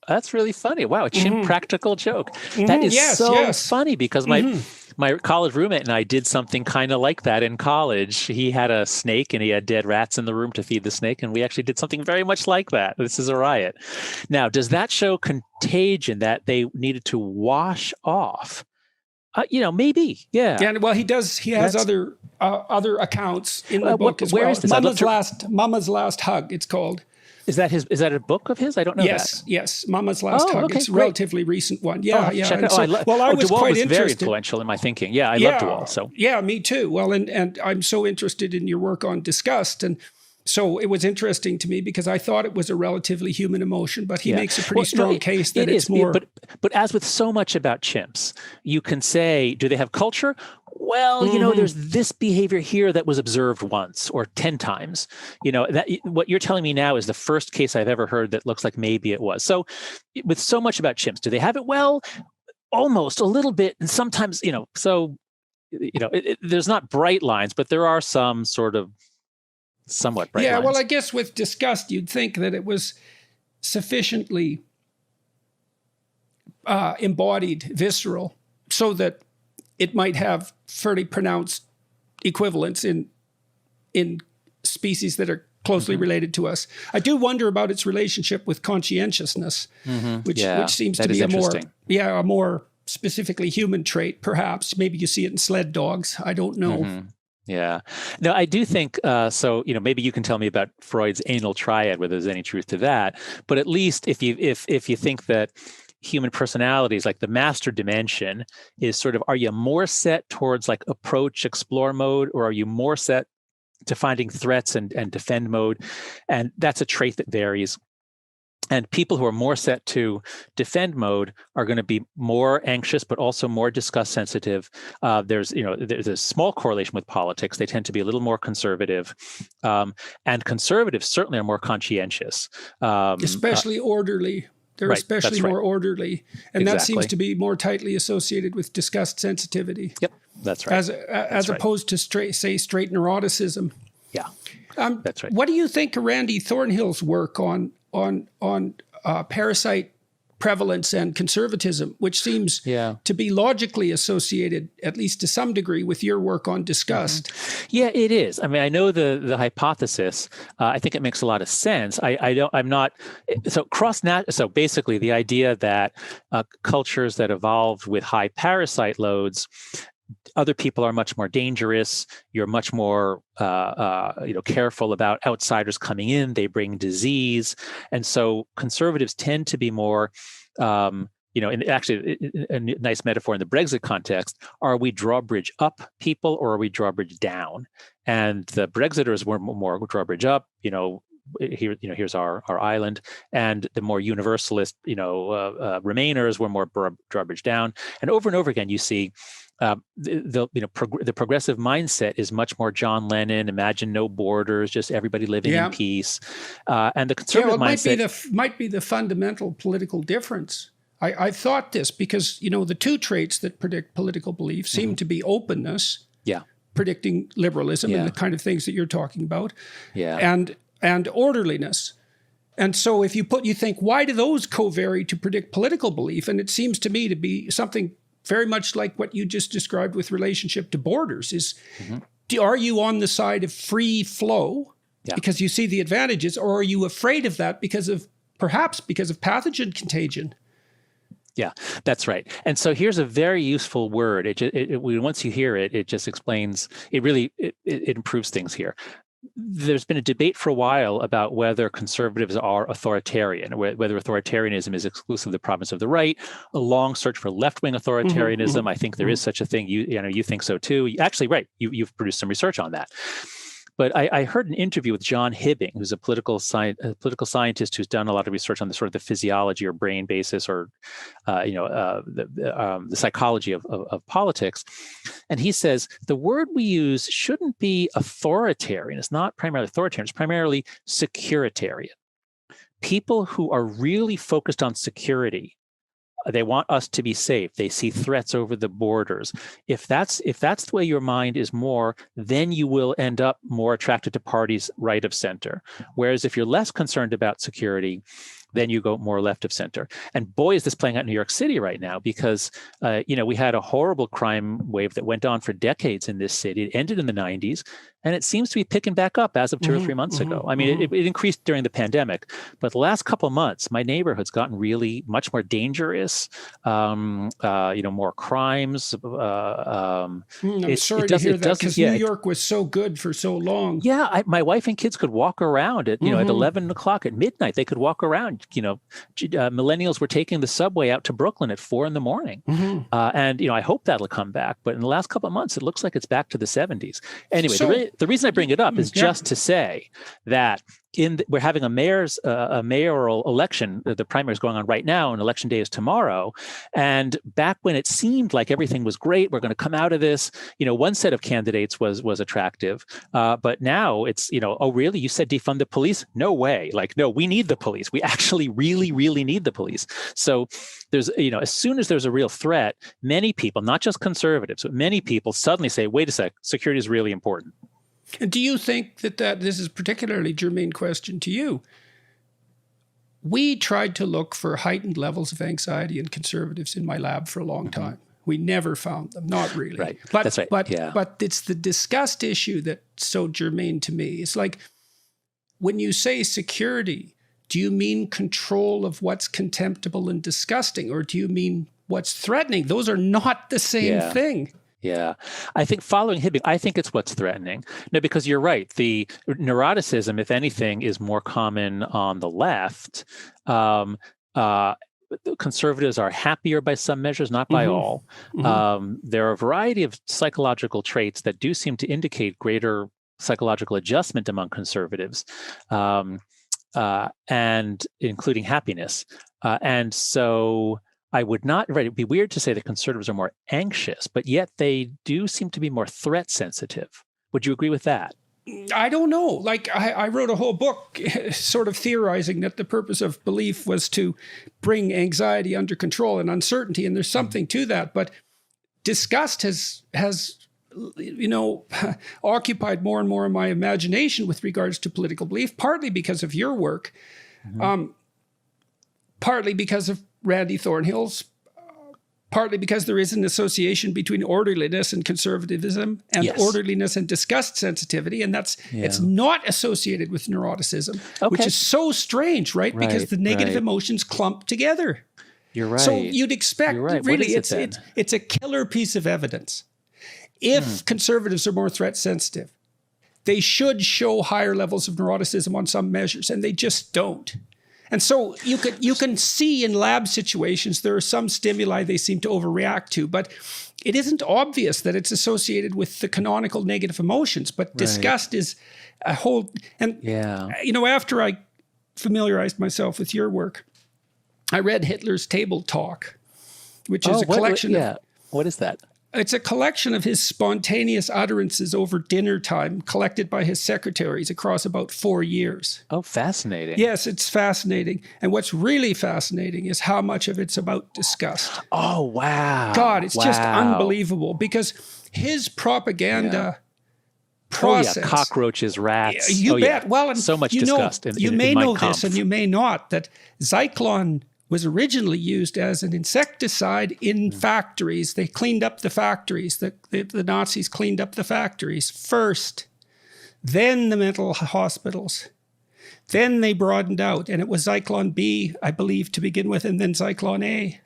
That's really funny. Wow, a chimp practical joke. That is funny because my college roommate and I did something kind of like that in college. He had a snake and he had dead rats in the room to feed the snake, and we actually did something very much like that. This is a riot. Now, does that show contagion that they needed to wash off? Maybe, yeah.
Yeah, well, he does. He has other accounts in the book as well.
Where is this?
Mama's Last Hug, it's called.
Is that a book of his? I don't know that.
Yes, Mama's Last Hug.
Okay,
it's a relatively recent one. Yeah.
I was
DeWalt
quite
interested.
Very influential in my thinking. Yeah, I love DeWalt. So
yeah, me too. Well, and I'm so interested in your work on disgust, and so it was interesting to me because I thought it was a relatively human emotion, but he makes a pretty strong case that it's more.
But as with so much about chimps, you can say, do they have culture? Well, there's this behavior here that was observed once or 10 times. That what you're telling me now is the first case I've ever heard that looks like maybe it was. So with so much about chimps, do they have it? Well, almost a little bit. And sometimes, there's not bright lines, but there are some sort of somewhat bright lines.
Yeah, well, I guess with disgust, you'd think that it was sufficiently embodied, visceral, so that it might have fairly pronounced equivalents in species that are closely related to us. I do wonder about its relationship with conscientiousness, which seems to be a more specifically human trait, perhaps. Maybe you see it in sled dogs. I don't know.
Yeah. No, I do think, maybe you can tell me about Freud's anal triad, whether there's any truth to that. But at least if you think that human personalities, like the master dimension is sort of, are you more set towards like approach, explore mode, or are you more set to finding threats and defend mode? And that's a trait that varies. And people who are more set to defend mode are going to be more anxious, but also more disgust sensitive. There's a small correlation with politics. They tend to be a little more conservative, and conservatives certainly are more conscientious,
especially orderly. They're especially more orderly, and that seems to be more tightly associated with disgust sensitivity.
Yep, that's right.
As opposed to straight neuroticism.
Yeah, that's right.
What do you think of Randy Thornhill's work on parasite prevalence and conservatism, which seems to be logically associated, at least to some degree, with your work on disgust?
Yeah, it is. I mean, I know the hypothesis. I think it makes a lot of sense. So basically the idea that cultures that evolved with high parasite loads, other people are much more dangerous. You're much more, careful about outsiders coming in. They bring disease, and so conservatives tend to be more, and actually a nice metaphor in the Brexit context: are we drawbridge up people or are we drawbridge down? And the Brexiters were more drawbridge up. Here's our island, and the more universalist, Remainers were more drawbridge down. And over again, you see. The progressive mindset is much more John Lennon. Imagine no borders, just everybody living in peace. And the conservative mindset
might be the fundamental political difference. I thought this because the two traits that predict political belief seem to be openness, predicting liberalism and the kind of things that you're talking about, and orderliness. And so if you think, why do those co-vary to predict political belief? And it seems to me to be something very much like what you just described with relationship to borders is, are you on the side of free flow because you see the advantages, or are you afraid of that because of pathogen contagion?
Yeah, that's right. And so here's a very useful word. Once you hear it, it just explains, it improves things here. There's been a debate for a while about whether conservatives are authoritarian, whether authoritarianism is exclusively the province of the right. A long search for left-wing authoritarianism. I think there is such a thing. You think so too. Actually, right. You've produced some research on that. But I heard an interview with John Hibbing, who's a political scientist who's done a lot of research on the sort of the physiology or brain basis, or the psychology of politics. And he says the word we use shouldn't be authoritarian. It's not primarily authoritarian. It's primarily securitarian. People who are really focused on security, they want us to be safe. They see threats over the borders. If that's the way your mind is more, then you will end up more attracted to parties right of center. Whereas if you're less concerned about security, then you go more left of center. And boy, is this playing out in New York City right now, because we had a horrible crime wave that went on for decades in this city. It ended in the 90s, and it seems to be picking back up as of 2 or 3 months ago. I mean, it increased during the pandemic, but the last couple of months, my neighborhood's gotten really much more dangerous. More crimes.
I'm sorry to hear that, because New York was so good for so long.
Yeah, my wife and kids could walk around at 11 o'clock at midnight. They could walk around. Millennials were taking the subway out to Brooklyn at 4 a.m. And I hope that'll come back. But in the last couple of months, it looks like it's back to the 70s. Anyway, the reason I bring it up is just to say that we're having a mayoral election. The primary is going on right now, and election day is tomorrow. And back when it seemed like everything was great, we're going to come out of this. One set of candidates was attractive, but now it's oh really? You said defund the police? No way! No, we need the police. We actually really, really need the police. So there's as soon as there's a real threat, many people, not just conservatives, but many people suddenly say, wait a sec, security is really important.
And do you think that this is a particularly germane question to you? We tried to look for heightened levels of anxiety in conservatives in my lab for a long time. We never found them, not really.
Right.
But,
that's right.
But it's the disgust issue that's so germane to me. It's like, when you say security, do you mean control of what's contemptible and disgusting, or do you mean what's threatening? Those are not the same thing.
Yeah, I think following Hibbing, I think it's what's threatening. No, because you're right. The neuroticism, if anything, is more common on the left. Conservatives are happier by some measures, not by all. There are a variety of psychological traits that do seem to indicate greater psychological adjustment among conservatives, and including happiness. And so I would not, it'd be weird to say that conservatives are more anxious, but yet they do seem to be more threat sensitive. Would you agree with that?
I don't know. I wrote a whole book sort of theorizing that the purpose of belief was to bring anxiety under control and uncertainty, and there's something to that. But disgust has occupied more and more in my imagination with regards to political belief, partly because of your work, partly because of Randy Thornhill's, partly because there is an association between orderliness and conservatism, and orderliness and disgust sensitivity, and it's not associated with neuroticism, which is so strange, right? Because the negative emotions clump together.
You're right.
So you'd expect, really, it's a killer piece of evidence. If conservatives are more threat sensitive, they should show higher levels of neuroticism on some measures, and they just don't. And so you can see in lab situations, there are some stimuli they seem to overreact to, but it isn't obvious that it's associated with the canonical negative emotions. But disgust is a whole, and after I familiarized myself with your work, I read Hitler's Table Talk, which is a collection of...
What is that?
It's a collection of his spontaneous utterances over dinner time, collected by his secretaries across about 4 years.
Oh, fascinating.
Yes, it's fascinating. And what's really fascinating is how much of it's about disgust.
Oh, wow.
God, it's just unbelievable, because his propaganda process...
cockroaches, rats.
You bet. Well, and
so much disgust.
You may know this and you may not, that Zyklon was originally used as an insecticide in factories. They cleaned up the factories. The Nazis cleaned up the factories first, then the mental hospitals. Then they broadened out, and it was Zyklon B, I believe, to begin with, and then Zyklon A.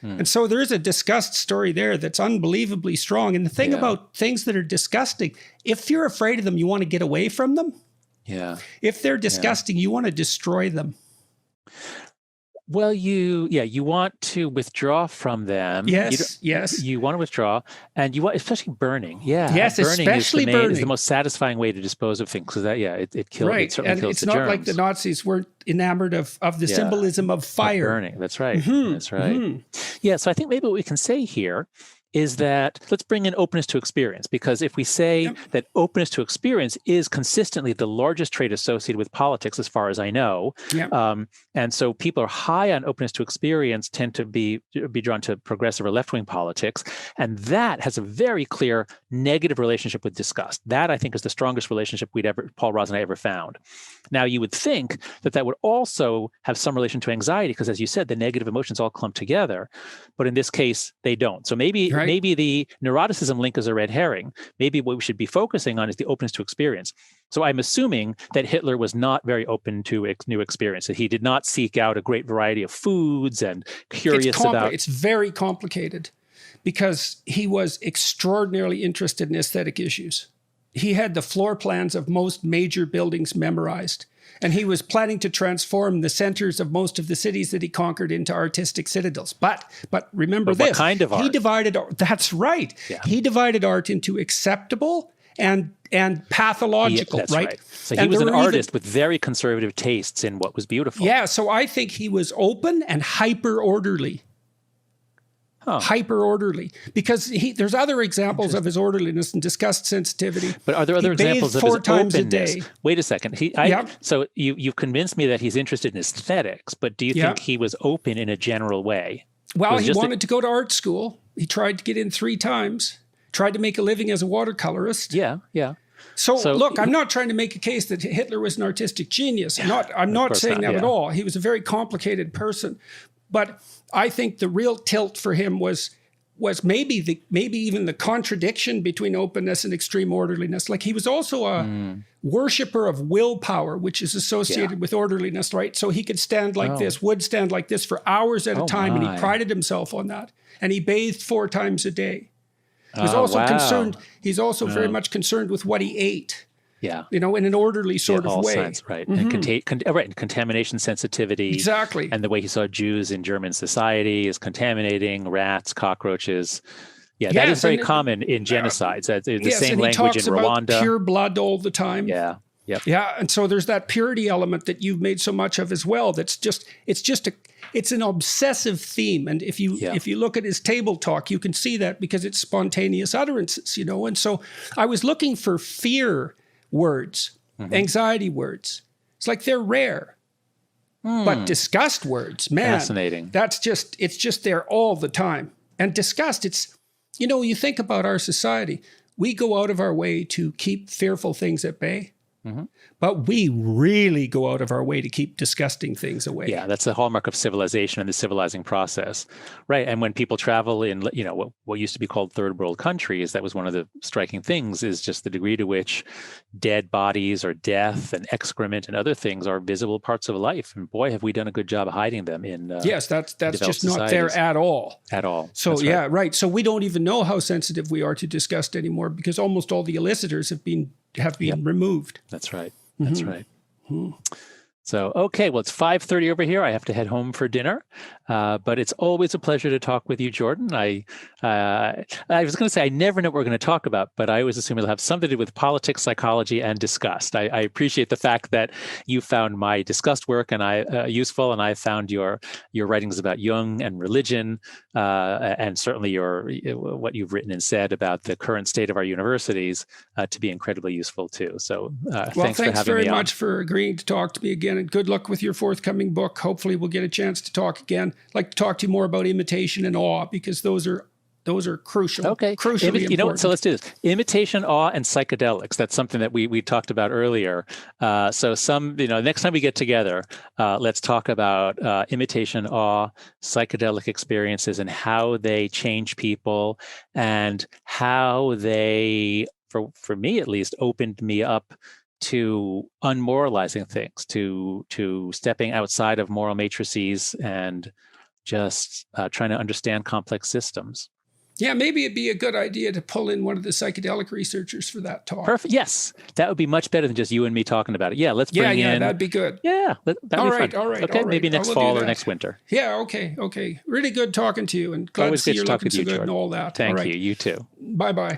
And so there is a disgust story there that's unbelievably strong. And the thing about things that are disgusting, if you're afraid of them, you want to get away from them.
Yeah.
If they're disgusting, you want to destroy them.
Well, you want to withdraw from them.
Yes, yes.
You want to withdraw, and you want, especially burning. Yeah,
yes,
burning
especially
is the most satisfying way to dispose of things. Because it kills.
Right,
It certainly
and
kills
it's
the
not
germs.
like the Nazis weren't enamored of the symbolism of fire.
Burning. That's right. That's right. Yeah. So I think maybe what we can say here is that let's bring in openness to experience, because if we say that openness to experience is consistently the largest trait associated with politics, as far as I know, and so people are high on openness to experience tend to be drawn to progressive or left-wing politics, and that has a very clear negative relationship with disgust. That, I think, is the strongest relationship Paul Ross and I ever found. Now, you would think that would also have some relation to anxiety, because, as you said, the negative emotions all clump together, but in this case, they don't. So maybe the neuroticism link is a red herring. Maybe what we should be focusing on is the openness to experience. So I'm assuming that Hitler was not very open to new experience, that he did not seek out a great variety of foods and curious about...
It's very complicated because he was extraordinarily interested in aesthetic issues. He had the floor plans of most major buildings memorized, and he was planning to transform the centers of most of the cities that he conquered into artistic citadels. But remember this.
What kind of art?
He divided art. That's right. Yeah. He divided art into acceptable and pathological,
that's
right?
So he was an artist with very conservative tastes in what was beautiful.
Yeah, so I think he was open and hyper-orderly. Hyper-orderly, because there's other examples of his orderliness and disgust sensitivity.
But are there other examples of his
4 times
openness?
a day.
Wait a second. So you've convinced me that he's interested in aesthetics, but do you think he was open in a general way?
Well, he wanted to go to art school. He tried to get in 3 times, tried to make a living as a watercolorist.
Yeah.
So look, I'm not trying to make a case that Hitler was an artistic genius. I'm not saying that at all. He was a very complicated person. But I think the real tilt for him was maybe even the contradiction between openness and extreme orderliness. Like, he was also a worshiper of willpower, which is associated with orderliness, right? So he could stand like this, would stand like this for hours at a time, and he prided himself on that. And he bathed 4 times a day. He was also concerned. He's also very much concerned with what he ate. Yeah, in an orderly sort of way.
Science, right? And and contamination sensitivity.
Exactly.
And the way he saw Jews in German society is contaminating rats, cockroaches. Yeah, that is very common in genocides. The same language in Rwanda.
About pure blood all the time.
Yeah. Yep.
Yeah, and so there's that purity element that you've made so much of as well. It's an obsessive theme, and if you look at his table talk, you can see that because it's spontaneous utterances, And so I was looking for fear words, anxiety words. It's like they're rare, but disgust words, man,
fascinating.
It's just there all the time. And disgust, it's, you think about our society, we go out of our way to keep fearful things at bay. But we really go out of our way to keep disgusting things away.
Yeah, that's the hallmark of civilization and the civilizing process, right? And when people travel in, what used to be called third world countries, that was one of the striking things, is just the degree to which dead bodies or death and excrement and other things are visible parts of life. And boy, have we done a good job of hiding them in
yes, that's just
societies.
not there at all.
At all.
So that's right. So we don't even know how sensitive we are to disgust anymore, because almost all the elicitors have been removed.
That's right. That's right. So, okay, well, it's 5:30 over here. I have to head home for dinner, but it's always a pleasure to talk with you, Jordan. I was going to say I never know what we're going to talk about, but I always assume it'll have something to do with politics, psychology, and disgust. I appreciate the fact that you found my disgust work and useful, and I found your writings about Jung and religion, and certainly what you've written and said about the current state of our universities to be incredibly useful too. So, thanks for having me on.
Thanks very much for agreeing to talk to me again. And good luck with your forthcoming book. Hopefully we'll get a chance to talk again. I'd like to talk to you more about imitation and awe, because those are crucial. Okay. Crucially important.
So let's do this. Imitation, awe, and psychedelics. That's something that we talked about earlier. So next time we get together, let's talk about imitation, awe, psychedelic experiences, and how they change people, and how they, for me at least, opened me up to unmoralizing things, to stepping outside of moral matrices and just trying to understand complex systems.
Yeah, maybe it'd be a good idea to pull in one of the psychedelic researchers for that talk.
Perfect. Yes, that would be much better than just you and me talking about it. Yeah, let's bring in.
Yeah, that'd be good.
Yeah, that'd be fun.
All right.
Okay, maybe next fall or next winter.
Yeah, okay. Really good talking to you, and glad
Always
to see
good
you're
to talk
looking
with
so
you,
good
Jordan.
and all that.
Thank
all right.
you. You too.
Bye-bye.